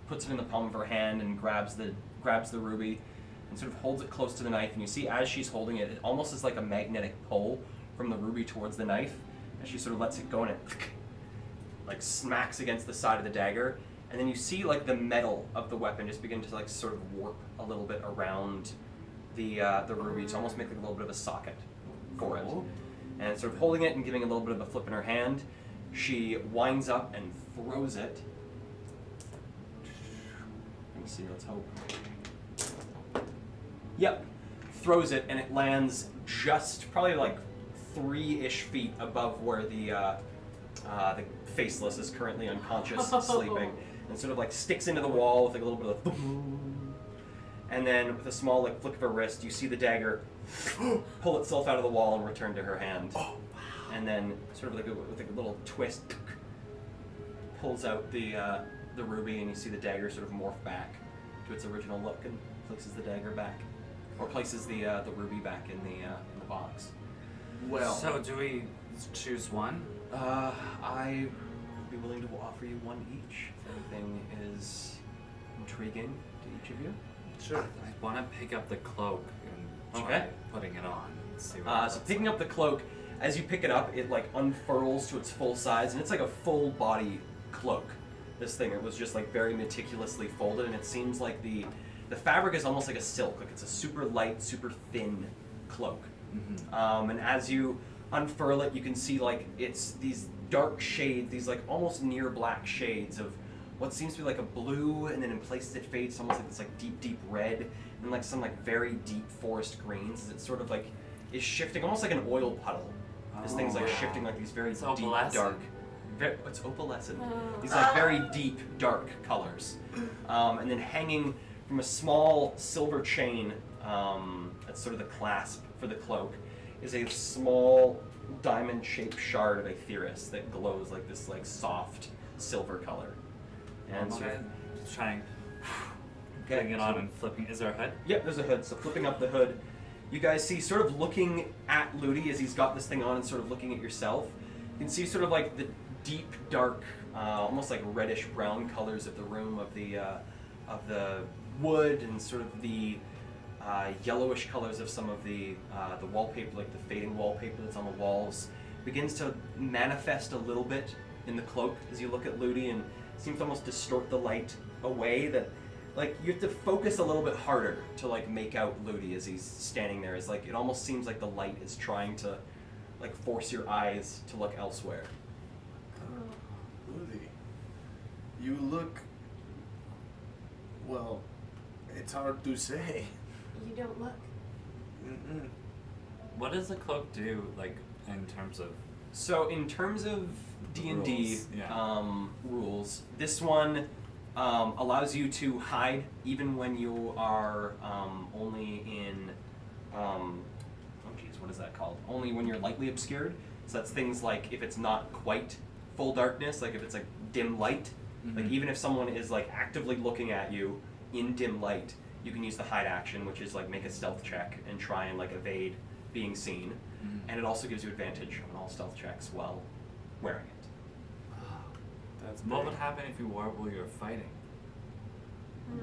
puts it in the palm of her hand and grabs the ruby and sort of holds it close to the knife. And you see as she's holding it, it almost is like a magnetic pull from the ruby towards the knife. And she sort of lets it go and it like smacks against the side of the dagger. And then you see like the metal of the weapon just begin to like sort of warp a little bit around the ruby to almost make like a little bit of a socket for it. And sort of holding it and giving a little bit of a flip in her hand, she winds up and throws it. Let me see, let's hope. Yep, throws it and it lands just probably like 3-ish feet above where the faceless is currently unconscious, sleeping, and sort of like sticks into the wall with like a little bit of boom. And then with a small like flick of her wrist, you see the dagger pull itself out of the wall and return to her hand. Oh, wow. And then sort of like with like a little twist, pulls out the ruby, and you see the dagger sort of morph back to its original look and places the dagger back, or places the ruby back in the box. Well, So do we choose one? I would be willing to offer you one each if anything is intriguing to each of you. sure. I want to pick up the cloak and try Okay. putting it on. And see what it So looks picking like. up the cloak, as you pick it up, it like unfurls to its full size, and it's like a full body cloak. This thing, it was just like very meticulously folded, and it seems like the fabric is almost like a silk, like it's a super light, super thin cloak. Mhm. And as you unfurl it, you can see like it's these dark shades, these like almost near black shades of what seems to be like a blue, and then in places it fades to almost like this like deep red, and like some like very deep forest greens. As it sort of like is shifting, almost like an oil puddle. This thing's like wow. shifting like these very It's deep, opalescent. dark. It's opalescent. Oh. These like very deep, dark colors, and then hanging from a small silver chain. That's sort of the clasp for the cloak. Is a small diamond-shaped shard of Aetheris that glows like this like soft silver color. And sort of, Trying putting it on and flipping. Is there a hood? yep, there's a hood. So flipping up the hood, you guys see sort of looking at Ludi as he's got this thing on and sort of looking at yourself. You can see sort of like the deep, dark, almost like reddish brown colors of the room, of the wood, and sort of the yellowish colors of some of the wallpaper, like the fading wallpaper that's on the walls, begins to manifest a little bit in the cloak as you look at Ludi, and seems to almost distort the light away. That like you have to focus a little bit harder to like make out Ludi as he's standing there. It's like it almost seems like the light is trying to like force your eyes to look elsewhere. Ludi, you look. Well, it's hard to say. You don't look. Mm-mm. What does the cloak do, like in terms of? So in terms of D&D Rules, yeah. Rules, this one allows you to hide even when you are only in, what is that called? Only when you're lightly obscured. So that's things like if it's not quite full darkness, like if it's like dim light, like even if someone is like actively looking at you in dim light, you can use the hide action, which is like make a stealth check and try and like evade being seen. And it also gives you advantage on all stealth checks while wearing it. That's What big. would happen if you wore it while you were fighting?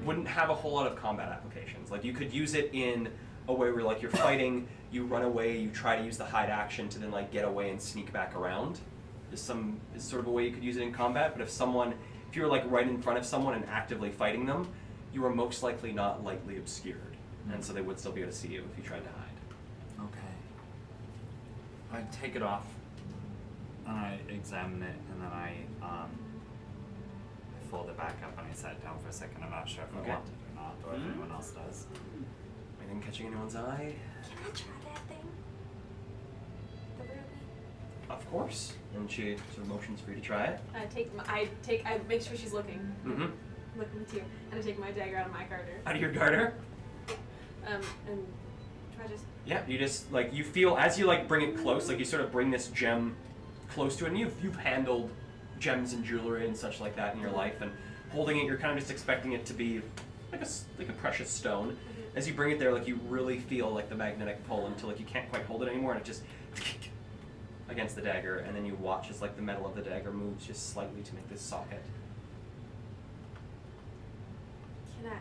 Wouldn't have a whole lot of combat applications. Like you could use it in a way where like you're fighting, you run away, you try to use the hide action to then like get away and sneak back around. Is sort of a way you could use it in combat. But if you were like right in front of someone and actively fighting them, you were most likely not lightly obscured, and so they would still be able to see you if you tried to hide. Okay. I take it off, and I examine it, and then I fold it back up and I set it down for a second. I'm not sure if Okay. I want it or not, or if anyone else does. Anything catching anyone's eye? Can I try that thing? The ruby? Of course. And she sort of motions for you to try it. I make sure she's looking Mm-hmm. too, and I take my dagger out of my garter, Out of your garter. and try to. Yeah, you just like you feel as you like bring it close, like you sort of bring this gem close to it, and you've handled gems and jewelry and such like that in your life, and holding it, you're kind of just expecting it to be like a precious stone. As you bring it there, like you really feel like the magnetic pull until like you can't quite hold it anymore, and it just against the dagger, and then you watch as like the metal of the dagger moves just slightly to make this socket. Can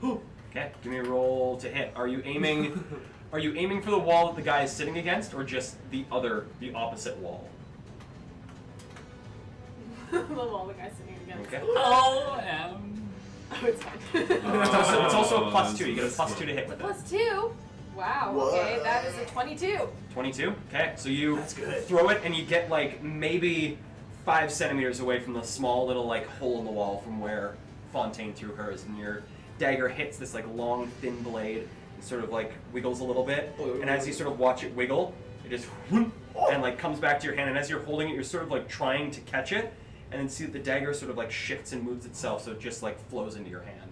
I? Okay, give me a roll to hit. Are you aiming? Are you aiming for the wall that the guy is sitting against, or just the opposite wall? The wall the guy's sitting against. Okay. Oh, it's fine. It's also a +2. You get a +2 to hit with it. +2. Wow. Okay, that is a 22. 22. Okay, so you That's good. throw it and you get like maybe 5 centimeters away from the small little like hole in the wall from where Fontaine threw hers, and your dagger hits this like long thin blade and sort of like wiggles a little bit. And as you sort of watch it wiggle, it just whoop, and like comes back to your hand. And as you're holding it, you're sort of like trying to catch it, and then see that the dagger sort of like shifts and moves itself, so it just like flows into your hand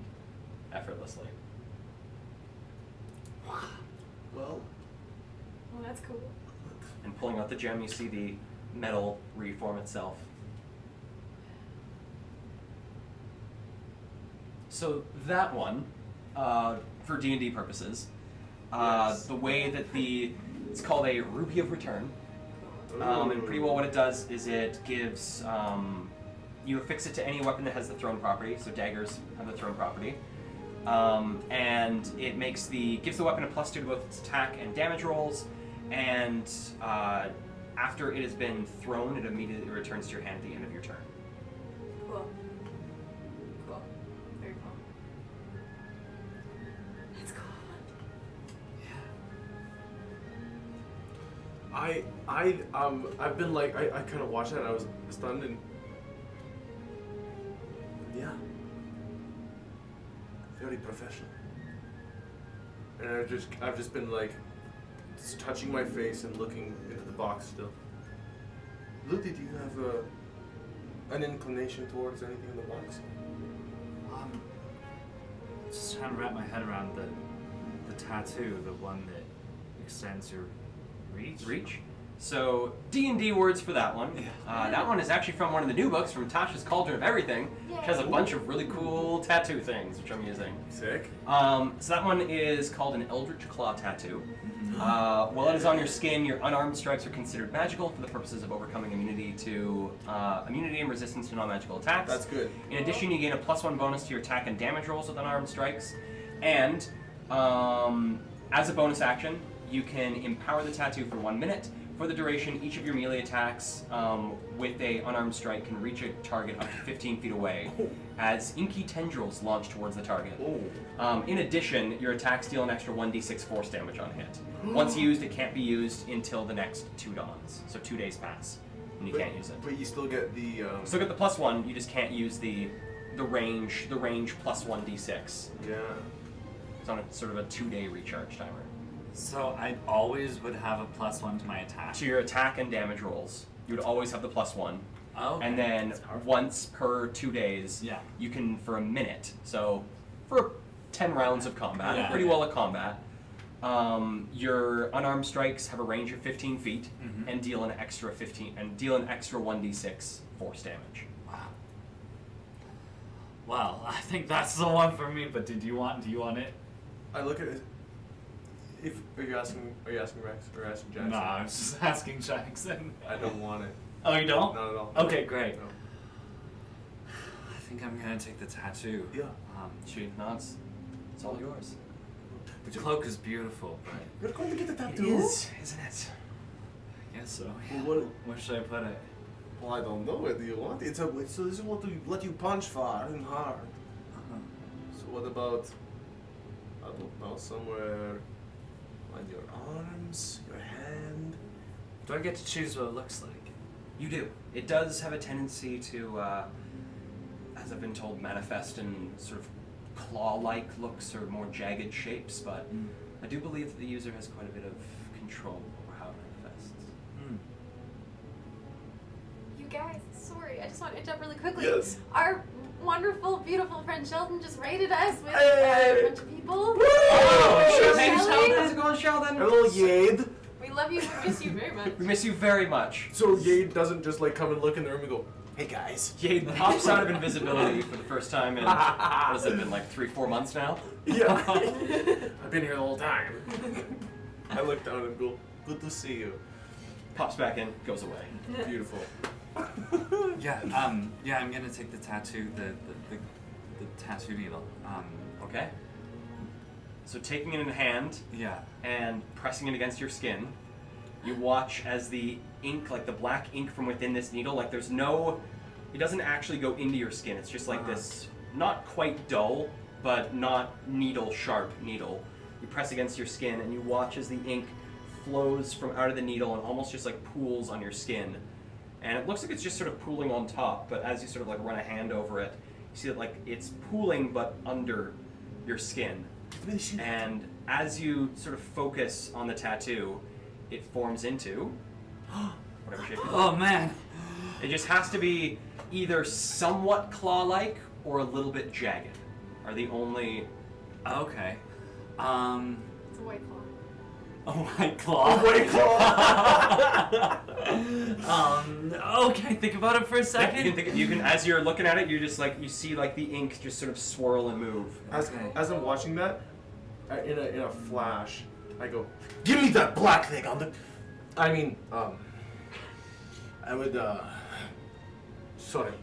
effortlessly. Well, Oh, that's cool. And pulling out the gem, you see the metal reform itself. So that one, for D&D purposes, Yes. the way that it's called a Ruby of Return. And pretty well what it does is it gives, you affix it to any weapon that has the thrown property, so daggers have the thrown property. And it gives the weapon a +2 to both its attack and damage rolls, and after it has been thrown, it immediately returns to your hand at the end of your turn. Cool. Cool. Very cool. That's cool. I've been like, I kind of watched that and I was stunned and yeah, very professional. And I've just been like, just touching my face and looking into the box still. Luthi, do you have an inclination towards anything in the box? Just trying to wrap my head around the tattoo, the one that extends your reach. Reach. So D&D words for that one. That one is actually from one of the new books from Tasha's Cauldron of Everything, which has a bunch of really cool tattoo things, which I'm using. Sick. So that one is called an Eldritch Claw tattoo. While it is on your skin, your unarmed strikes are considered magical for the purposes of overcoming immunity and resistance to non-magical attacks. That's good. In addition, you gain a +1 bonus to your attack and damage rolls with unarmed strikes. And as a bonus action, you can empower the tattoo for 1 minute. For the duration, each of your melee attacks with a unarmed strike can reach a target up to 15 feet away as inky tendrils launch towards the target. In addition, your attacks deal an extra 1d6 force damage on hit. Once used, it can't be used until the next 2 dawns. So 2 days pass, and you can't use it. But you still get the. Still get the +1, you just can't use the range +1d6. Yeah. It's on a sort of a 2-day recharge timer. So I always would have a +1 to my attack. To your attack and damage rolls, you would always have the +1. Oh. And then once per 2 days, Yeah. you can, for a minute, so for 10 rounds of combat, Yeah. pretty well at combat, your unarmed strikes have a range of 15 feet and deal an extra 1d6 force damage. Wow. Well, I think that's the one for me. But do you want it? I look at it. Are you asking Rex or asking Jackson? No, I was just asking Jackson. I don't want it. Oh, you don't? Not at all. Okay, great. No. I think I'm gonna take the tattoo. Yeah. She nods. It's all yours. The cloak is beautiful, but You're going to get the tattoo. isn't it? I guess so. Well, Where should I put it? well, I don't know. Where do you want it? So this is what we let you punch far and hard. So what about? I don't know. Somewhere on your arms, your hand. Do I get to choose what it looks like? You do. It does have a tendency to, as I've been told, manifest in sort of claw-like looks or more jagged shapes, but I do believe that the user has quite a bit of control over how it manifests. You guys, sorry, I just want to interrupt really quickly. Yes. Our wonderful, beautiful friend Sheldon just raided us with Hey! a bunch of people. Oh, Hey, Sheldon. how's it going, Sheldon? Hello, Yade. We love you. We miss you very much. We miss you very much. So Yade doesn't just like come and look in the room and go, "Hey guys." Jade pops out of invisibility for the first time in, what has it been, like 3-4 months now? Yeah. I've been here the whole time. I look down and go, "Good to see you." Pops back in, goes away. Beautiful. Yeah, I'm gonna take the tattoo, the tattoo needle. Okay. So taking it in hand Yeah. and pressing it against your skin, you watch as the ink, like the black ink from within this needle, like there's no, it doesn't actually go into your skin. It's just like this, not quite dull, but not needle sharp needle. You press against your skin and you watch as the ink flows from out of the needle and almost just like pools on your skin. And it looks like it's just sort of pooling on top, but as you sort of like run a hand over it, you see that like it's pooling but under your skin. And as you sort of focus on the tattoo, it forms into whatever shape you want. Oh man. It just has to be either somewhat claw-like or a little bit jagged. Are the only. Okay. It's a white claw. A white claw. A white claw. Okay, think about it for a second. You can as you're looking at it, you're just like you see like the ink just sort of swirl and move. As I'm watching that, in a flash, I go, "Give me that black thing on the." I mean, I would sort of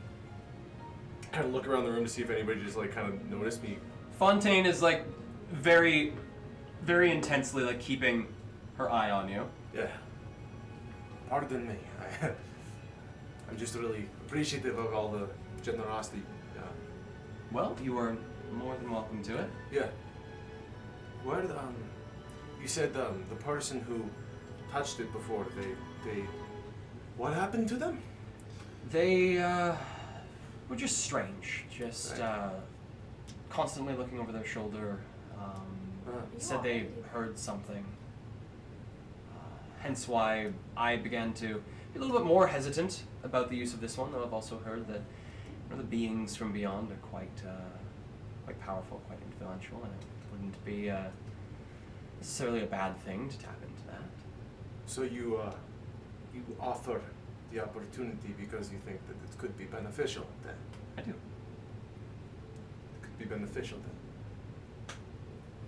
kind of look around the room to see if anybody just like kind of noticed me. Fontaine is like very, very intensely like keeping her eye on you. Yeah. Pardon me. I'm just really appreciative of all the generosity. Well, you are more than welcome to it. Yeah. Where you said the person who touched it before, they what happened to them? They were just strange, just Right. constantly looking over their shoulder. Said they heard something. Hence why I began to be a little bit more hesitant about the use of this one, though I've also heard that the beings from beyond are quite powerful, quite influential, and it wouldn't be necessarily a bad thing to tap into that. So you offer the opportunity because you think that it could be beneficial then. I do. It could be beneficial then.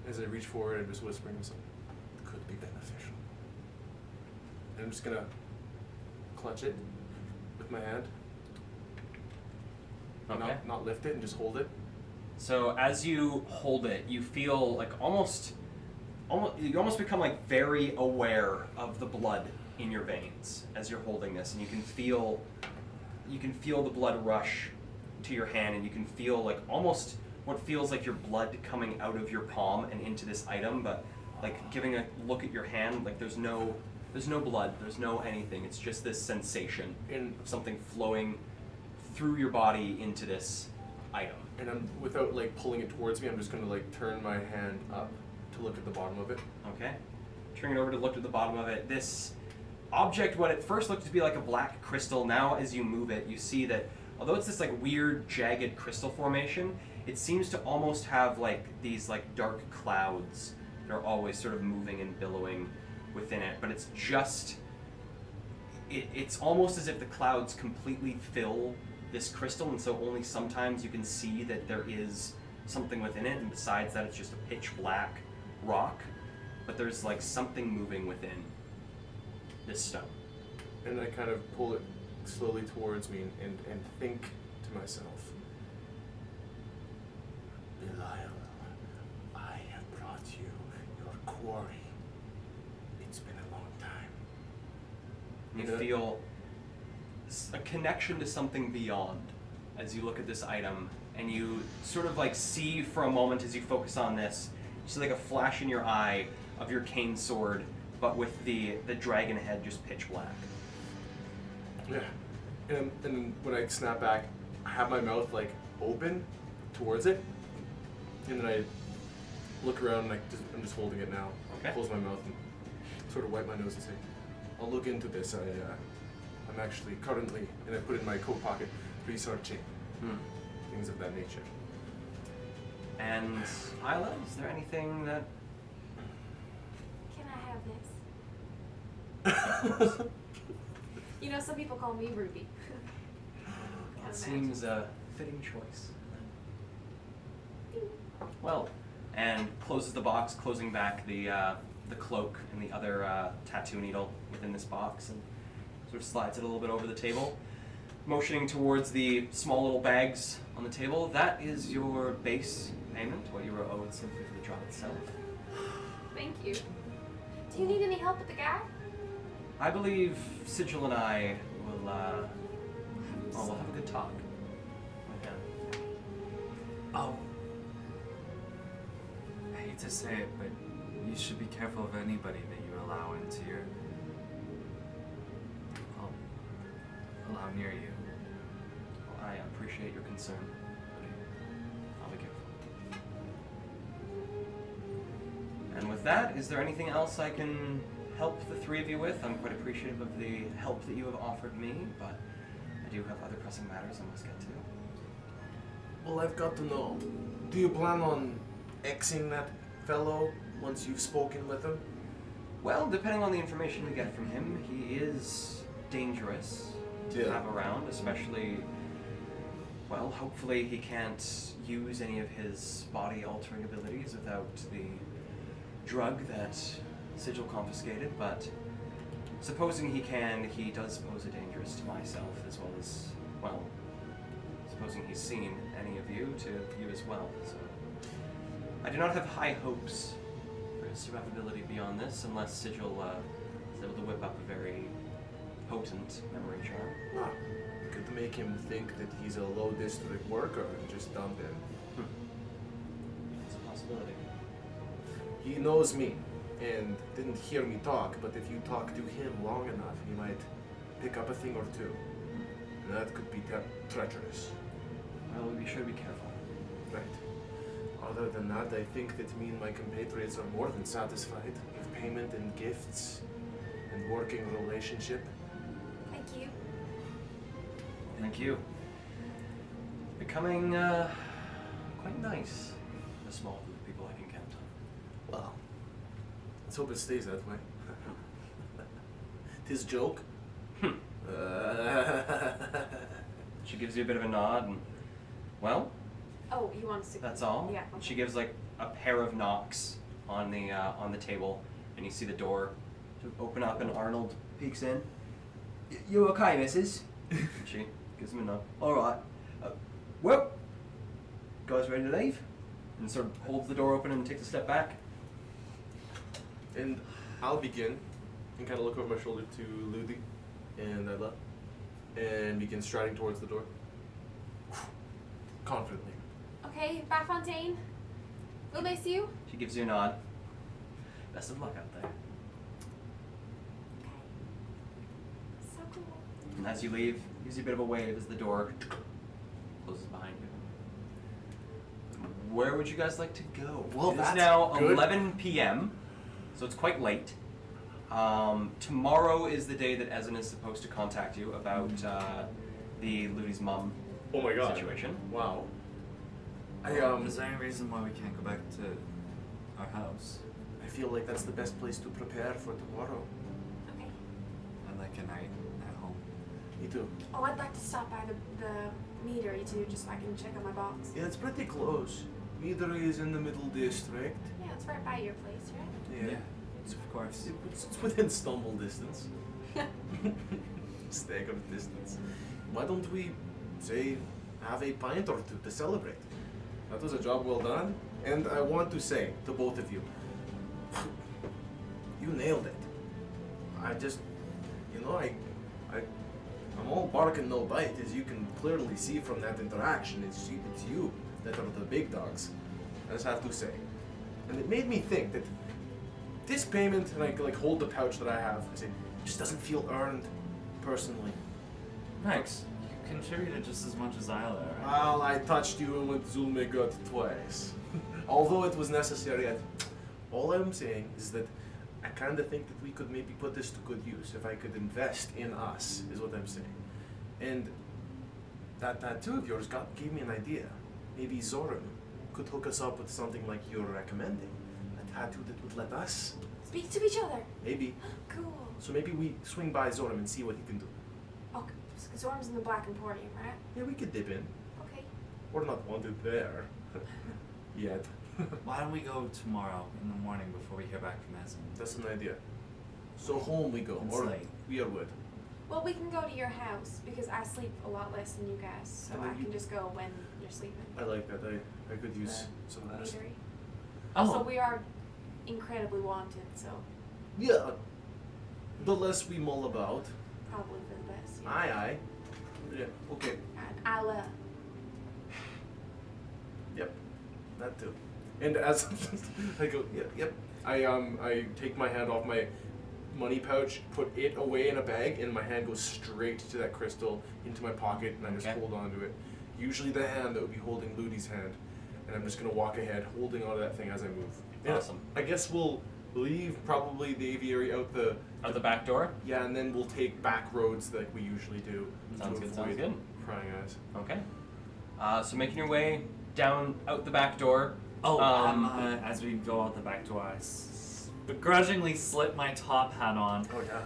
As I reach forward, I'm just whispering to myself, it could be beneficial. And I'm just gonna clutch it with my hand. Okay. Not lift it and just hold it. So as you hold it, you feel like almost you almost become like very aware of the blood in your veins as you're holding this, and you can feel the blood rush to your hand, and you can feel like almost what feels like your blood coming out of your palm and into this item, but like giving a look at your hand, like there's no blood, there's no anything. It's just this sensation of something flowing through your body into this item. And I'm, without like pulling it towards me, I'm just gonna like turn my hand up to look at the bottom of it. Okay. Turning it over to look at the bottom of it. This object, what at first looked to be like a black crystal, now as you move it, you see that although it's this like weird jagged crystal formation, it seems to almost have like these like dark clouds that are always sort of moving and billowing within it. But it's just, it's almost as if the clouds completely fill this crystal, and so only sometimes you can see that there is something within it, and besides that it's just a pitch black rock, but there's like something moving within this stone. And I kind of pull it slowly towards me and think to myself, Belial, I have brought you your quarry. It's been a long time. You feel a connection to something beyond as you look at this item, and you sort of like see for a moment as you focus on this, you see like a flash in your eye of your cane sword, but with the dragon head just pitch black. Yeah. And then when I snap back, I have my mouth like open towards it, and then I look around and I'm just holding it now. Okay. Close my mouth and sort of wipe my nose and say, I'll look into this. I'm actually currently, and I put it in my coat pocket, researching things of that nature. And Isla, is there anything that... Can I have this? You know, some people call me Ruby. That seems a fitting choice. Well, and closes the box, closing back the cloak and the other tattoo needle within this box, and sort of slides it a little bit over the table. motioning towards the small little bags on the table. That is your base payment, what you were owed simply for the job itself. Thank you. Do you need any help with the guy? I believe Sigil and I will, we'll have a good talk. Okay. Oh. I hate to say it, but you should be careful of anybody that you allow into your... allow near you. Well, I appreciate your concern. I'll be careful. And with that, is there anything else I can help the three of you with? I'm quite appreciative of the help that you have offered me, but I do have other pressing matters I must get to. Well, I've got to know. Do you plan on Xing that fellow once you've spoken with him? Well, depending on the information we get from him, he is dangerous to have around, especially, well, hopefully he can't use any of his body-altering abilities without the drug that Sigil confiscated, but supposing he can, he does pose a danger to myself as well as, well, supposing he's seen any of you, to you as well, so I do not have high hopes for his survivability beyond this, unless Sigil is able to whip up a very potent memory charm. Ah, could make him think that he's a low district worker and just dump him. It's a possibility. He knows me and didn't hear me talk, but if you talk to him long enough, he might pick up a thing or two. And that could be treacherous. Well, we should be careful. Right. Other than that, I think that me and my compatriots are more than satisfied with payment and gifts and working relationship. Thank you. Thank you. Becoming quite nice. A small group of people I can count on. Well, let's hope it stays that way. Tis joke. She gives you a bit of a nod and, well, Oh, you want us to? that's all. Yeah. She gives like a pair of knocks on the table, and you see the door to open up, and Arnold peeks in. You okay, missus? And she gives him a nod. All right. Well, guys ready to leave? And sort of holds the door open and takes a step back. And I'll begin and kind of look over my shoulder to Ludi and Ella and begin striding towards the door. Confidently. Okay, bye, Fontaine. We'll miss you. She gives you a nod. Best of luck out there. Okay. So cool. And as you leave, gives you a bit of a wave as the door closes behind you. Where would you guys like to go? Well, it is that's now good. 11 p.m., so it's quite late. Tomorrow is the day that Ezen is supposed to contact you about the Ludi's mom Oh my god. situation. Wow. Is there any reason why we can't go back to our house? I feel like that's the best place to prepare for tomorrow. Okay. And like a night at home? Me too. Oh, I'd like to stop by the meadery too, just so I can check on my box. Yeah, it's pretty close. Meadery is in the middle district. Yeah, it's right by your place, right? Yeah. It's of course. It's within stumble distance. Stagger distance. Why don't we, say, have a pint or two to celebrate? That was a job well done. And I want to say to both of you, you nailed it. I just, I'm all bark and no bite, as you can clearly see from that interaction. It's you that are the big dogs. I just have to say. And it made me think that this payment, and I like hold the pouch that I have, I say, just doesn't feel earned, personally. Thanks. You contributed just as much as Isla, right? Well, I touched you and what Zulme got twice. Although it was necessary, all I'm saying is that I kind of think that we could maybe put this to good use if I could invest in us, is what I'm saying. And that tattoo of yours gave me an idea. Maybe Zoran could hook us up with something like you're recommending. A tattoo that would let us, Speak to each other. maybe. Cool. So maybe we swing by Zoran and see what he can do. Okay, Zorm's in the Black Emporium, right? Yeah, we could dip in. Okay. We're not wanted there. Yet. Why don't we go tomorrow in the morning before we hear back from Essen? That's an idea. So home we go, It's or late. we are wood. Well, we can go to your house because I sleep a lot less than you guys, so And then I you- can just go when you're sleeping. I like that. I could use some of Me that. three. Oh. Also, we are incredibly wanted, so Yeah. The less we mull about. probably for the best. Yeah. Aye. Yeah. Okay. And I love. Yep. That too. And as I go, yep. I take my hand off my money pouch, put it away in a bag, and my hand goes straight to that crystal into my pocket, and I just Okay. hold on to it. Usually the hand that would be holding Ludi's hand, and I'm just gonna walk ahead, holding onto that thing as I move. And Awesome. I guess we'll leave probably the aviary out the Out the back door. yeah, and then we'll take back roads like we usually do. Sounds to good, sounds avoid good. prying eyes. Okay. So making your way down out the back door. Oh, as we go out the back door, I begrudgingly slip my top hat on, Oh yeah.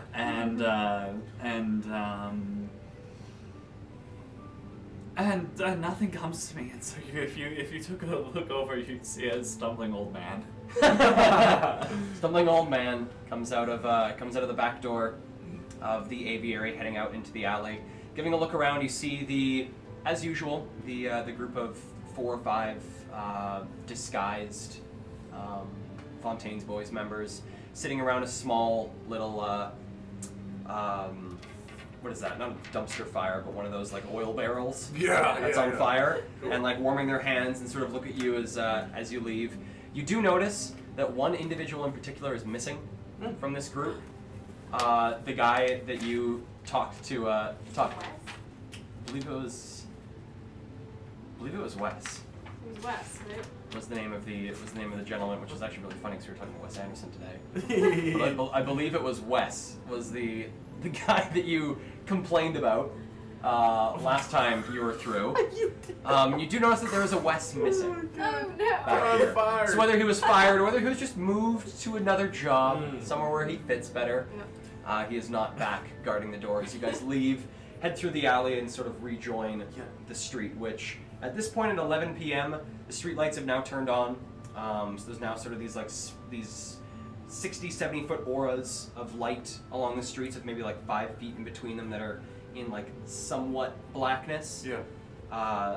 and nothing comes to me. And so if you took a look over, you'd see a stumbling old man. Stumbling old man comes out of the back door of the aviary, heading out into the alley. Giving a look around, you see as usual, the group of 4 or 5 disguised Fontaine's Boys members sitting around a small little what is that? Not a dumpster fire, but one of those like oil barrels. Yeah, That's yeah, on yeah. fire, and like warming their hands and sort of look at you as you leave. You do notice that one individual in particular is missing from this group. The guy that you talked to, I believe it was Wes. It was Wes, right? Was the name of the gentleman, which was actually really funny because we were talking about Wes Anderson today. But I believe it was Wes was the guy that you complained about last time you were through. You do notice that there is a Wes missing. Oh no! Back here. fired. So whether he was fired or whether he was just moved to another job, somewhere where he fits better, he is not back guarding the doors. You guys leave, head through the alley, and sort of rejoin the street, which at this point at 11 p.m., the street lights have now turned on. So there's now sort of these 60, 70 foot auras of light along the streets with maybe like 5 feet in between them that are in like somewhat blackness. Yeah.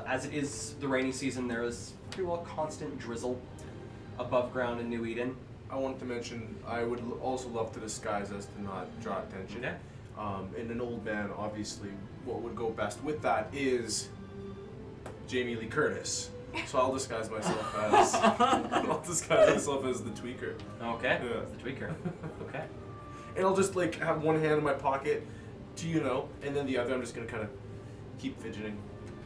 As it is the rainy season, there is pretty well constant drizzle above ground in New Eden. I wanted to mention I would also love to disguise us to not draw attention. Okay. And an old man, obviously, what would go best with that is Jamie Lee Curtis. So I'll disguise myself as the tweaker. Okay. Yeah. That's the tweaker. Okay. And I'll just like have one hand in my pocket to and then the other I'm just gonna kind of keep fidgeting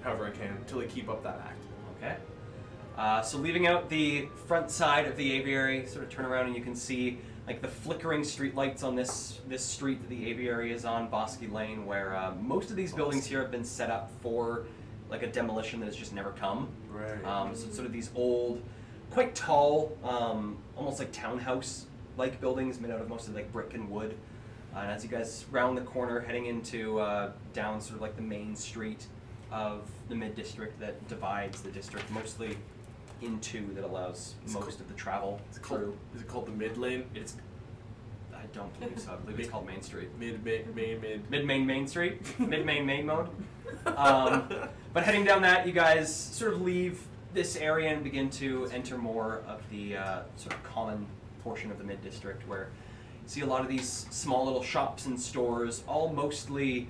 however I can until I keep up that act. Okay. So leaving out the front side of the aviary, sort of turn around and you can see like the flickering street lights on this street that the aviary is on, Bosky Lane, where most of these buildings here have been set up for like a demolition that has just never come. Right. So it's sort of these old, quite tall, almost like townhouse-like buildings made out of mostly like brick and wood. And as you guys round the corner, heading into down sort of like the main street of the mid-district that divides the district mostly in two, that allows most of the travel through. Is it called the mid lane? It's, I don't believe so. I believe it's called Main Street. Mid. Mid-main Main Street, mid-main main mode. But heading down that, you guys sort of leave this area and begin to enter more of the sort of common portion of the mid-district, where you see a lot of these small little shops and stores, all mostly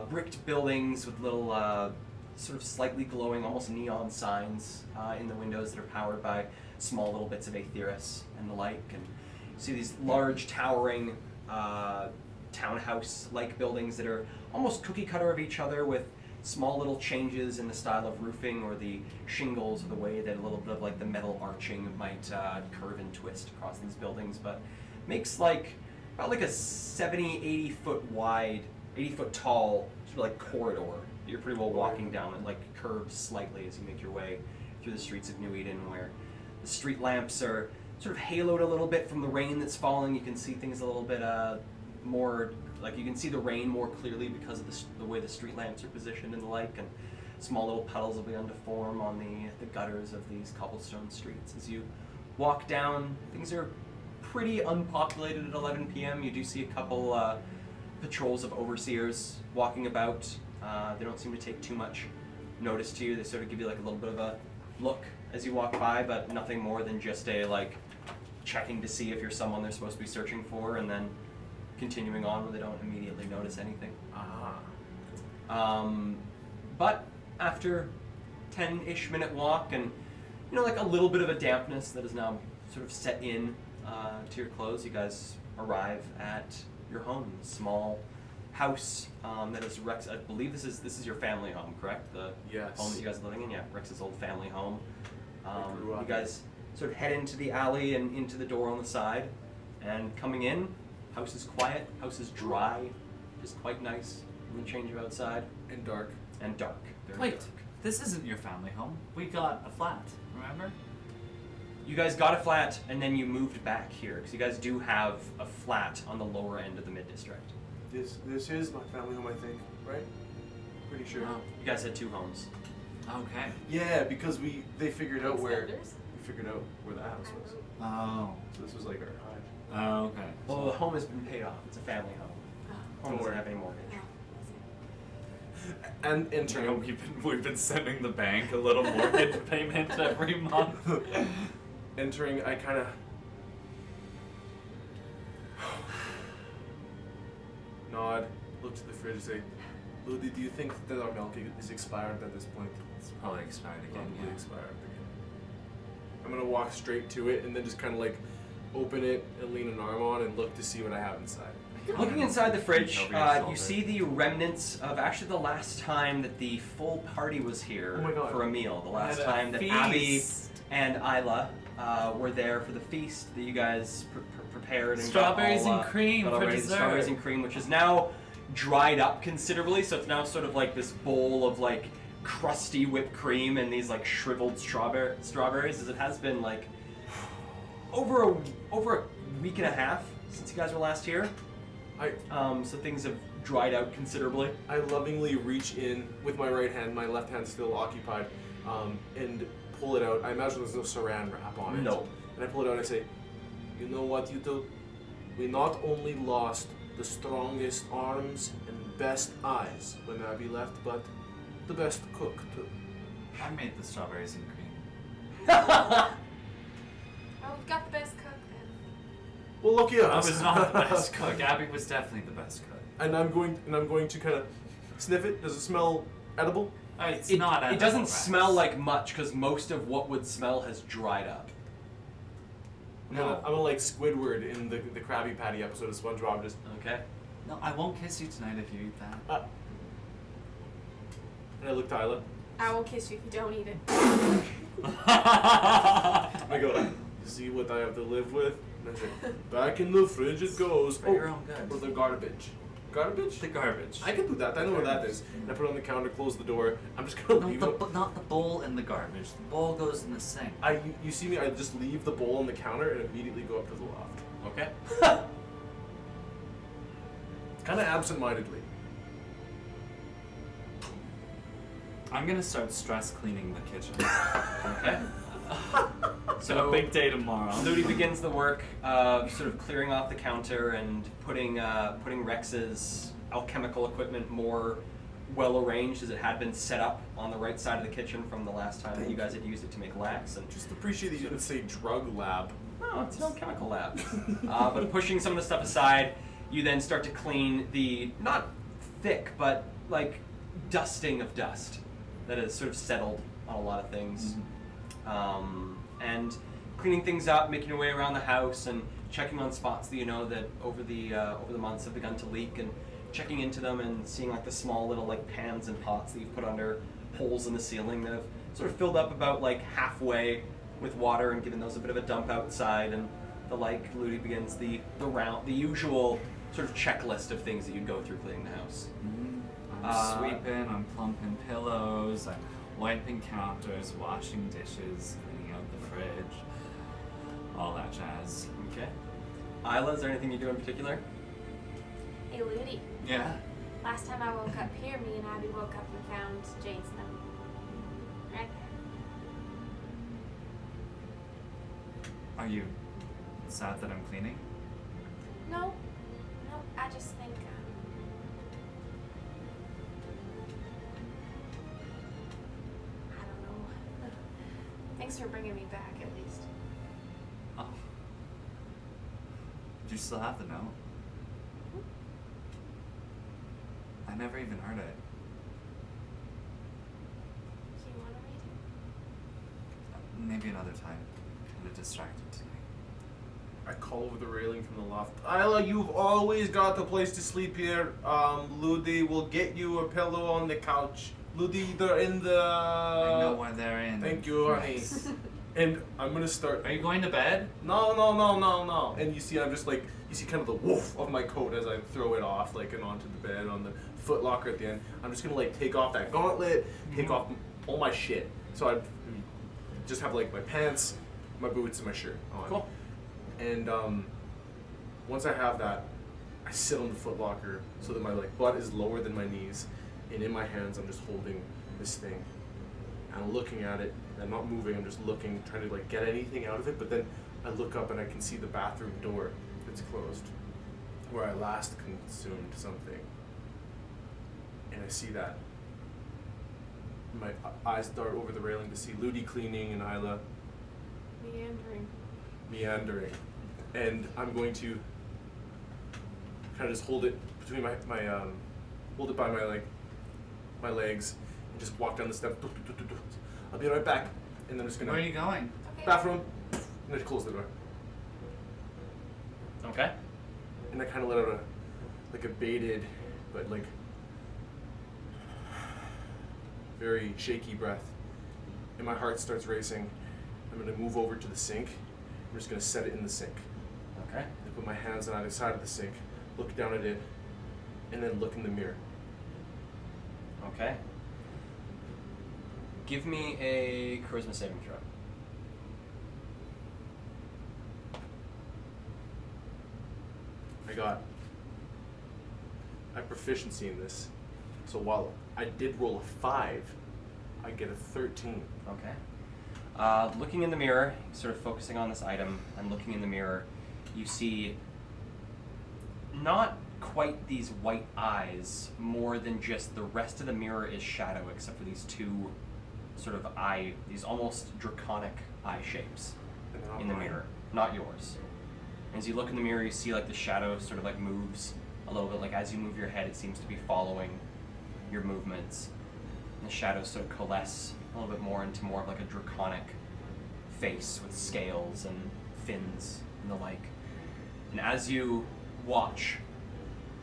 bricked buildings with little sort of slightly glowing, almost neon signs in the windows that are powered by small little bits of Aetheris and the like. And you see these large towering townhouse-like buildings that are almost cookie cutter of each other, with small little changes in the style of roofing or the shingles or the way that a little bit of like the metal arching might curve and twist across these buildings, but makes like about like a 70, 80 foot wide, 80 foot tall sort of like corridor. You're pretty well walking down and like curves slightly as you make your way through the streets of New Eden, where the street lamps are sort of haloed a little bit from the rain that's falling. You can see things a little bit more, like you can see the rain more clearly because of the way the street lamps are positioned and the like, and small little puddles will begin to form on the gutters of these cobblestone streets. As you walk down, things are pretty unpopulated at 11 p.m. You do see a couple patrols of overseers walking about. They don't seem to take too much notice to you. They sort of give you like a little bit of a look as you walk by, but nothing more than just a like checking to see if you're someone they're supposed to be searching for, and then continuing on when they don't immediately notice anything. But after 10-ish minute walk and like a little bit of a dampness that is now sort of set in to your clothes, you guys arrive at your home, small house that is Rex. I believe this is your family home, correct? The Yes. home that you guys are living in. Yeah, Rex's old family home. grew up You guys sort of head into the alley and into the door on the side, and coming in, house is quiet, house is dry, just quite nice from the change of outside, And dark. and dark. Very Wait, dark. this isn't your family home. We got a flat, remember? You guys got a flat, and then you moved back here, because you guys do have a flat on the lower end of the mid-district. This is my family home, I think, right? Pretty sure. No. You guys had 2 homes. Okay. Yeah, because they figured out where Extenders? we figured out where the house was. Oh. So this was like our hide. Oh, okay. Well, the home has been paid off. It's a family home. Home Don't doesn't worry. have any mortgage. And You know, entering. we've been sending the bank a little mortgage payment every month. Entering, I kind of nod, look to the fridge, say, "Ludi, do you think that our milk is expired at this point?" It's probably expired again. Probably expired again. I'm gonna walk straight to it and then just kind of like open it and lean an arm on and look to see what I have inside. Looking inside the fridge, Over your you shoulder. see the remnants of actually the last time that the full party was here Oh my God. for a meal. The last At a time that feast. Abby and Isla were there for the feast that you guys prepared and Strawberries got all, and cream got all for ready. dessert. Strawberries and cream, which is now dried up considerably, so it's now sort of like this bowl of like crusty whipped cream and these like shriveled strawberries, as it has been like over a week and a half since you guys were last here. So things have dried out considerably. I lovingly reach in with my right hand, my left hand still occupied, and pull it out. I imagine there's no saran wrap on it. No. And I pull it out and I say, "You know what, you two? We not only lost the strongest arms and best eyes when Abby left, but the best cook too." I made the strawberries and cream. Oh, we've got the best cook then. Well, lucky I us. was not the best cook. Abby was definitely the best cook. And I'm going to kind of sniff it. Does it smell edible? It's It not. doesn't edible, smell Rex. like much because most of what would smell has dried up. I'm gonna like Squidward in the Krabby Patty episode of SpongeBob. Just Okay. No, I won't kiss you tonight if you eat that. and I look to Isla. I won't kiss you if you don't eat it. I go, "You see what I have to live with?" And I say, "Back in the fridge it goes." For your own good. Or the garbage. Garbage? The garbage. I can do that. I know where that is. And I put it on the counter, close the door. I'm just gonna leave it. Not the bowl and the garbage. The bowl goes in the sink. You see me? I just leave the bowl on the counter and immediately go up to the loft. Okay. Kind of absent-mindedly. I'm gonna start stress cleaning the kitchen. Okay. So a big day tomorrow. Ludi begins the work of sort of clearing off the counter and putting Rex's alchemical equipment more well arranged as it had been set up on the right side of the kitchen from the last time that you guys had used it to make lax. And Just appreciate that you didn't say drug lab. no, it's an alchemical lab. But pushing some of the stuff aside, you then start to clean the not thick but like dusting of dust that has sort of settled on a lot of things. And cleaning things up, making your way around the house, and checking on spots that you know that over the months have begun to leak, and checking into them and seeing like the small little like pans and pots that you've put under holes in the ceiling that have sort of filled up about like halfway with water, and giving those a bit of a dump outside and the like. Ludi begins the usual sort of checklist of things that you'd go through cleaning the house. I'm sweeping, I'm plumping pillows, I'm wiping counters, washing dishes, cleaning out the fridge, all that jazz. Okay. Isla, is there anything you do in particular? Hey, Ludi. Yeah? Last time I woke up here, me and Abby woke up and found Jane's note. Right there. Are you sad that I'm cleaning? No, I just think Thanks for bringing me back, at least. Oh. Do you still have the note? I never even heard it. Do you want to read it? Maybe another time. I'm distracted tonight. I call over the railing from the loft. Isla, you've always got a place to sleep here. Ludi will get you a pillow on the couch. Ludi, they're in the... I know where they're in. Thank you, honey. And I'm gonna start... Are you going to bed? No. And you see, I'm just like, you see kind of the woof of my coat as I throw it off, like, and onto the bed on the foot locker at the end. I'm just gonna, like, take off that gauntlet, take off all my shit. So I just have, like, my pants, my boots, and my shirt on. Cool. And once I have that, I sit on the foot locker so that my, like, butt is lower than my knees. And in my hands, I'm just holding this thing. And I'm looking at it. I'm not moving. I'm just looking, trying to like get anything out of it. But then I look up and I can see the bathroom door that's closed, where I last consumed something. And I see that. My eyes dart over the railing to see Ludi cleaning and Isla meandering. And I'm going to kind of just hold it between hold it by my legs and just walk down the steps. I'll be right back. And then I'm just gonna... Where are you going? Okay. Bathroom. And then close the door. Okay. And I kind of let out a bated, but like very shaky breath. And my heart starts racing. I'm gonna move over to the sink. I'm just gonna set it in the sink. Okay. I put my hands on either side of the sink, look down at it, and then look in the mirror. Okay. Give me a charisma saving throw. I have proficiency in this. So while I did roll a 5, I get a 13. Okay. Looking in the mirror, sort of focusing on this item and looking in the mirror, you see not quite these white eyes, more than just the rest of the mirror is shadow except for these two sort of these almost draconic eye shapes in the mirror, not yours. As you look in the mirror, you see like the shadow sort of like moves a little bit, like as you move your head, it seems to be following your movements. And the shadows sort of coalesce a little bit more into more of like a draconic face with scales and fins and the like. And as you watch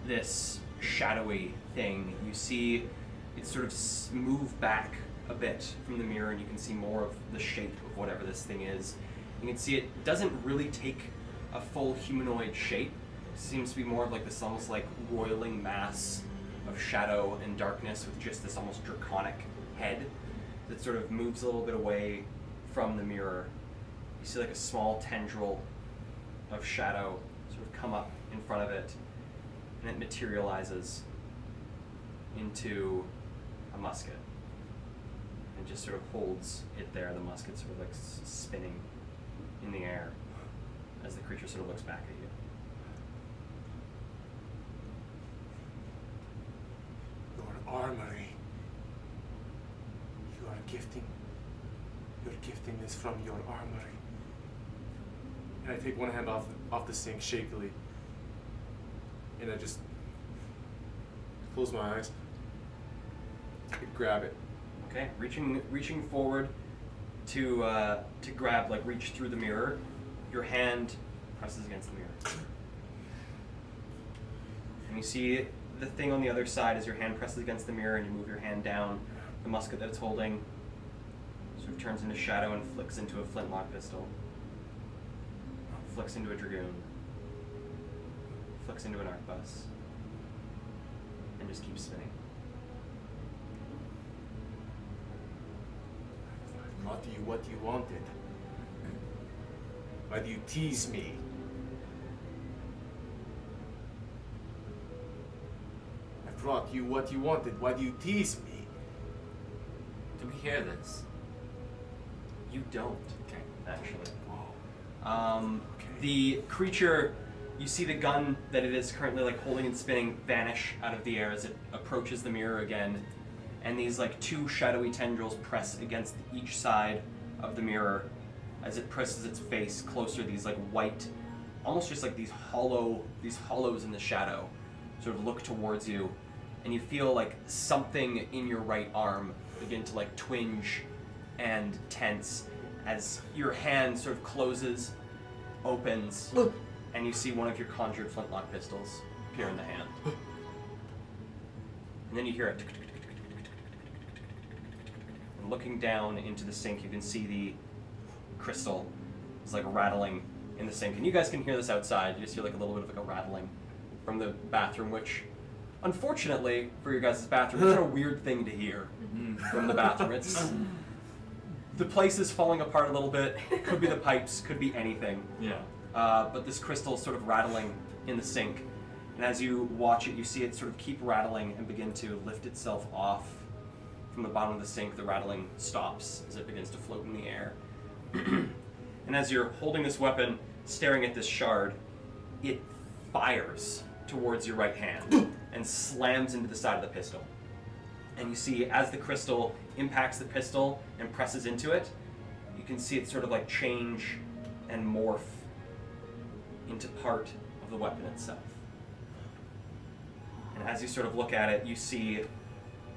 this shadowy thing, you see it sort of move back a bit from the mirror, and you can see more of the shape of whatever this thing is. You can see it doesn't really take a full humanoid shape. It seems to be more of like this almost like roiling mass of shadow and darkness with just this almost draconic head that sort of moves a little bit away from the mirror. You see like a small tendril of shadow sort of come up in front of it, and it materializes into a musket. And just sort of holds it there, the musket sort of like spinning in the air as the creature sort of looks back at you. Your armory. You're gifting this from your armory. And I take one hand off the sink shakily. And I just close my eyes. I grab it. Okay, reaching forward to grab, like reach through the mirror, your hand presses against the mirror. And you see the thing on the other side as your hand presses against the mirror and you move your hand down, the musket that it's holding sort of turns into shadow and flicks into a flintlock pistol. Flicks into a dragoon. Flicks into an arquebus. And just keeps spinning. Not you what you wanted. Why do you tease me? I brought you what you wanted. Why do you tease me? Do we hear this? You don't, Okay. actually. Whoa. The creature, you see the gun that it is currently like holding and spinning vanish out of the air as it approaches the mirror again, and these like two shadowy tendrils press against each side of the mirror, as it presses its face closer, these like white, almost just like these hollows in the shadow, sort of look towards you, and you feel like something in your right arm begin to like twinge and tense as your hand sort of closes, opens, and you see one of your conjured flintlock pistols appear in the hand. And then you hear it. And looking down into the sink, you can see the crystal is like rattling in the sink. And you guys can hear this outside. You just hear like a little bit of like a rattling from the bathroom, which unfortunately for your guys' bathroom is a weird thing to hear from the bathroom. It's the place is falling apart a little bit. Could be the pipes, could be anything. Yeah. But this crystal is sort of rattling in the sink. And as you watch it, you see it sort of keep rattling and begin to lift itself off from the bottom of the sink. The rattling stops as it begins to float in the air. And as you're holding this weapon, staring at this shard, it fires towards your right hand and slams into the side of the pistol. And you see, as the crystal impacts the pistol and presses into it, you can see it sort of like change and morph into part of the weapon itself. And as you sort of look at it, you see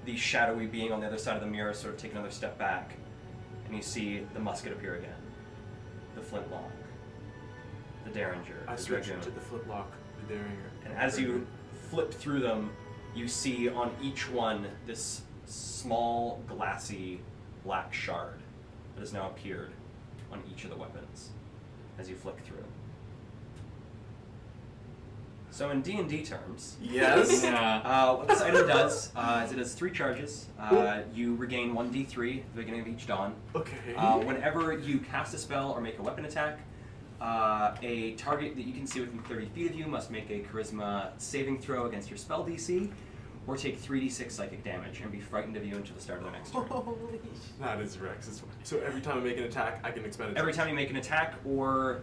the shadowy being on the other side of the mirror sort of take another step back, and you see the musket appear again, the flintlock, the derringer, I the switch dragoon. into the flintlock, the derringer. And as you flip through them, you see on each one this small, glassy, black shard that has now appeared on each of the weapons as you flick through. So in D&D terms, Yes. Yeah. what this item does is it has 3 charges. You regain 1d3 at the beginning of each dawn. Okay. Whenever you cast a spell or make a weapon attack, a target that you can see within 30 feet of you must make a charisma saving throw against your spell DC, or take 3d6 psychic damage and be frightened of you until the start of the next turn. Holy shit. That is Rex. So every time I make an attack, I can expend it. Every time you make an attack or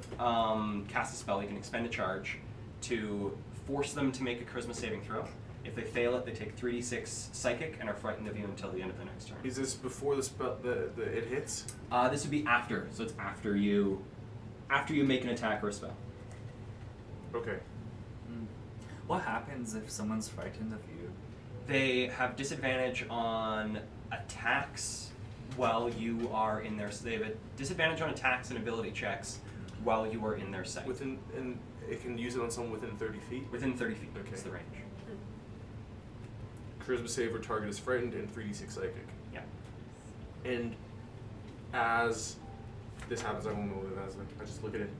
cast a spell, you can expend a charge to force them to make a charisma saving throw. If they fail it, they take 3d6 psychic and are frightened of you until the end of the next turn. Is this before the spell? It hits? This would be after, so it's after you make an attack or a spell. Okay. What happens if someone's frightened of you? They have disadvantage on attacks while you are in their. So they have a disadvantage on attacks and ability checks while you are in their sight. And it can use it on someone within 30 feet. Within 30 feet Okay. is the range. Charisma save or target is frightened and 3d6 psychic. Yeah. And as this happens, I won't know what it is. I just look at it.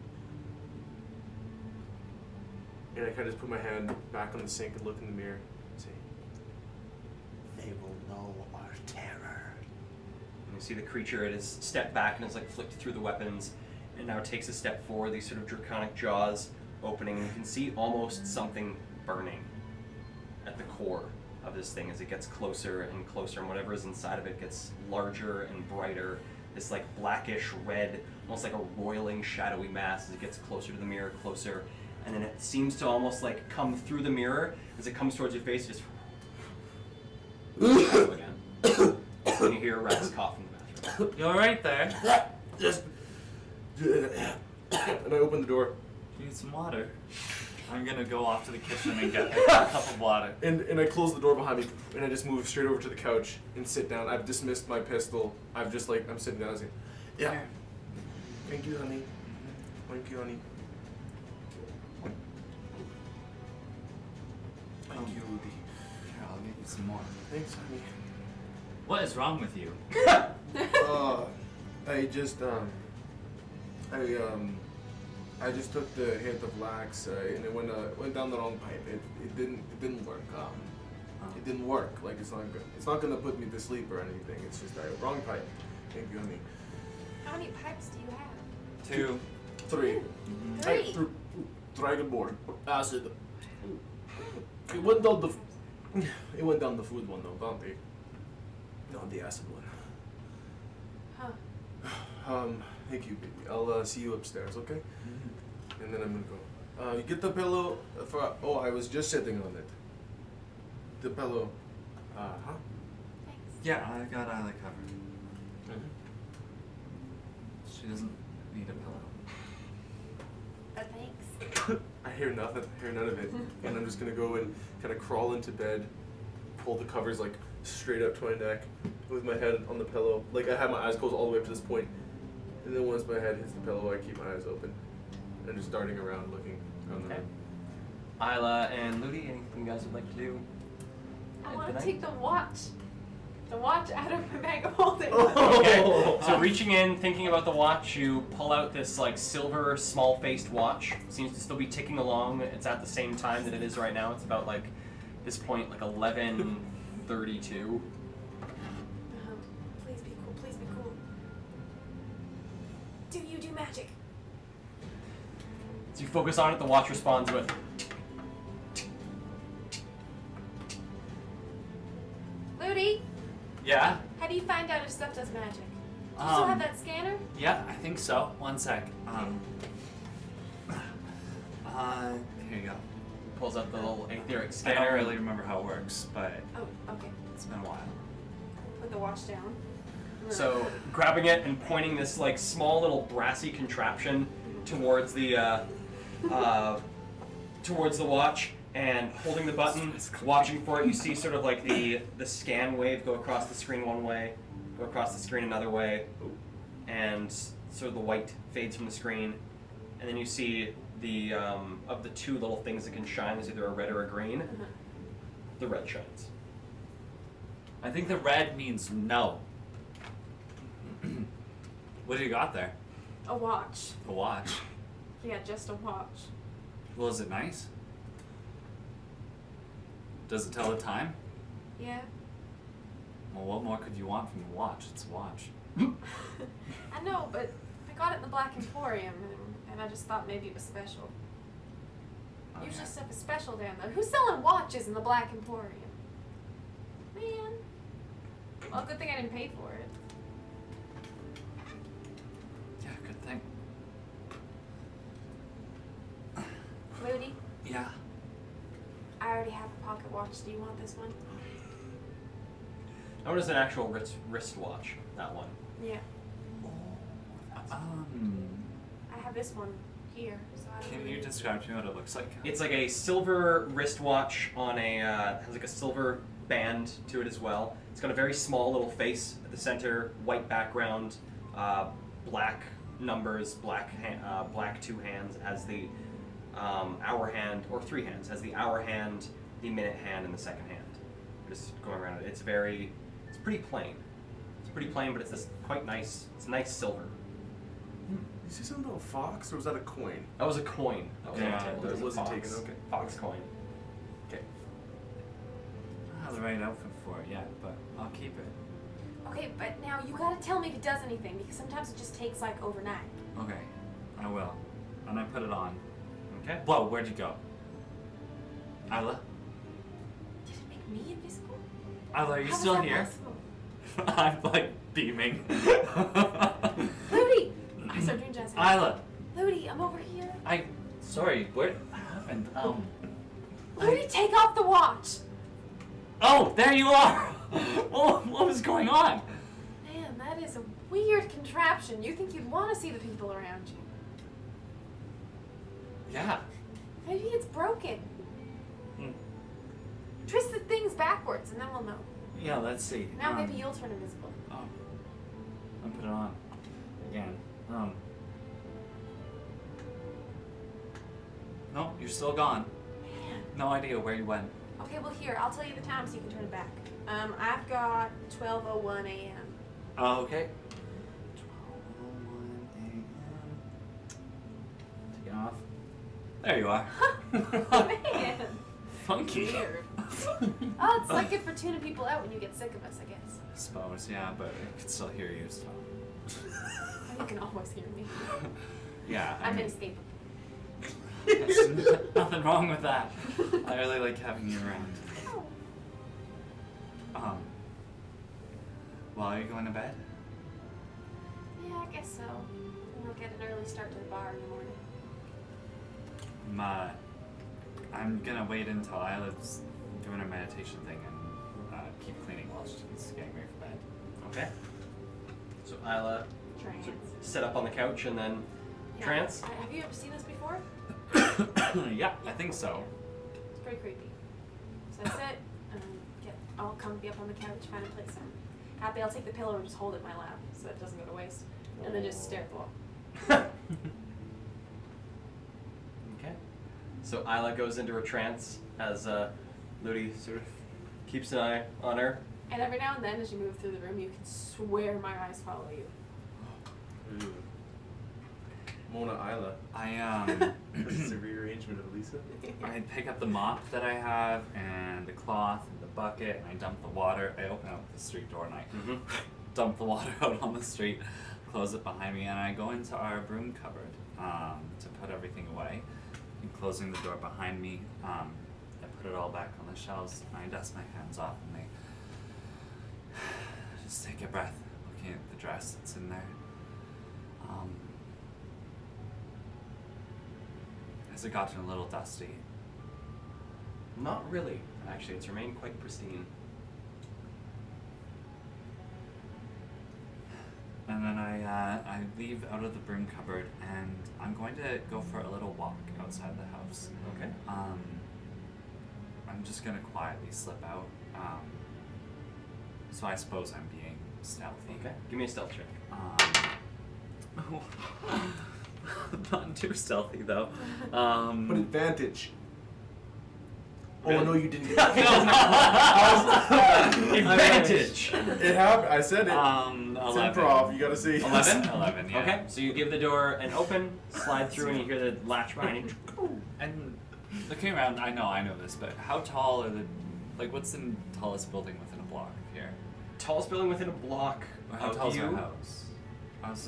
And I kind of just put my hand back on the sink and look in the mirror and say, They will know our terror. And you see the creature, it has stepped back and has like flicked through the weapons and now takes a step forward, these sort of draconic jaws opening, and you can see almost something burning at the core of this thing as it gets closer and closer, and whatever is inside of it gets larger and brighter. This like blackish red, almost like a roiling shadowy mass as it gets closer to the mirror, closer, and then it seems to almost like come through the mirror as it comes towards your face, just again. And you hear Rex cough in the bathroom. You alright there? just. And I open the door. You need some water. I'm gonna go off to the kitchen and get a cup of water. And I close the door behind me, and I just move straight over to the couch and sit down. I've dismissed my pistol. I'm sitting down. I say, yeah. Thank you, honey. Thank you, honey. Thank you, Rudy. Here, I'll get you some more. Thanks, honey. What is wrong with you? I just took the hit of lax, and it went down the wrong pipe. It didn't work. It didn't work. Like it's not gonna put me to sleep or anything. It's just wrong pipe. Thank you, honey. How many pipes do you have? 2. 3. 3. Dragonborn. Acid. It went down the food one though, not the acid one. Huh. Thank you, baby. I'll see you upstairs, okay? And then I'm gonna go. You get the pillow for. Oh, I was just sitting on it. The pillow. Thanks. Yeah, I got covered. She doesn't need a pillow. But thanks. I hear nothing. I hear none of it. And I'm just gonna go and kind of crawl into bed, pull the covers like straight up to my neck, with my head on the pillow. Like I have my eyes closed all the way up to this point. And then once my head hits the pillow, I keep my eyes open. And just darting around looking around the Okay. room. Isla and Ludi, anything you guys would like to do? I at want the to night? take the watch out of my bag of holding. Okay. So reaching in, thinking about the watch, you pull out this like silver, small-faced watch. Seems to still be ticking along. It's at the same time that it is right now. It's about like this point, like 11:32. Please be cool. Please be cool. Do you do magic? So you focus on it. The watch responds with. Ludi, Yeah? how do you find out if stuff does magic? Do you still Um, have that scanner? Yeah, I think so. One sec. Here you go. Pulls out the little etheric I don't scanner. really remember how it works, but Oh, okay. it's been a while. Put the watch down. So grabbing it and pointing this like small little brassy contraption towards the watch and holding the button, watching for it. You see sort of like the scan wave go across the screen one way, go across the screen another way, and sort of the white fades from the screen, and then you see the of the two little things that can shine, is either a red or a green. The red shines. I think the red means no. What do you got there? A watch. A watch. Yeah, just a watch. Well, is it nice? Does it tell the time? Yeah. Well, what more could you want from a watch? It's a watch. I know, but I got it in the Black Emporium, and I just thought maybe it was special. Usually stuff is special down there. Who's selling watches in the Black Emporium? Man. Well, good thing I didn't pay for it. Yeah, good thing. Moody, Yeah. I already have a pocket watch. Do you want this one? That one is an actual wristwatch. That one. Yeah. I have this one here, so I don't Can really you need- describe to me what it looks like? It's like a silver wristwatch on a has like a silver band to it as well. It's got a very small little face at the center, white background, black numbers, black two hands. It has the hour hand, or three hands. It has the hour hand, the minute hand, and the second hand. Just going around it. It's pretty plain. It's pretty plain, but it's this quite nice. It's nice silver. You see something about a fox, or was that a coin? That was a coin. That was Yeah, on the table. that It was a wasn't fox. taken, okay. Fox coin. Okay. I don't have the right outfit for it yet, but I'll keep it. Okay, but now you gotta tell me if it does anything, because sometimes it just takes like overnight. Okay, I will. And I put it on. Okay. Whoa, where'd you go? Isla? Did it make me invisible? Isla, are you How was still that here? possible? I'm like beaming. Ludi! I start doing jazz hands. Isla, Ludi, I'm over here. sorry, what happened? Ludi, take off the watch! Oh, there you are! What was going on? Man, that is a weird contraption. You think you'd want to see the people around you. Yeah. Maybe it's broken. Twist the things backwards and then we'll know. Yeah, let's see. Now maybe you'll turn invisible. Oh. I'll put it on. Again. No, you're still gone. Man. No idea where you went. Okay, well here, I'll tell you the time so you can turn it back. I've got 12:01 a.m. Oh, okay. 12:01 a.m. Take it off. There you are. Man. Funky. Weird. Oh, it's like good for tuning people out when you get sick of us, I guess. I suppose, yeah, but I can still hear you, so. You can always hear me. Yeah. I'm inescapable. There's nothing wrong with that. I really like having you around. Oh. Well, are you going to bed? Yeah, I guess so. And we'll get an early start to the bar in the morning. I'm gonna wait until Isla's doing her meditation thing and keep cleaning while she's getting ready for bed. Okay. So Isla Trance. Sit up on the couch and then Yeah. trance. Have you ever seen this before? Yeah, I think so. It's pretty creepy. So I sit and get all comfy up on the couch, find a place I'm happy. I'll take the pillow and just hold it in my lap so it doesn't go to waste. And then just stare at the wall. Okay. So Isla goes into a trance as Ludi sort of keeps an eye on her. And every now and then, as you move through the room, you can swear my eyes follow you. Ooh. Mona Isla. This is a rearrangement of Lisa. I pick up the mop that I have and the cloth and the bucket and I dump the water. I open up the street door and I dump the water out on the street, close it behind me, and I go into our broom cupboard to put everything away. And closing the door behind me, I put it all back on the shelves and I dust my hands off and I just take a breath looking at the dress that's in there. Has it gotten a little dusty? Not really. Actually, it's remained quite pristine. And then I leave out of the broom cupboard and I'm going to go for a little walk outside the house. Okay. I'm just gonna quietly slip out. So I suppose I'm being stealthy. Okay. Give me a stealth check. Not too stealthy though. But advantage. Really? Oh no, you didn't get Advantage. It happened. I said it. 11. It's improv. You gotta see. 11? 11, yeah. Okay. So you give the door an open, slide through, and you hear the latch behind you. And looking around, I know this, but how tall are what's the tallest building within a block of here? Tallest building within a block Or how of tall's you. our house?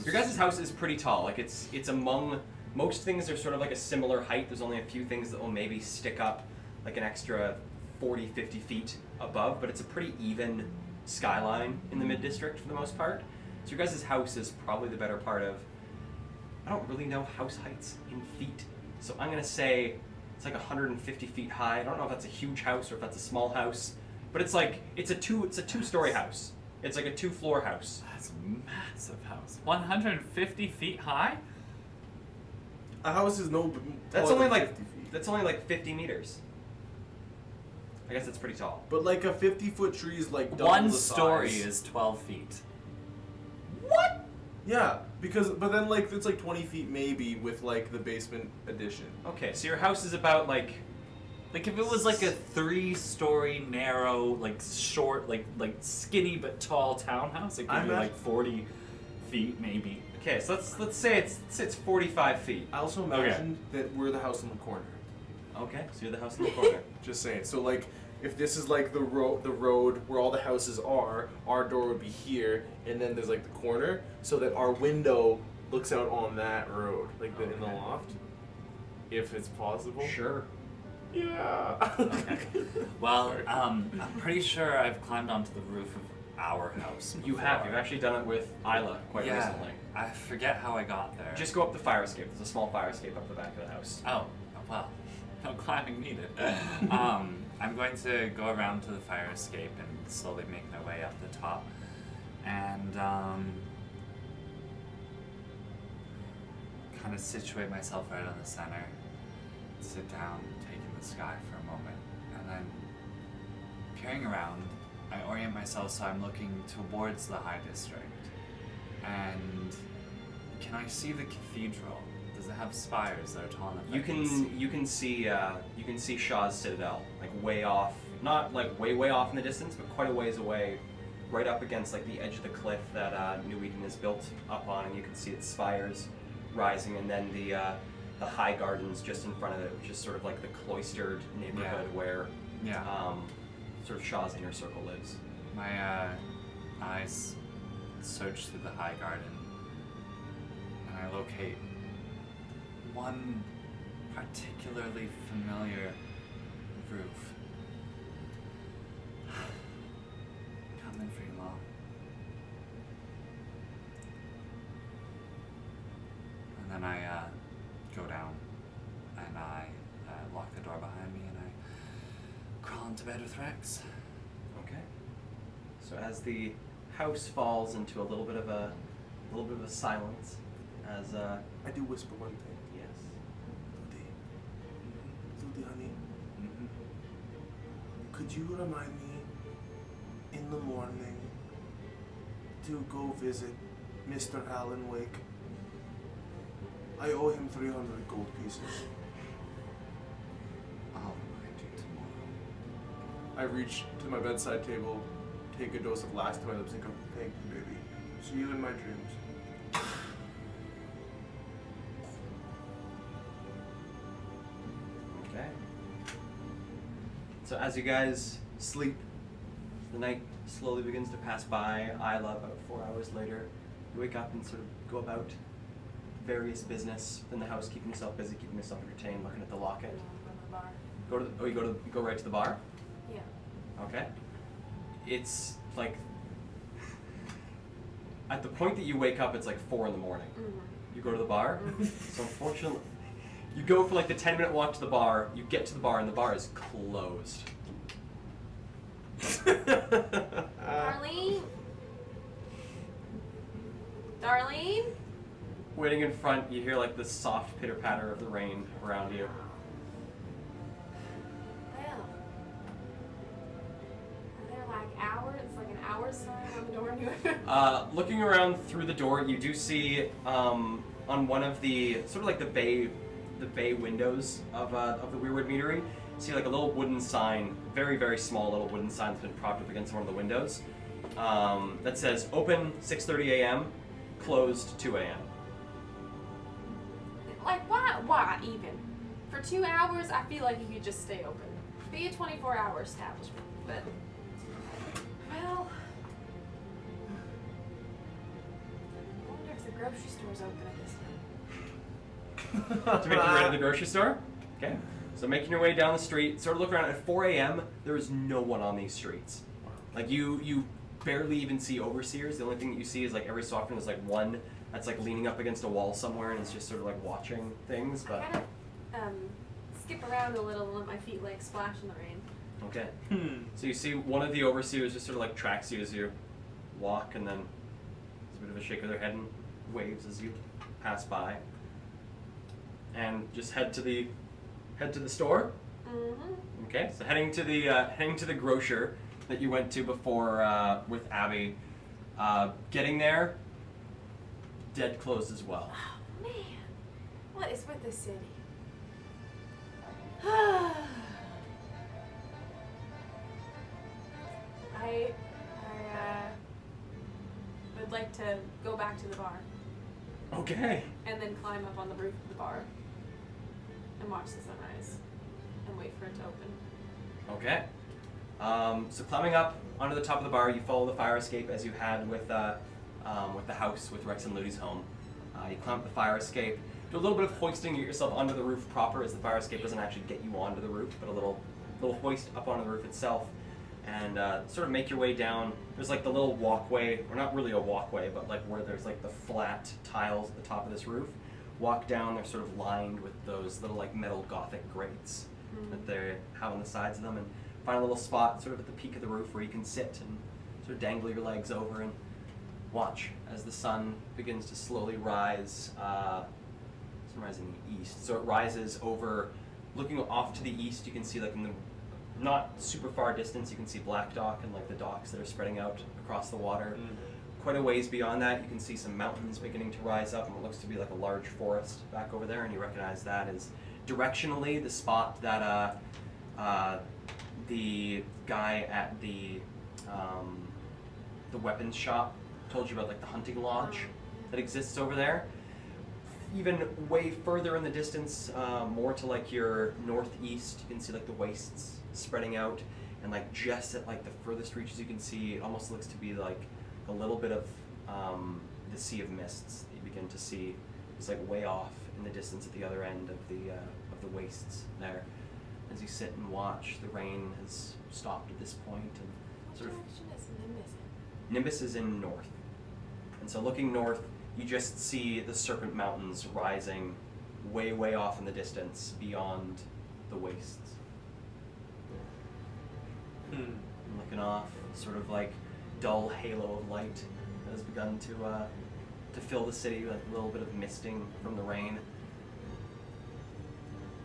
Your guys' house is pretty tall. Like it's among most things are sort of like a similar height. There's only a few things that will maybe stick up like an extra 40, 50 feet above, but it's a pretty even skyline in the mid-district for the most part. So your guys' house is probably the better part of, I don't really know house heights in feet. So I'm gonna say it's like 150 feet high. I don't know if that's a huge house or if that's a small house, but it's a two-story house. It's like a 2-floor house. That's a massive house. 150 feet high? A house is no. That's taller only than like 50 feet. that's only like 50 meters. I guess that's pretty tall. But like a 50-foot tree is like double One the story size. is 12 feet. What? Yeah, but then like it's like 20 feet maybe with like the basement addition. Okay, so your house is about like Like if it was like a 3-story narrow, like short, like skinny but tall townhouse, it could I'm be at- like 40 feet maybe. okay. So let's say it's 45 feet. I also imagined that we're the house on the corner. Okay, so you're the house in the corner. Just saying. So like, if this is like the road where all the houses are, our door would be here, and then there's like the corner, so that our window looks out on that road, like in the Okay. loft, if it's possible. Sure. Yeah. Okay. Well, I'm pretty sure I've climbed onto the roof of our house. You before. have. You've actually done it with Isla quite Yeah, recently. I forget how I got there. Just go up the fire escape. There's a small fire escape up the back of the house. Oh, well, no climbing needed. I'm going to go around to the fire escape and slowly make my way up the top. And kind of situate myself right on the center. Sit down, take in the sky for a moment. And then, peering around, I orient myself so I'm looking towards the High District. And can I see the cathedral? Does it have spires that are tall enough? You can see Shaw's Citadel, like way off, not like way off in the distance, but quite a ways away, right up against like the edge of the cliff that New Eden is built up on, and you can see its spires rising, and then the High Gardens just in front of it, which is sort of like the cloistered neighborhood where sort of Shaw's inner circle lives. My eyes search through the High Garden, and I locate one particularly familiar roof. Can't live very long. And then I go down, and I lock the door behind me, and I crawl into bed with Rex. Okay. So as the house falls into a little bit of little bit of a silence as I do whisper one thing. yes. Ludi, honey, could you remind me in the morning to go visit Mr. Alan Wake? I owe him 300 gold pieces. I'll remind you tomorrow. I reach to my bedside table, take a dose of lax to my lips, and go, "Thank you, baby. See you in my dreams." Okay. So as you guys sleep, the night slowly begins to pass by. Isla, about 4 hours later, you wake up and sort of go about various business in the house, keeping yourself busy, keeping yourself entertained, looking at the locket. From the bar. You go right to the bar? Yeah. Okay. It's like at the point that you wake up, it's like 4 in the morning. Mm-hmm. You go to the bar. So unfortunately, you go for like the 10-minute walk to the bar. You get to the bar and the bar is closed. Darlene? Darlene? Waiting in front, you hear like the soft pitter patter of the rain around you. Well. Are there like hours? It's like an hour sign on the door anywhere. Looking around through the door, you do see on one of the sort of like the bay windows of the Weirwood Meadery, you see like a little wooden sign, very very small little wooden sign that's been propped up against one of the windows that says "Open 6:30 a.m., closed 2 a.m." Like, why even? For 2 hours, I feel like you could just stay open. Be a 24-hour establishment, but, well, I wonder if the grocery store's open at this time. To make your way to the grocery store. Okay. So making your way down the street, sort of look around at 4 a.m. There is no one on these streets. Like you barely even see overseers. The only thing that you see is like every so often there's like one that's like leaning up against a wall somewhere and is just sort of like watching things. But I kind of skip around a little and let my feet like splash in the rain. okay. So you see one of the overseers just sort of like tracks you as you walk, and then there's a bit of a shake of their head and waves as you pass by, and just head to the store. Mm-hmm. Okay, so heading to the grocer that you went to before with Abby. Getting there, dead closed as well. Oh, man. What is with this city? I would like to go back to the bar Okay. and then climb up on the roof of the bar and watch the sunrise and wait for it to open. Okay. So climbing up onto the top of the bar, you follow the fire escape as you had with the house, with Rex and Ludy's home. You climb up the fire escape, do a little bit of hoisting, get yourself onto the roof proper, as the fire escape doesn't actually get you onto the roof, but a little hoist up onto the roof itself, and sort of make your way down. There's like the little walkway, or not really a walkway, but like where there's like the flat tiles at the top of this roof. Walk down, they're sort of lined with those little like metal Gothic grates that they have on the sides of them, and find a little spot sort of at the peak of the roof where you can sit and sort of dangle your legs over and watch as the sun begins to slowly rise. Sunrise in the east, so it rises over. Looking off to the east, you can see like in the not super far distance, you can see Black Dock and like the docks that are spreading out across the water. Quite a ways beyond that, you can see some mountains beginning to rise up, and what looks to be like a large forest back over there, and you recognize that as directionally the spot that the guy at the weapons shop told you about, like the hunting lodge that exists over there. Even way further in the distance, more to like your northeast, you can see like the wastes spreading out, and like just at like the furthest reaches you can see, it almost looks to be like a little bit of the Sea of Mists that you begin to see. It's like way off in the distance at the other end of the wastes there. As you sit and watch, the rain has stopped at this point, and What sort of direction is Nimbus in? Nimbus is in north, and so looking north, you just see the Serpent Mountains rising way, way off in the distance beyond the wastes. And looking off, sort of like dull halo of light has begun to to fill the city, like a little bit of misting from the rain.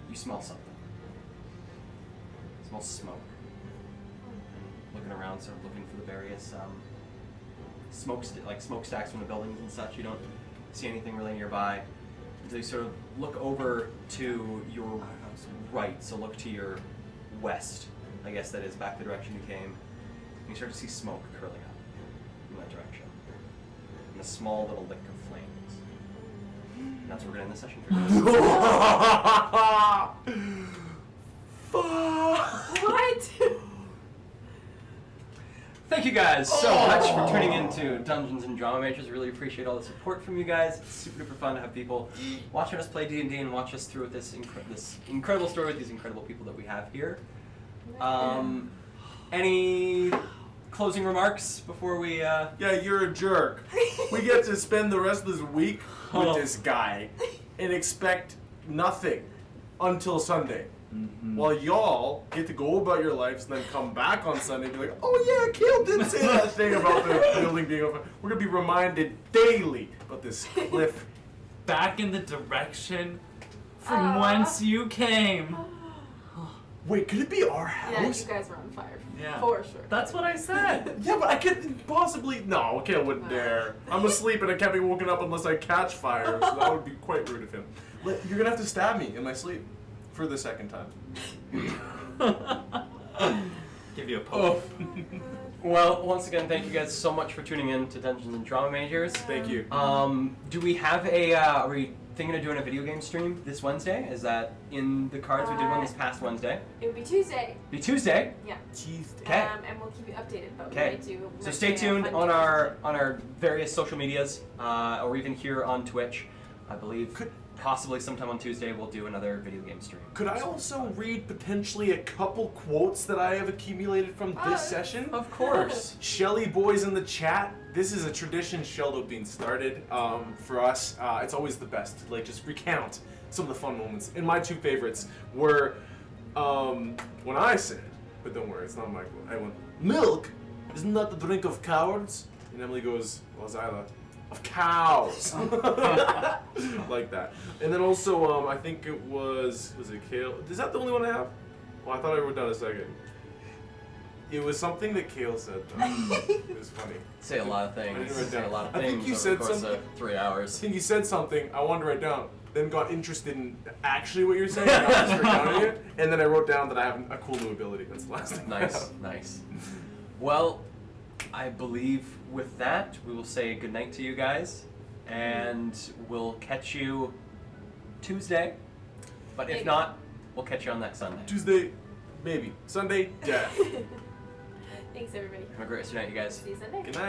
You smell something. You smell smoke. Looking around, sort of looking for the various smokestacks from the buildings and such. You don't see anything really nearby until you sort of look over to your right. So look to your west. I guess that is back the direction you came. And you start to see smoke curling up in that direction, and a small little lick of flames. And that's where we're gonna end the session for today. What? Thank you guys so much for tuning into Dungeons and Drama Majors. Really appreciate all the support from you guys. It's super duper fun to have people watching us play D&D and watch us through this incredible story with these incredible people that we have here. Any closing remarks before we? Yeah, you're a jerk. We get to spend the rest of this week with this guy and expect nothing until Sunday. Mm-hmm. While y'all get to go about your lives and then come back on Sunday and be like, oh yeah, Kale did say that thing about the building being open. We're going to be reminded daily about this cliff. Back in the direction from whence you came. Wait, could it be our Yeah, house? you guys were on fire. Yeah. For sure. That's what I said. Yeah, but I couldn't possibly. No, Kale wouldn't dare. I'm asleep and I can't be woken up unless I catch fire, so that would be quite rude of him. You're going to have to stab me in my sleep. For the second time. Give you a poke. Well, once again, thank you guys so much for tuning in to Dungeons and Drama Majors. Thank you. Do we have a? Are we thinking of doing a video game stream this Wednesday? Is that in the cards? We did one this past Wednesday. It would be Tuesday. Be Tuesday. Yeah. Tuesday. Okay. And we'll keep you updated. But Okay. we might do. So stay tuned on our various social medias, or even here on Twitch. I believe possibly sometime on Tuesday we'll do another video game stream. Could I also read potentially a couple quotes that I have accumulated from this session? Of course. Shelly boys in the chat. This is a tradition Sheldo being started for us. It's always the best to just recount some of the fun moments. And my two favorites were when I said, but don't worry, it's not my quote. I went, milk is not the drink of cowards. And Emily goes, well, Zyla, of cows. Like that. And then also, I think it was it Kale? Is that the only one I have? Well, I thought I wrote down a second. It was something that Kale said, though. It was funny. Say a lot of I things. didn't write Say a down. lot of I things. think you over said the course something. of 3 I hours. think you said something I wanted to write down, then got interested in actually what you're saying, not just recounting it, and then I wrote down that I have a cool new ability. That's the last thing. Nice, nice. Well, I believe with that we will say goodnight to you guys, and we'll catch you Tuesday. But if Maybe. not, we'll catch you on next Sunday. Tuesday, maybe. Sunday, death. Thanks, everybody. Have a great rest of your night, you guys. See you Sunday. Good night.